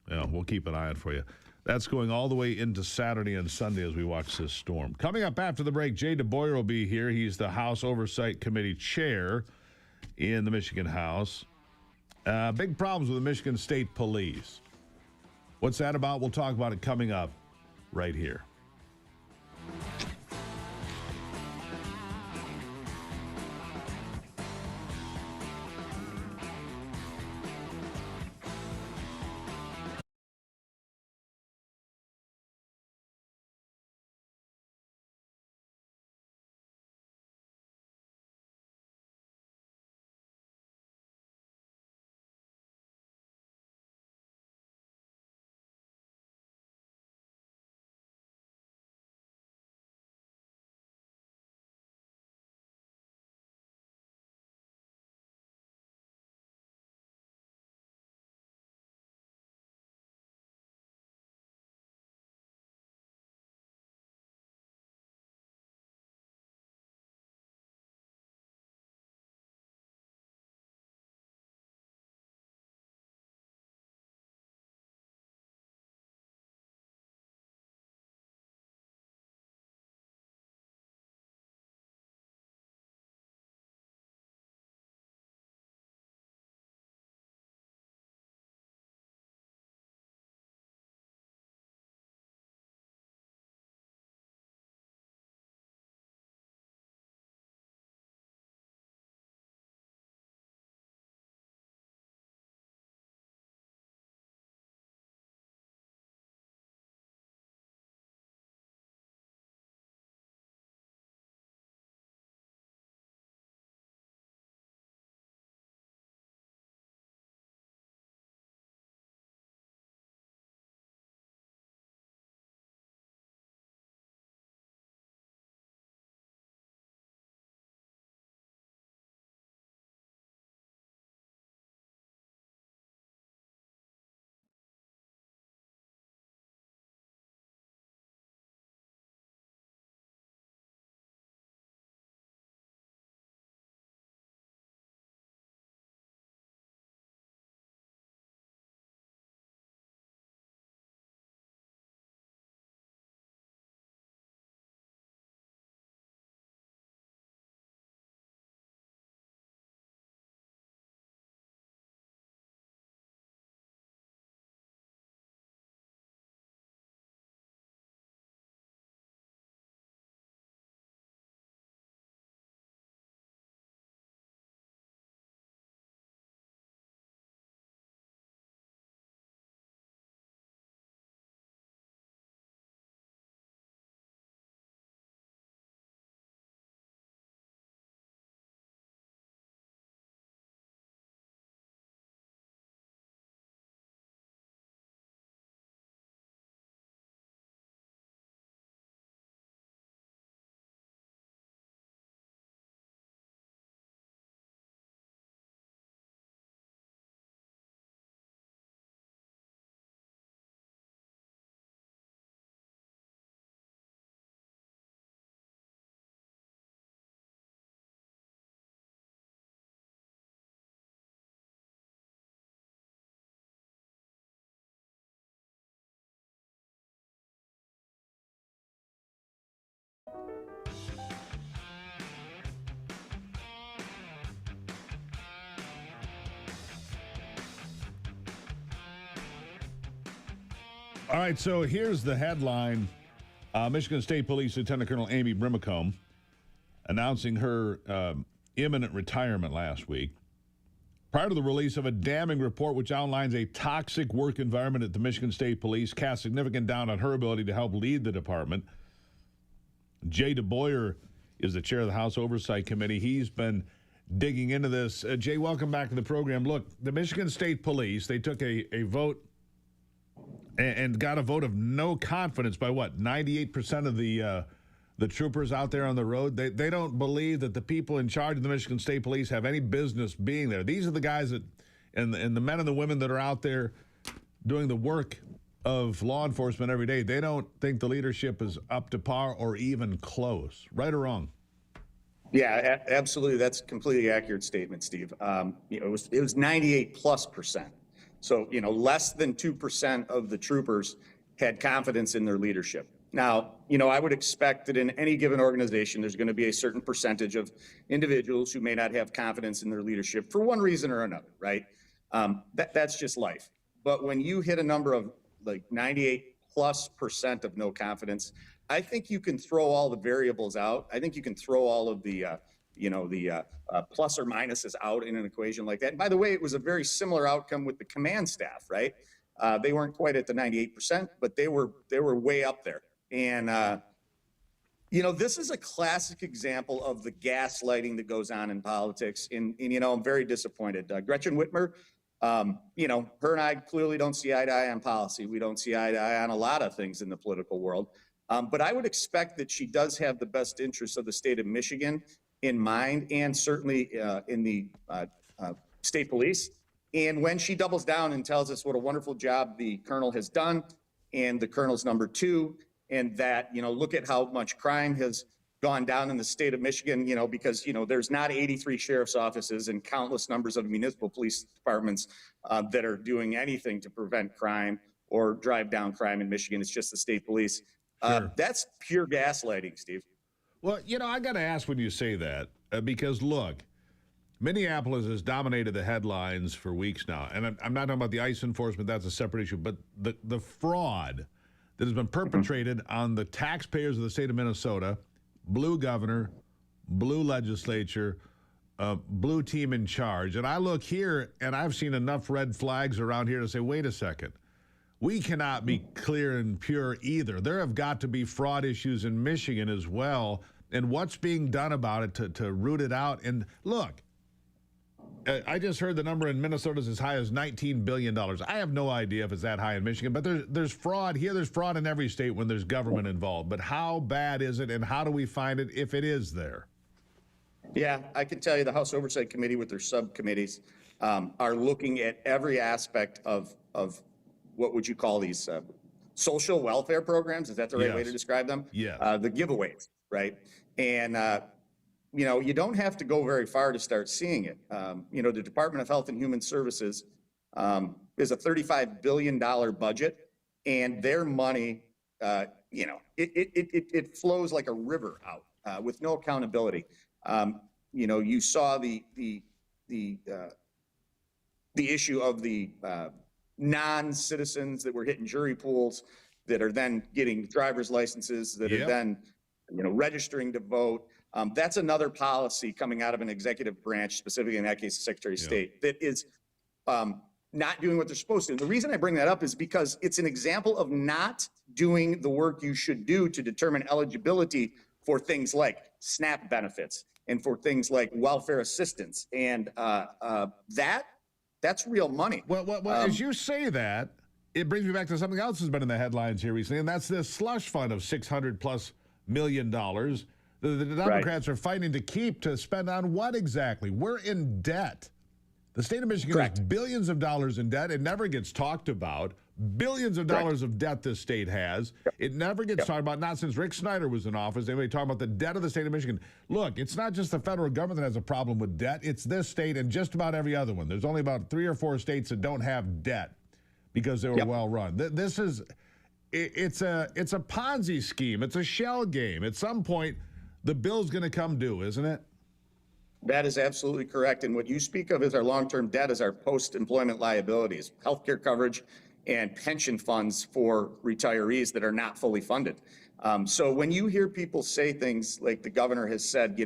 Yeah, we'll keep an eye out for you. That's going all the way into Saturday and Sunday as we watch this storm. Coming up after the break, Jay DeBoyer will be here. He's the House Oversight Committee chair in the Michigan House. Big problems with the Michigan State Police. What's that about? We'll talk about it coming up right here. All right, so here's the headline. Michigan State Police Lieutenant Colonel Amy Brimacombe announcing her imminent retirement last week. Prior to the release of a damning report which outlines a toxic work environment at the Michigan State Police, cast significant doubt on her ability to help lead the department. Jay DeBoyer is the chair of the House Oversight Committee. He's been digging into this. Jay, welcome back to the program. Look, the Michigan State Police, they took a vote and got a vote of no confidence by what, 98% of the troopers out there on the road. They don't believe that the people in charge of the Michigan State Police have any business being there. These are the guys that, and the men and the women that are out there doing the work of law enforcement every day. They don't think the leadership is up to par or even close. Right or wrong? Yeah, absolutely. That's a completely accurate statement, Steve. It was 98+%. So, less than 2% of the troopers had confidence in their leadership. Now, I would expect that in any given organization, there's going to be a certain percentage of individuals who may not have confidence in their leadership for one reason or another, right? That's just life. But when you hit a number of like 98+% of no confidence, I think you can throw all the variables out. I think you can throw all of the, plus or minuses out in an equation like that. And by the way, it was a very similar outcome with the command staff, right? They weren't quite at the 98%, but they were way up there. And, this is a classic example of the gaslighting that goes on in politics. And I'm very disappointed. Gretchen Whitmer, her and I clearly don't see eye to eye on policy. We don't see eye to eye on a lot of things in the political world. But I would expect that she does have the best interests of the state of Michigan in mind, and certainly in the state police. And when she doubles down and tells us what a wonderful job the colonel has done, and the colonel's number 2, and that, look at how much crime has gone down in the state of Michigan, because, there's not 83 sheriff's offices and countless numbers of municipal police departments that are doing anything to prevent crime or drive down crime in Michigan. It's just the state police. Sure. That's pure gaslighting, Steve. Well, I got to ask when you say that, because look, Minneapolis has dominated the headlines for weeks now. And I'm not talking about the ICE enforcement, that's a separate issue, but the fraud that has been perpetrated on the taxpayers of the state of Minnesota, blue governor, blue legislature, blue team in charge. And I look here, and I've seen enough red flags around here to say, wait a second. We cannot be clear and pure either. There have got to be fraud issues in Michigan as well. And what's being done about it to root it out? And look, I just heard the number in Minnesota is as high as $19 billion. I have no idea if it's that high in Michigan, but there's fraud here. There's fraud in every state when there's government involved. But how bad is it, and how do we find it if it is there? Yeah, I can tell you the House Oversight Committee with their subcommittees are looking at every aspect of what would you call these social welfare programs? Is that the right way to describe them? Yes. The giveaways, right? And, you don't have to go very far to start seeing it. The Department of Health and Human Services is a $35 billion budget, and their money, it flows like a river out with no accountability. You saw the issue of the non-citizens that were hitting jury pools that are then getting driver's licenses that are then, registering to vote. That's another policy coming out of an executive branch, specifically in that case, the Secretary of State, that is not doing what they're supposed to. And the reason I bring that up is because it's an example of not doing the work you should do to determine eligibility for things like SNAP benefits and for things like welfare assistance. And that's real money. Well, as you say that, it brings me back to something else that's been in the headlines here recently, and that's this slush fund of $600+ million. The Democrats are fighting to spend on what exactly? We're in debt. The state of Michigan has billions of dollars in debt. It never gets talked about. Billions of dollars of debt this state has. It never gets talked about, not since Rick Snyder was in office. Anybody talking about the debt of the state of Michigan. Look, it's not just the federal government that has a problem with debt. It's this state and just about every other one. There's only about 3 or 4 states that don't have debt because they were well run. This is, it's a Ponzi scheme. It's a shell game. At some point, the bill's going to come due, isn't it? That is absolutely correct. And what you speak of as our long-term debt is our post-employment liabilities, healthcare coverage, and pension funds for retirees that are not fully funded. So when you hear people say things like the governor has said,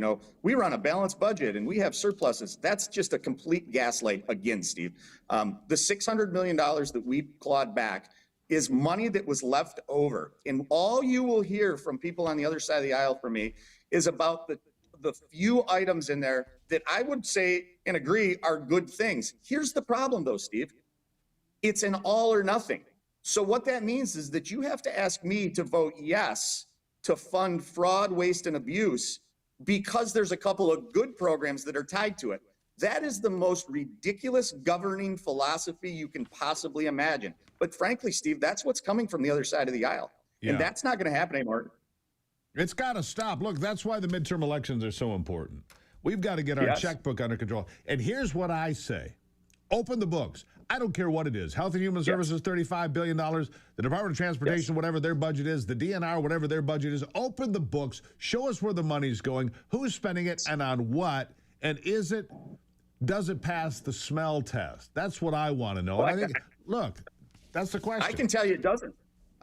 we run a balanced budget and we have surpluses, that's just a complete gaslight again, Steve. The $600 million that we clawed back is money that was left over. And all you will hear from people on the other side of the aisle from me is about the few items in there that I would say and agree are good things. Here's the problem though, Steve. It's an all or nothing. So what that means is that you have to ask me to vote yes to fund fraud, waste, and abuse because there's a couple of good programs that are tied to it. That is the most ridiculous governing philosophy you can possibly imagine. But frankly, Steve, that's what's coming from the other side of the aisle. Yeah. And that's not going to happen anymore. It's got to stop. Look, that's why the midterm elections are so important. We've got to get our checkbook under control. And here's what I say. Open the books. I don't care what it is. Health and Human Services, $35 billion. The Department of Transportation, whatever their budget is. The DNR, whatever their budget is. Open the books. Show us where the money's going, who's spending it, and on what. And does it pass the smell test? That's what I want to know. Well, and I think, look, that's the question. I can tell you it doesn't.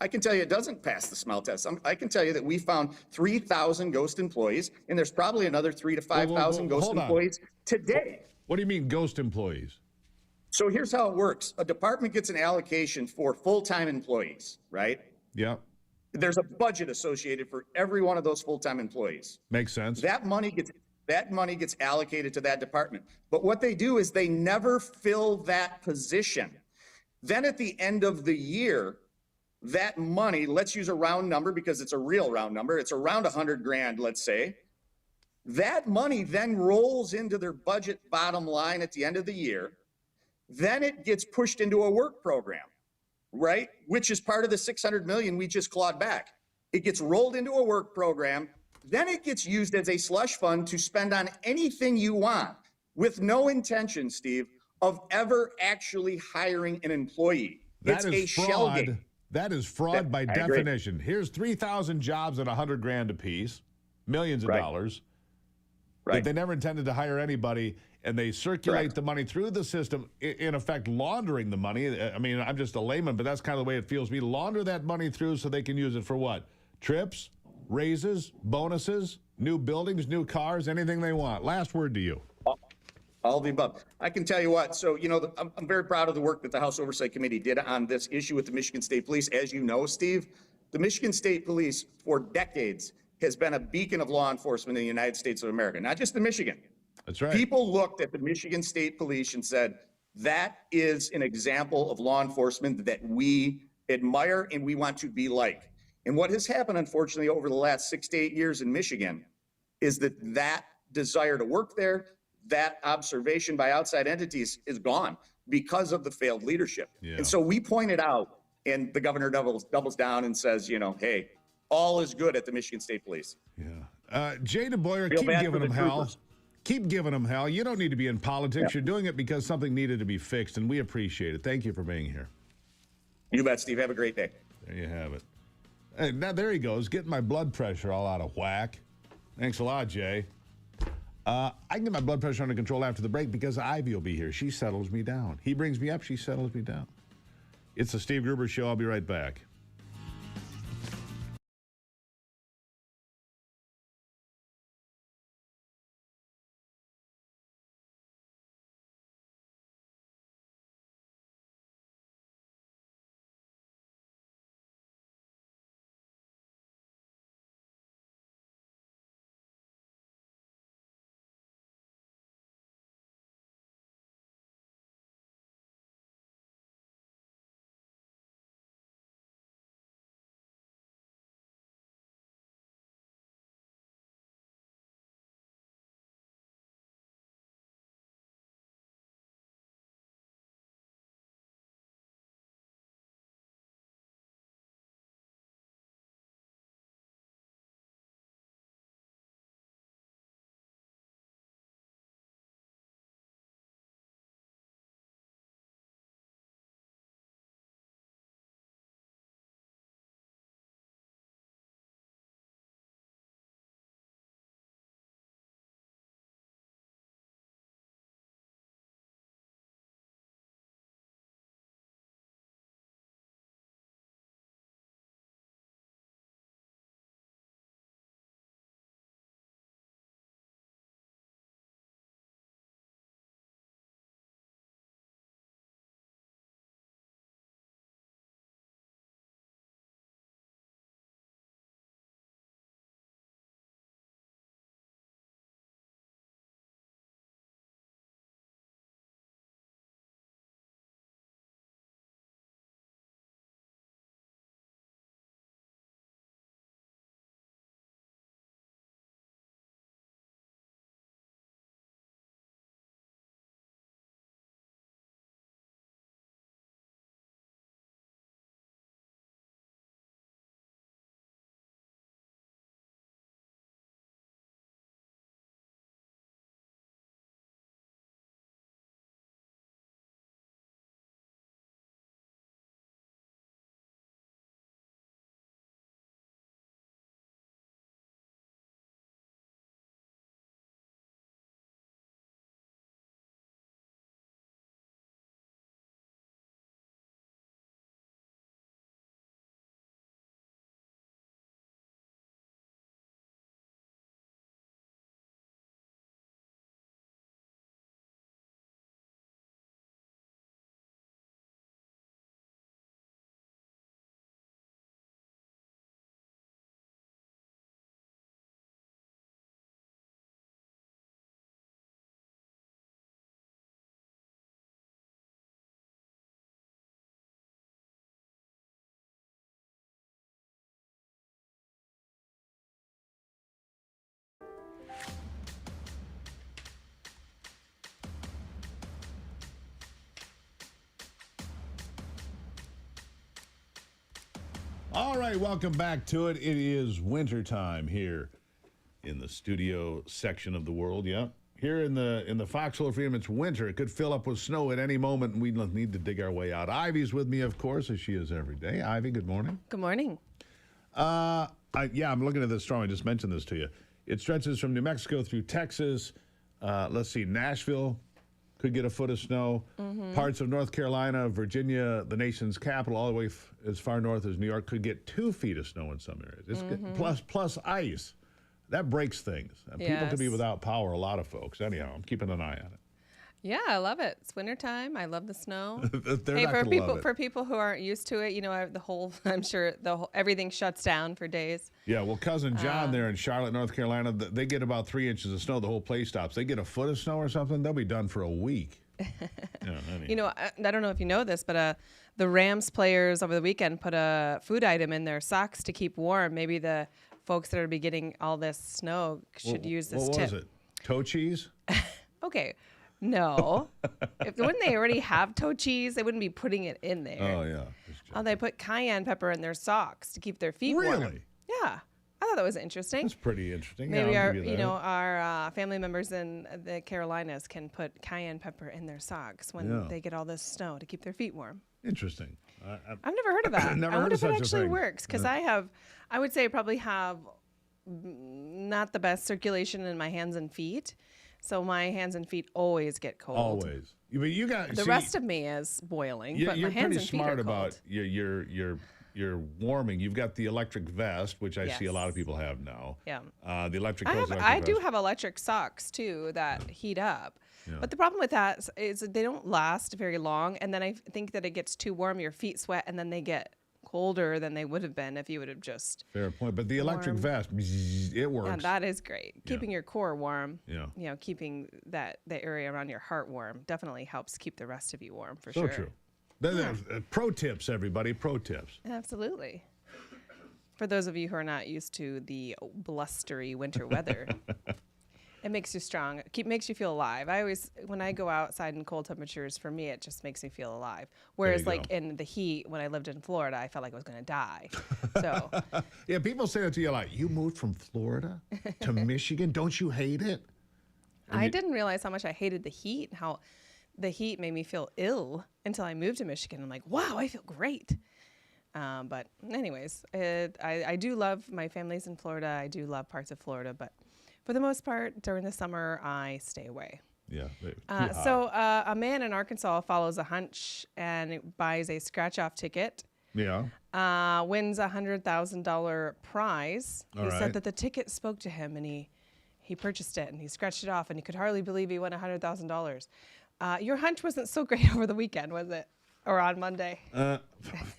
I can tell you it doesn't pass the smell test. I can tell you that we found 3,000 ghost employees, and there's probably another 3,000 to 5,000 ghost employees today. What do you mean ghost employees? So here's how it works. A department gets an allocation for full-time employees, right? Yeah. There's a budget associated for every one of those full-time employees. Makes sense. That money gets allocated to that department. But what they do is they never fill that position. Then at the end of the year, that money, let's use a round number because it's a real round number. It's around 100 grand, let's say. That money then rolls into their budget bottom line at the end of the year. Then it gets pushed into a work program, right? Which is part of the 600 million we just clawed back. It gets rolled into a work program. Then it gets used as a slush fund to spend on anything you want with no intention, Steve, of ever actually hiring an employee. It's a shell game. That is fraud by definition. Here's 3,000 jobs at 100 grand apiece, millions of dollars. Right. That they never intended to hire anybody, and they circulate the money through the system, in effect laundering the money. I mean, I'm just a layman, but that's kind of the way it feels to me. Launder that money through so they can use it for what? Trips, raises, bonuses, new buildings, new cars, anything they want. Last word to you. All of the above. I can tell you what, so, you know, I'm very proud of the work that the House Oversight Committee did on this issue with the Michigan State Police. As you know, Steve, the Michigan State Police for decades has been a beacon of law enforcement in the United States of America, not just in Michigan. That's right. People looked at the Michigan State Police and said, that is an example of law enforcement that we admire and we want to be like. And what has happened, unfortunately, over the last 6 to 8 years in Michigan is that desire to work there, that observation by outside entities is gone because of the failed leadership. Yeah. And so we pointed out, and the governor doubles down and says, you know, hey, all is good at the Michigan State Police. Yeah. Jay DeBoyer, keep giving them hell. Keep giving them hell. You don't need to be in politics. You're doing it because something needed to be fixed, and we appreciate it. Thank you for being here. You bet, Steve. Have a great day. There you have it. Hey, now there he goes, getting my blood pressure all out of whack. Thanks a lot, Jay. I can get my blood pressure under control after the break because Ivy will be here. She settles me down. He brings me up. She settles me down. It's the Steve Gruber Show. I'll be right back. All right, welcome back to it. It is wintertime here in the studio section of the world. Yeah, here in the Foxhole of Freedom, it's winter. It could fill up with snow at any moment, and we need to dig our way out. Ivy's with me, of course, as she is every day. Ivy, good morning. Good morning. I'm looking at this storm. I just mentioned this to you. It stretches from New Mexico through Texas. Let's see, Nashville could get a foot of snow. Parts of North Carolina, Virginia, the nation's capital, all the way as far north as New York, could get 2 feet of snow in some areas. It's plus ice. That breaks things. People could be without power, a lot of folks. Anyhow, I'm keeping an eye on it. Yeah, I love it. It's wintertime. I love the snow. For people who aren't used to it, everything shuts down for days. Yeah, well, cousin John there in Charlotte, North Carolina, they get about 3 inches of snow. The whole place stops. They get a foot of snow or something, they'll be done for a week. I don't know if you know this, but the Rams players over the weekend put a food item in their socks to keep warm. Maybe the folks that are be getting all this snow should use this tip. What was it? Toe cheese? Okay. No. Wouldn't they already have toe cheese? They wouldn't be putting it in there. Oh, yeah. They put cayenne pepper in their socks to keep their feet warm. Really? Yeah. I thought that was interesting. That's pretty interesting. Maybe our family members in the Carolinas can put cayenne pepper in their socks when they get all this snow to keep their feet warm. Interesting. I've never heard of that. I wonder if it actually works, because I would say I probably have not the best circulation in my hands and feet. So my hands and feet always get cold. Always. But the rest of me is boiling. But my hands and feet are cold. You're pretty smart about your warming. You've got the electric vest, which I see a lot of people have now. Yeah. The electric. I do have electric socks too that heat up. Yeah. But the problem with that is they don't last very long, and then I think that it gets too warm. Your feet sweat, and then they get colder than they would have been if you would have just. Fair point. But the electric vest, it works. Yeah, that is great. Keeping your core warm. Yeah. Keeping the area around your heart warm definitely helps keep the rest of you warm for so sure. So true. Pro tips, everybody. Pro tips. Absolutely. For those of you who are not used to the blustery winter weather. It makes you strong. Makes you feel alive. When I go outside in cold temperatures, for me, it just makes me feel alive. Whereas, in the heat, when I lived in Florida, I felt like I was going to die. So, yeah, people say that to you like, you moved from Florida to Michigan? Don't you hate it? I didn't realize how much I hated the heat and how the heat made me feel ill until I moved to Michigan. I'm like, wow, I feel great. But anyways, I do love my family's in Florida. I do love parts of Florida, but for the most part, during the summer, I stay away. Yeah. So a man in Arkansas follows a hunch and buys a scratch-off ticket. Yeah. Wins a $100,000 prize. He said that the ticket spoke to him, and he purchased it, and he scratched it off, and he could hardly believe he won $100,000. Your hunch wasn't so great over the weekend, was it? Or on Monday?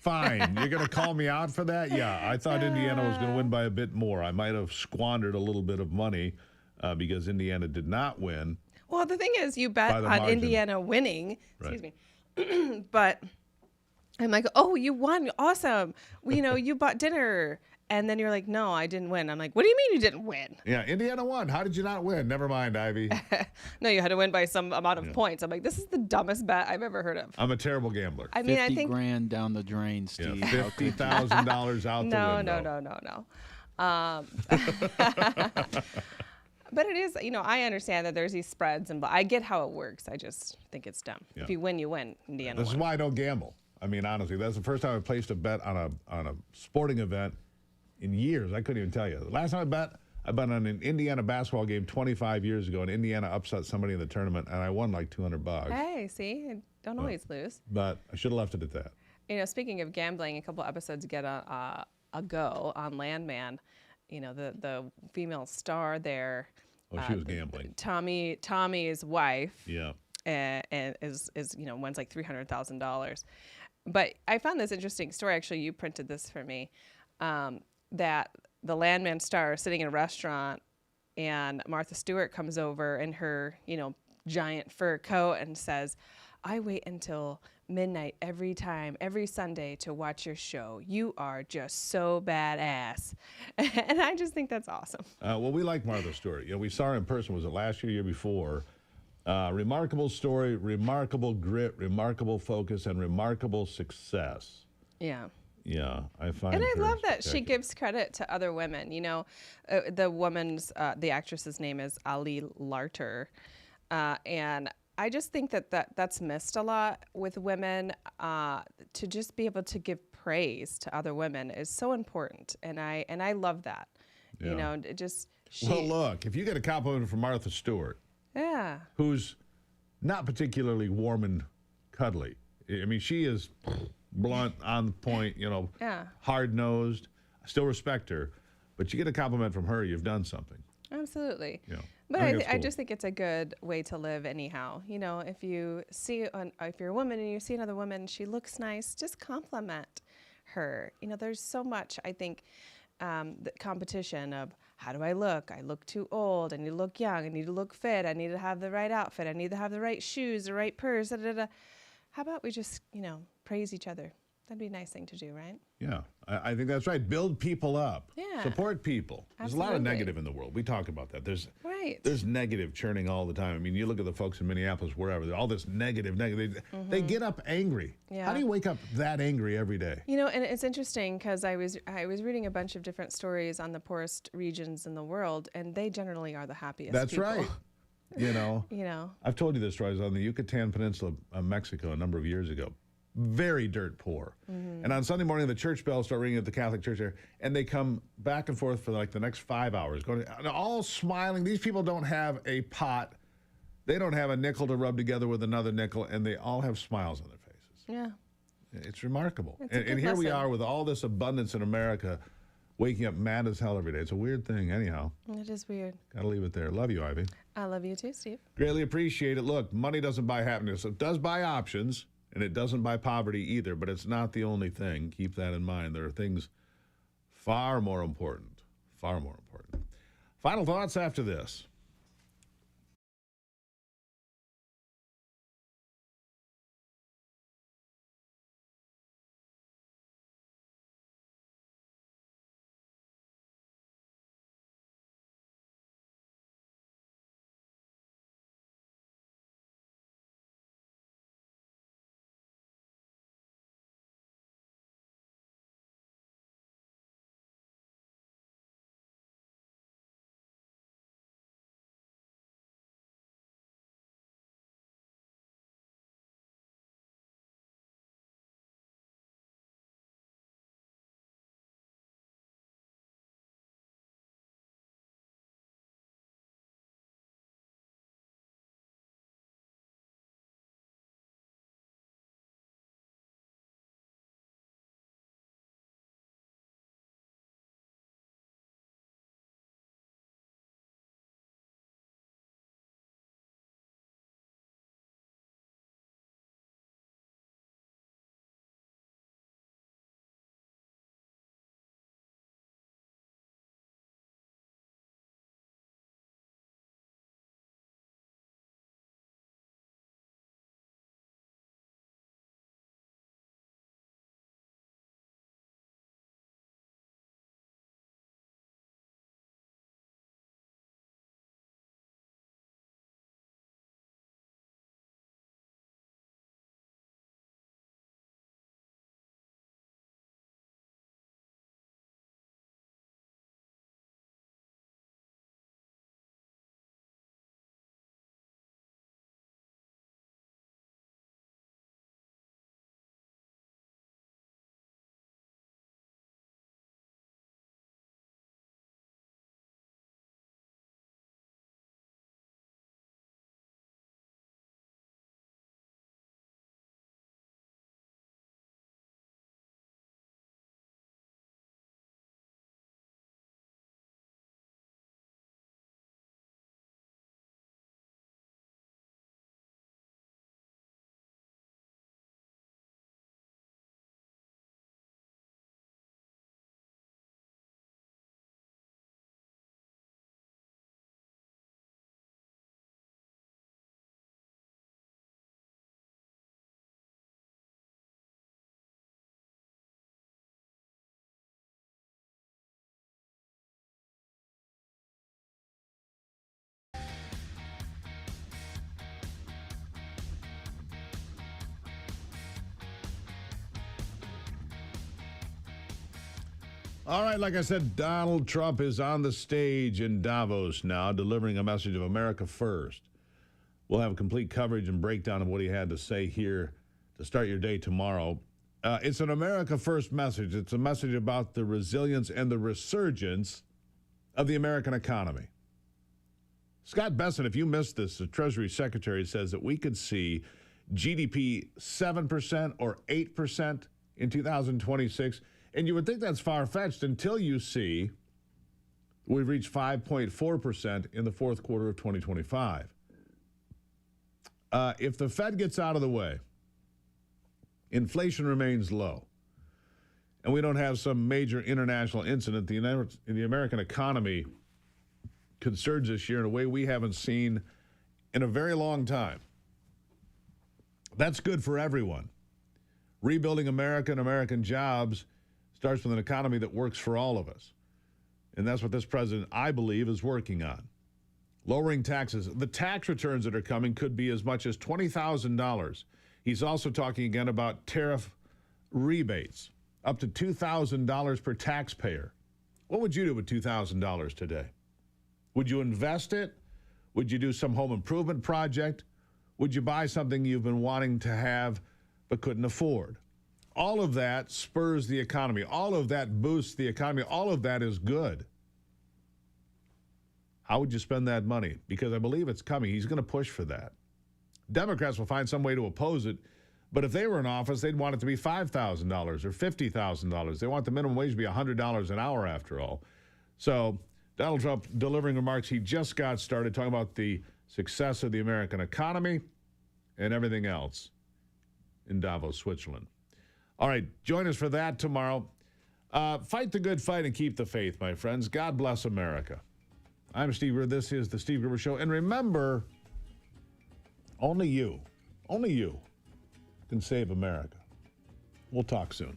Fine. You're going to call me out for that? Yeah, I thought Indiana was going to win by a bit more. I might have squandered a little bit of money because Indiana did not win. Well, the thing is, you bet on Indiana winning. Excuse me. But I'm like, oh, you won. Awesome. Well, you bought dinner. And then you're like, no, I didn't win. I'm like, what do you mean you didn't win? Yeah, Indiana won. How did you not win? Never mind, Ivy. No, you had to win by some amount of points. I'm like, this is the dumbest bet I've ever heard of. I'm a terrible gambler. I mean, I think $50,000 down the drain, Steve. Yeah, $50,000 out the window. No. But it is, I understand that there's these spreads, and I get how it works. I just think it's dumb. Yeah. If you win, you win. Indiana This is why I don't gamble. I mean, honestly, that's the first time I placed a bet on a sporting event in years. I couldn't even tell you. The last time I bet on an Indiana basketball game 25 years ago, and Indiana upset somebody in the tournament, and I won like $200. Hey, see? I don't always lose. But I should have left it at that. Speaking of gambling, a couple episodes ago on Landman, the female star there. Oh, she was gambling. Tommy's wife. Yeah. And is wins like $300,000. But I found this interesting story. Actually, you printed this for me. That the Landman star is sitting in a restaurant, and Martha Stewart comes over in her, giant fur coat and says, I wait until midnight every Sunday to watch your show. You are just so badass. And I just think that's awesome. Well, we like Martha Stewart. We saw her in person. Was it last year, year before? Remarkable story, remarkable grit, remarkable focus, and remarkable success. Yeah. Yeah, I find. And I her love that she spectacular. gives credit to other women. You know, the actress's name is Ali Larter. And I just think that's missed a lot with women. To just be able to give praise to other women is so important. And I love that. Yeah. You know, it just, Well, look, if you get a compliment from Martha Stewart, yeah. who's not particularly warm and cuddly. I mean, she is blunt, on point, you know, Yeah. hard-nosed. I still respect her, but you get a compliment from her, you've done something. Absolutely. Yeah. But I I, think it's I cool. just think it's a good way to live anyhow. You know, if you see, if you're a woman and you see another woman, she looks nice, just compliment her. You know, there's so much, I think, the competition of how do I look? I look too old. I need to look young. I need to look fit. I need to have the right outfit. I need to have the right shoes, the right purse. Da, da, da. How about we just, you know, praise each other? That'd be a nice thing to do, right? Yeah, I think that's right. Build people up. Yeah. Support people. There's a lot of Absolutely. negative in the world. We talk about that. There's Right. negative churning all the time. I mean, you look at the folks in Minneapolis, wherever, all this negative. They Mhm. get up angry. Yeah. How do you wake up that angry every day? You know, and it's interesting because I was reading a bunch of different stories on the poorest regions in the world, and they generally are the happiest. That's people. right. You know, You know. I've told you this story. I was on the Yucatan Peninsula of Mexico a number of years ago. Very dirt poor. Mhm. And on Sunday morning, the church bells start ringing at the Catholic church there, and they come back and forth for like the next 5 hours, and all smiling. These people don't have a pot. They don't have a nickel to rub together with another nickel, and they all have smiles on their faces. Yeah. It's remarkable. It's a And good here we lesson. are with all this abundance in America, waking up mad as hell every day. It's a weird thing. Anyhow, It is weird. got to leave it there. Love you, Ivy. I love you too, Steve. Greatly appreciate it. Look, money doesn't buy happiness. It does buy options, and it doesn't buy poverty either, but it's not the only thing. Keep that in mind. There are things far more important. Far more important. Final thoughts after this. All right, like I said, Donald Trump is on the stage in Davos now, delivering a message of America first. We'll have complete coverage and breakdown of what he had to say here to start your day tomorrow. It's an America first message. It's a message about the resilience and the resurgence of the American economy. Scott Bessent, if you missed this, the Treasury Secretary says that we could see GDP 7% or 8% in 2026. And you would think that's far-fetched until you see we've reached 5.4% in the fourth quarter of 2025. If the Fed gets out of the way, inflation remains low, and we don't have some major international incident, the American economy could surge this year in a way we haven't seen in a very long time. That's good for everyone. Rebuilding America and American jobs starts with an economy that works for all of us. And that's what this president, I believe, is working on. Lowering taxes. The tax returns that are coming could be as much as $20,000. He's also talking again about tariff rebates, up to $2,000 per taxpayer. What would you do with $2,000 today? Would you invest it? Would you do some home improvement project? Would you buy something you've been wanting to have but couldn't afford? All of that spurs the economy. All of that boosts the economy. All of that is good. How would you spend that money? Because I believe it's coming. He's going to push for that. Democrats will find some way to oppose it, but if they were in office, they'd want it to be $5,000 or $50,000. They want the minimum wage to be $100 an hour, after all. So Donald Trump delivering remarks. He just got started talking about the success of the American economy and everything else in Davos, Switzerland. All right, join us for that tomorrow. Fight the good fight and keep the faith, my friends. God bless America. I'm Steve Gruber. This is the Steve Gruber Show. And remember, only you can save America. We'll talk soon.